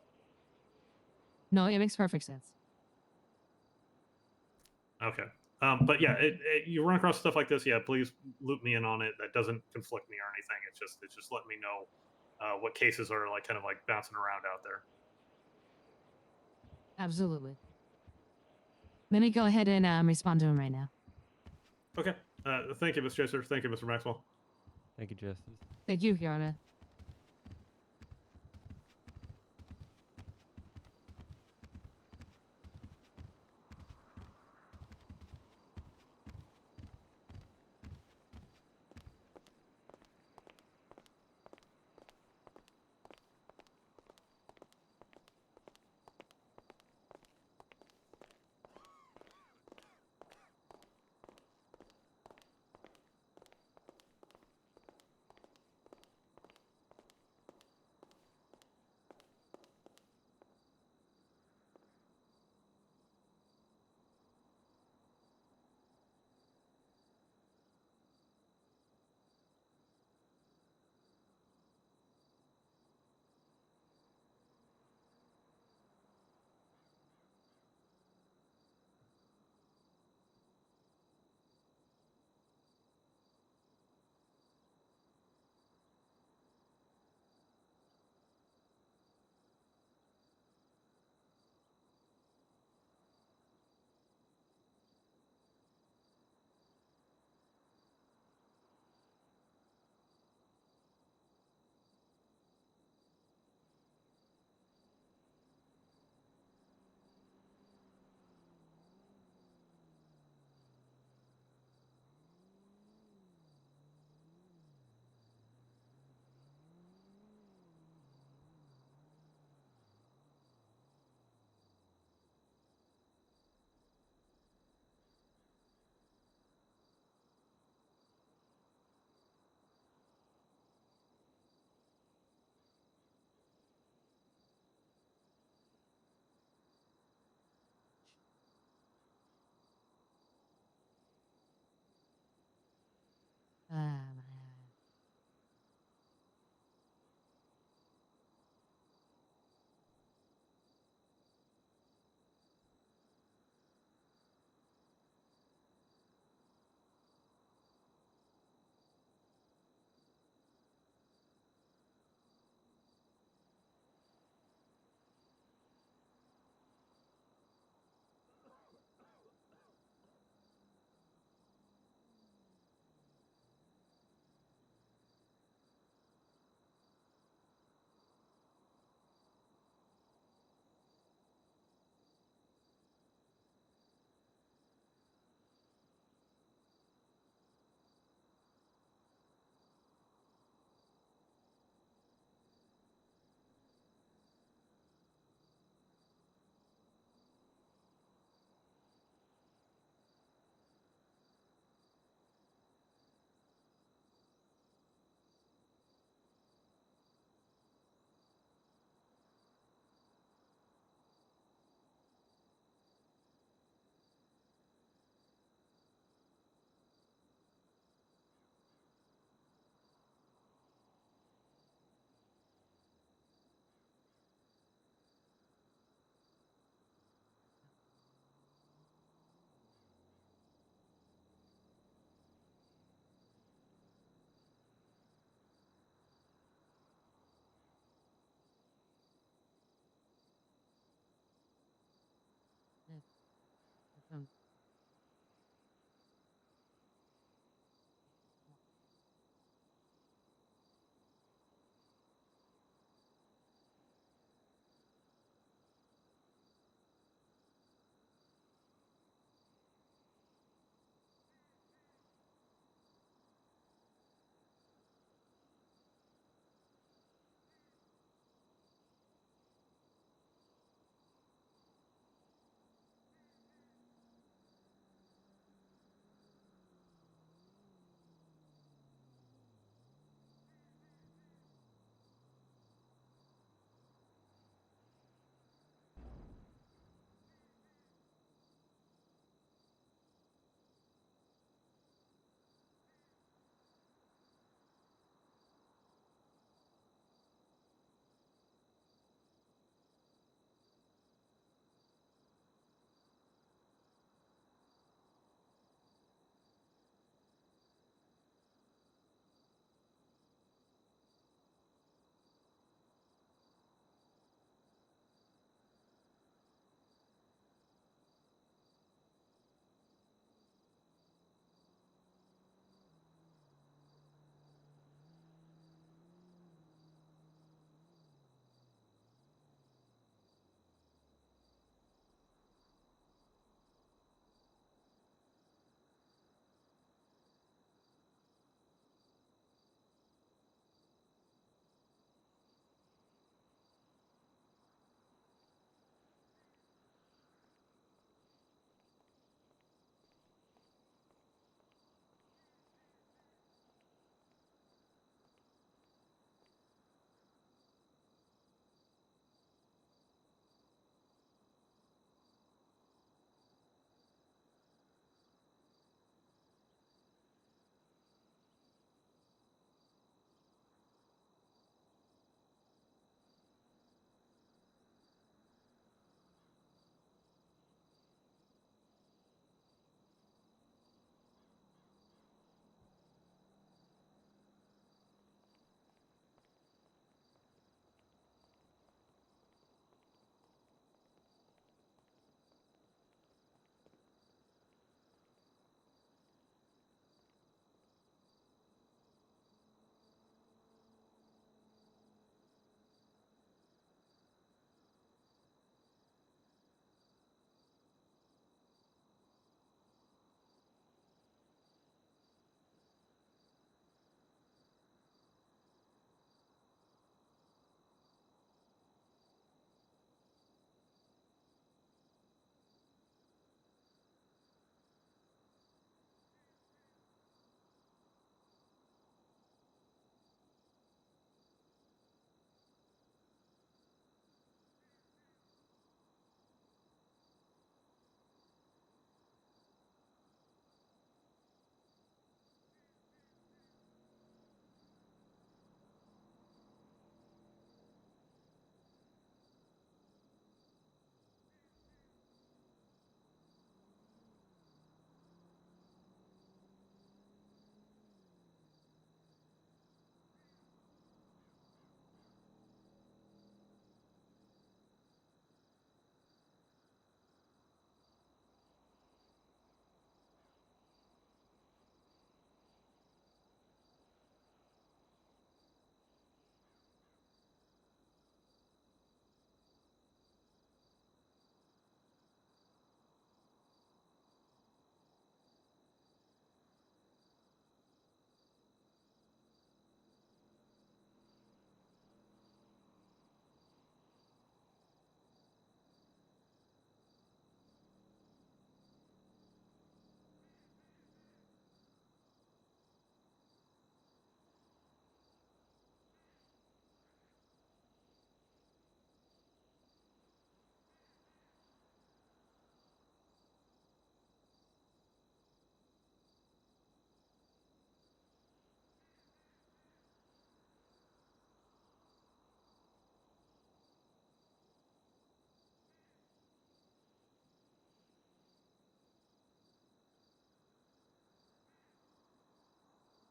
No, it makes perfect sense. Okay. But yeah, you run across stuff like this, yeah, please loop me in on it. That doesn't conflict me or anything. It's just let me know what cases are like kind of like bouncing around out there. Absolutely. Let me go ahead and respond to him right now. Okay. Thank you, Mr. Chaser. Thank you, Mr. Maxwell. Thank you, Justice. Thank you, Your Honor.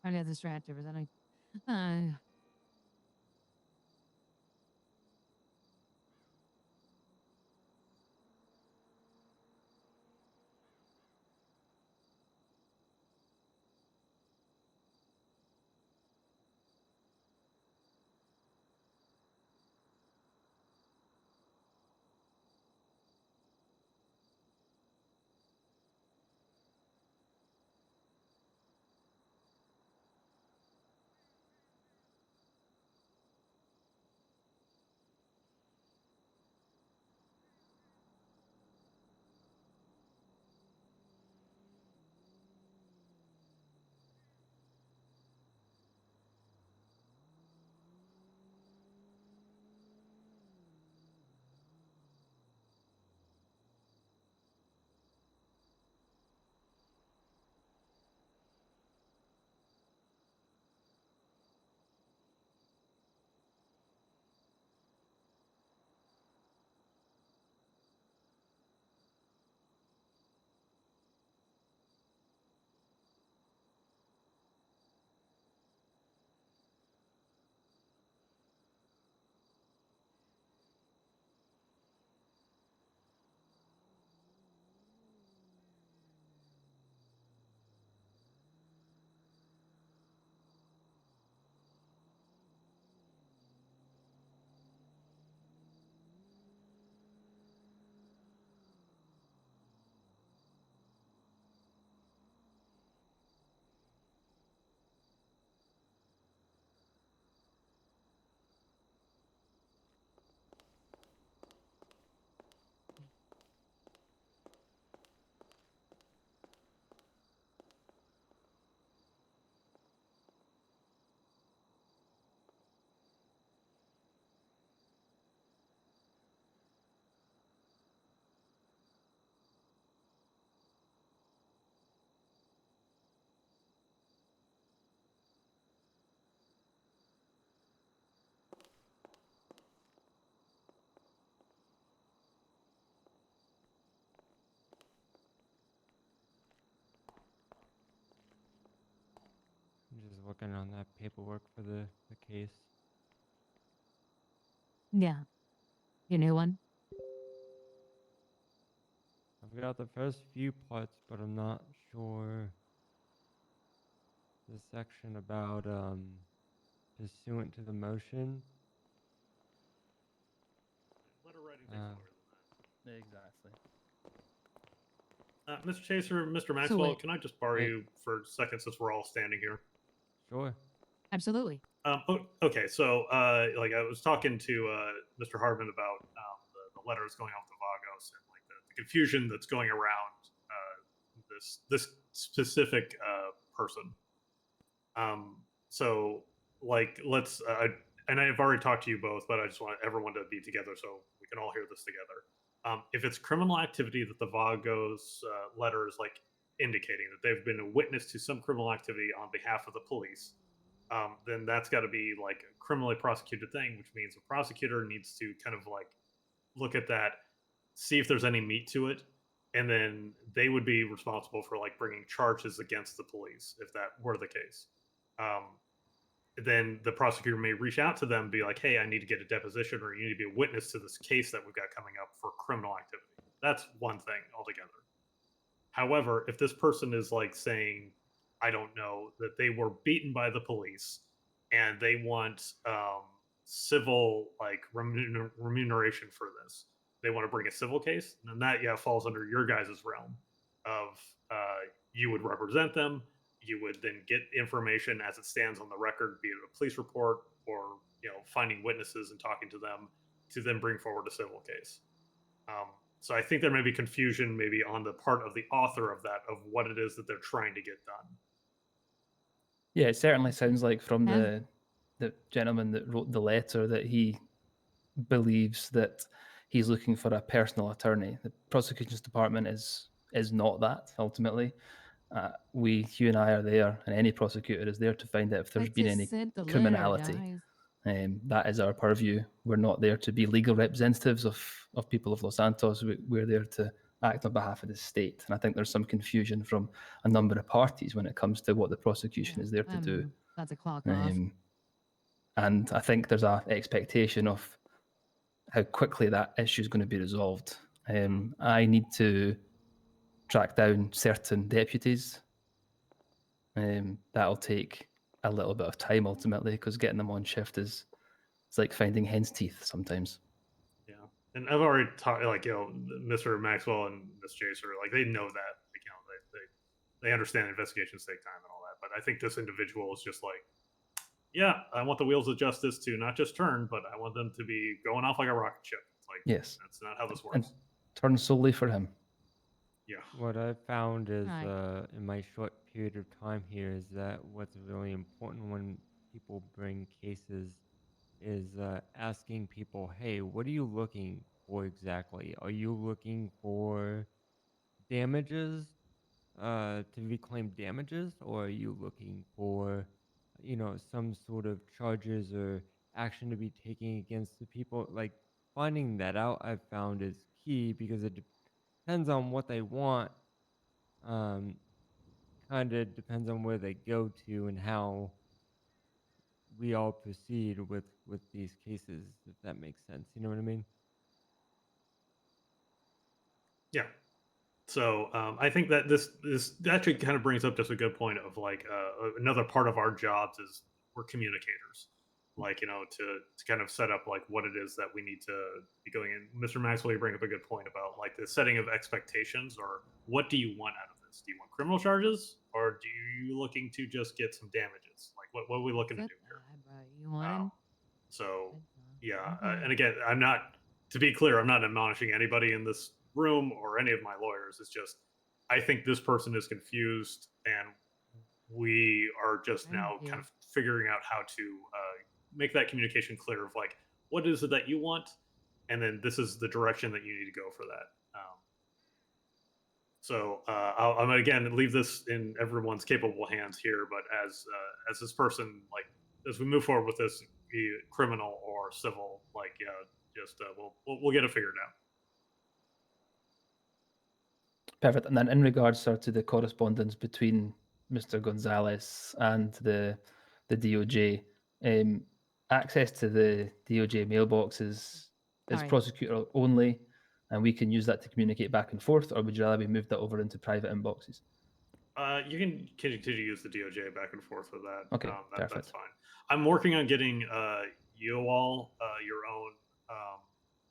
I got distracted for a second. Uh, I'm just working on that paperwork for the case. yeah. Your new one? I've got the first few parts, but I'm not sure the section about pursuant to the motion. Letter writing takes longer than that. Exactly. Mr. Chaser, Mr. So Maxwell, wait. can I just borrow Wait. you for a second since we're all standing here? Sure. Absolutely. Okay, so like I was talking to Mr. Hardman about the letters going off to Vagos and like the confusion that's going around this specific person. So like let's and I've already talked to you both, but I just want everyone to be together so we can all hear this together. If it's criminal activity that the Vagos letter is like indicating that they've been a witness to some criminal activity on behalf of the police, then that's got to be like a criminally prosecuted thing, which means a prosecutor needs to kind of like look at that, see if there's any meat to it, and then they would be responsible for like bringing charges against the police if that were the case. Then the prosecutor may reach out to them and be like, hey, I need to get a deposition or you need to be a witness to this case that we've got coming up for criminal activity. That's one thing altogether. However, if this person is like saying, I don't know, that they were beaten by the police and they want civil like remuneration for this, they want to bring a civil case, and that falls under your guys' realm of you would represent them. You would then get information as it stands on the record, be it a police report or finding witnesses and talking to them to then bring forward a civil case. So I think there may be confusion maybe on the part of the author of that, of what it is that they're trying to get done. Yeah, it certainly sounds like from Yeah. the gentleman that wrote the letter that he believes that he's looking for a personal attorney. The prosecution's department is not that ultimately. You and I are there, and any prosecutor is there to find out if there's I been just any sent the letter, criminality. guys. That is our purview. We're not there to be legal representatives of people of Los Santos. We're there to act on behalf of the state. And I think there's some confusion from a number of parties when it comes to what the prosecution is there to do. That's a clock off. And I think there's a expectation of how quickly that issue is going to be resolved. I need to track down certain deputies. That'll take a little bit of time ultimately, because getting them on shift is it's like finding hen's teeth sometimes. Yeah, and I've already talked, like, Mr. Maxwell and Miss Chaser, like, they know that, like, they understand investigations take time and all that. But I think this individual is just like, yeah, I want the wheels of justice to not just turn, but I want them to be going off like a rocket ship. It's like, yes, that's not how this works. And turn solely for him. Yeah. What I've found is, Right. in my short period of time here, is that what's really important when people bring cases is asking people, hey, what are you looking for exactly? Are you looking for damages, to reclaim damages, or are you looking for, some sort of charges or action to be taken against the people? Like, finding that out, I've found is key because it depends on what they want. Kind of depends on where they go to and how we all proceed with these cases, if that makes sense. You know what I mean? Yeah. So I think that this actually kind of brings up just a good point of, like, another part of our jobs is we're communicators, like, to kind of set up, like, what it is that we need to be going in. Mr. Maxwell, you bring up a good point about, like, the setting of expectations, or what do you want out of this? Do you want criminal charges, or do you looking to just get some damages? Like, what are we looking to do here? You wanted? So yeah, Okay. and again, I'm not, to be clear, I'm not admonishing anybody in this room or any of my lawyers. It's just, I think this person is confused, and we are just I'm now with kind you. of figuring out how to make that communication clear of, like, what is it that you want, and then this is the direction that you need to go for that. So I'm gonna, again, leave this in everyone's capable hands here. But as this person, like, as we move forward with this, be it criminal or civil, like, yeah, just we'll get it figured out. Perfect. And then in regards, sir, to the correspondence between Mr. Gonzalez and the DOJ, access to the DOJ mailbox is Sorry. prosecutor only, and we can use that to communicate back and forth, or would you rather we move that over into private inboxes? You can continue to use the DOJ back and forth with that. Okay, That's perfect. fine. I'm working on getting you all your own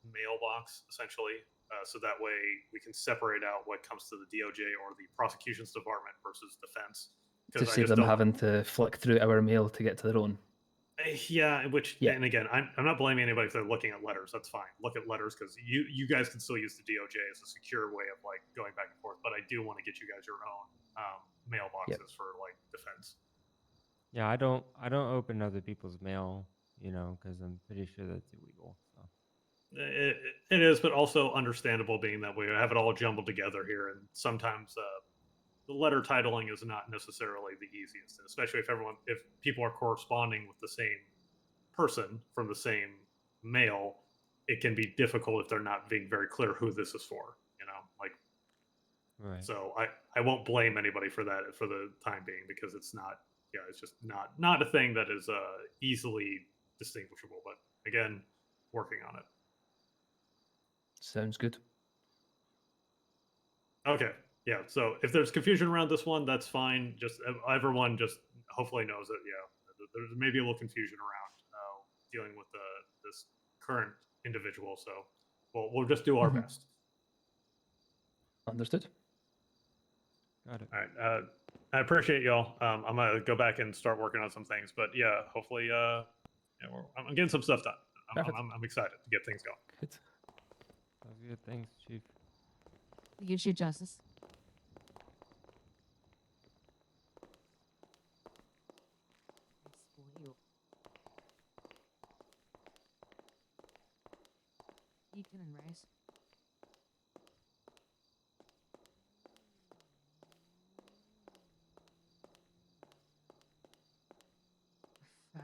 mailbox, essentially, so that way we can separate out what comes to the DOJ or the prosecution's department versus defense. To save them having to flick through our mail to get to their own. Yeah, and again, I'm not blaming anybody if they're looking at letters. That's fine. Look at letters, because you guys can still use the DOJ as a secure way of, like, going back and forth. But I do want to get you guys your own mailboxes for, like, defense. Yeah, I don't open other people's mail, because I'm pretty sure that's illegal. So It is, but also understandable, being that we have it all jumbled together here, and sometimes the letter titling is not necessarily the easiest, and especially if people are corresponding with the same person from the same mail, it can be difficult if they're not being very clear who this is for. Like, right. so I won't blame anybody for that for the time being, because it's not, it's just not a thing that is easily distinguishable. But again, working on it. Sounds good. Okay. Yeah. So if there's confusion around this one, that's fine. Just everyone just hopefully knows that, there's maybe a little confusion around dealing with this current individual. So we'll just do our best. Understood. Got it. All right. I appreciate y'all. I'm gonna go back and start working on some things, but yeah, hopefully, I'm getting some stuff done. I'm excited to get things going. Good. Sounds good. Thanks, Chief. Thank you, Chief Justice. Ethan and Rice.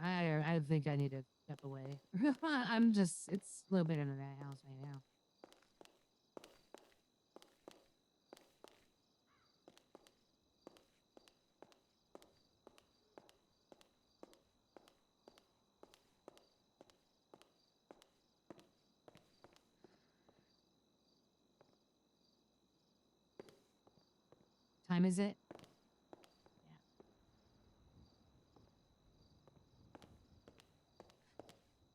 I think I need to step away. It's a little bit under that house right now. time is it? Yeah.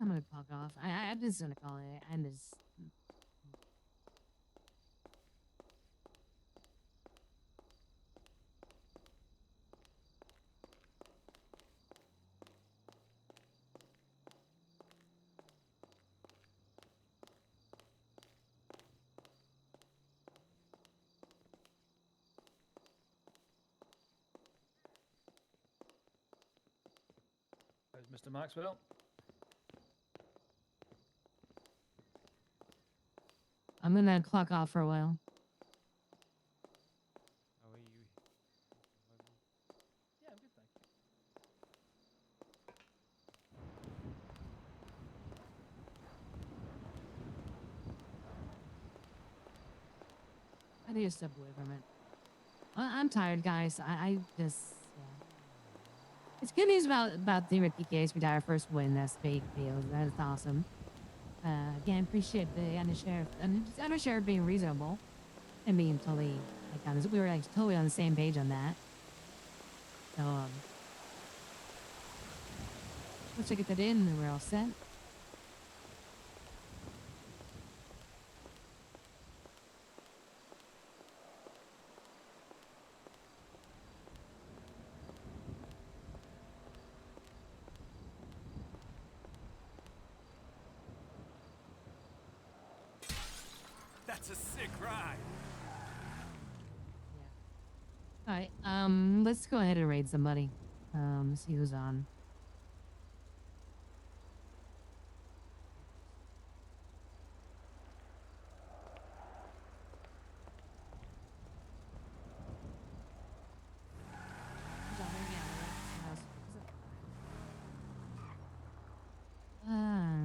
I'm gonna clock off. I'm just gonna call it. I'm just. How's Mr. Maxwell? I'm gonna clock off for a while. How are you? Yeah, I'm good, thank you. I need to step away from it. I'm tired, guys. I just. Yeah. It's good news about the PK's. We got our first win. That's big deal. That's awesome. Again, appreciate the undersheriff being reasonable and being totally like on this. We were like totally on the same page on that. So let's get that in and we're all set. That's a sick ride. Yeah. All right. Let's go ahead and raid somebody. See who's on.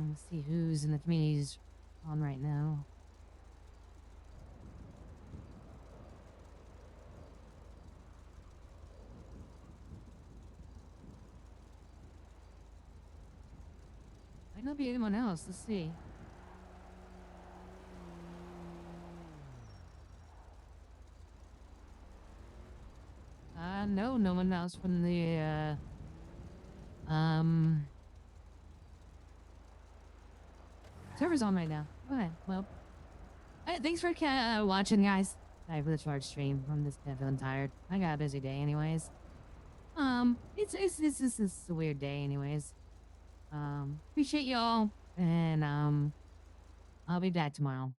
Let's see who's in the communities on right now. Might not be anyone else. Let's see. No, no one else from the server's on right now. Okay, well, thanks for watching, guys. Sorry for the short stream. I'm just kind of feeling tired. I got a busy day, anyways. It's a weird day, anyways. Appreciate y'all, and I'll be back tomorrow.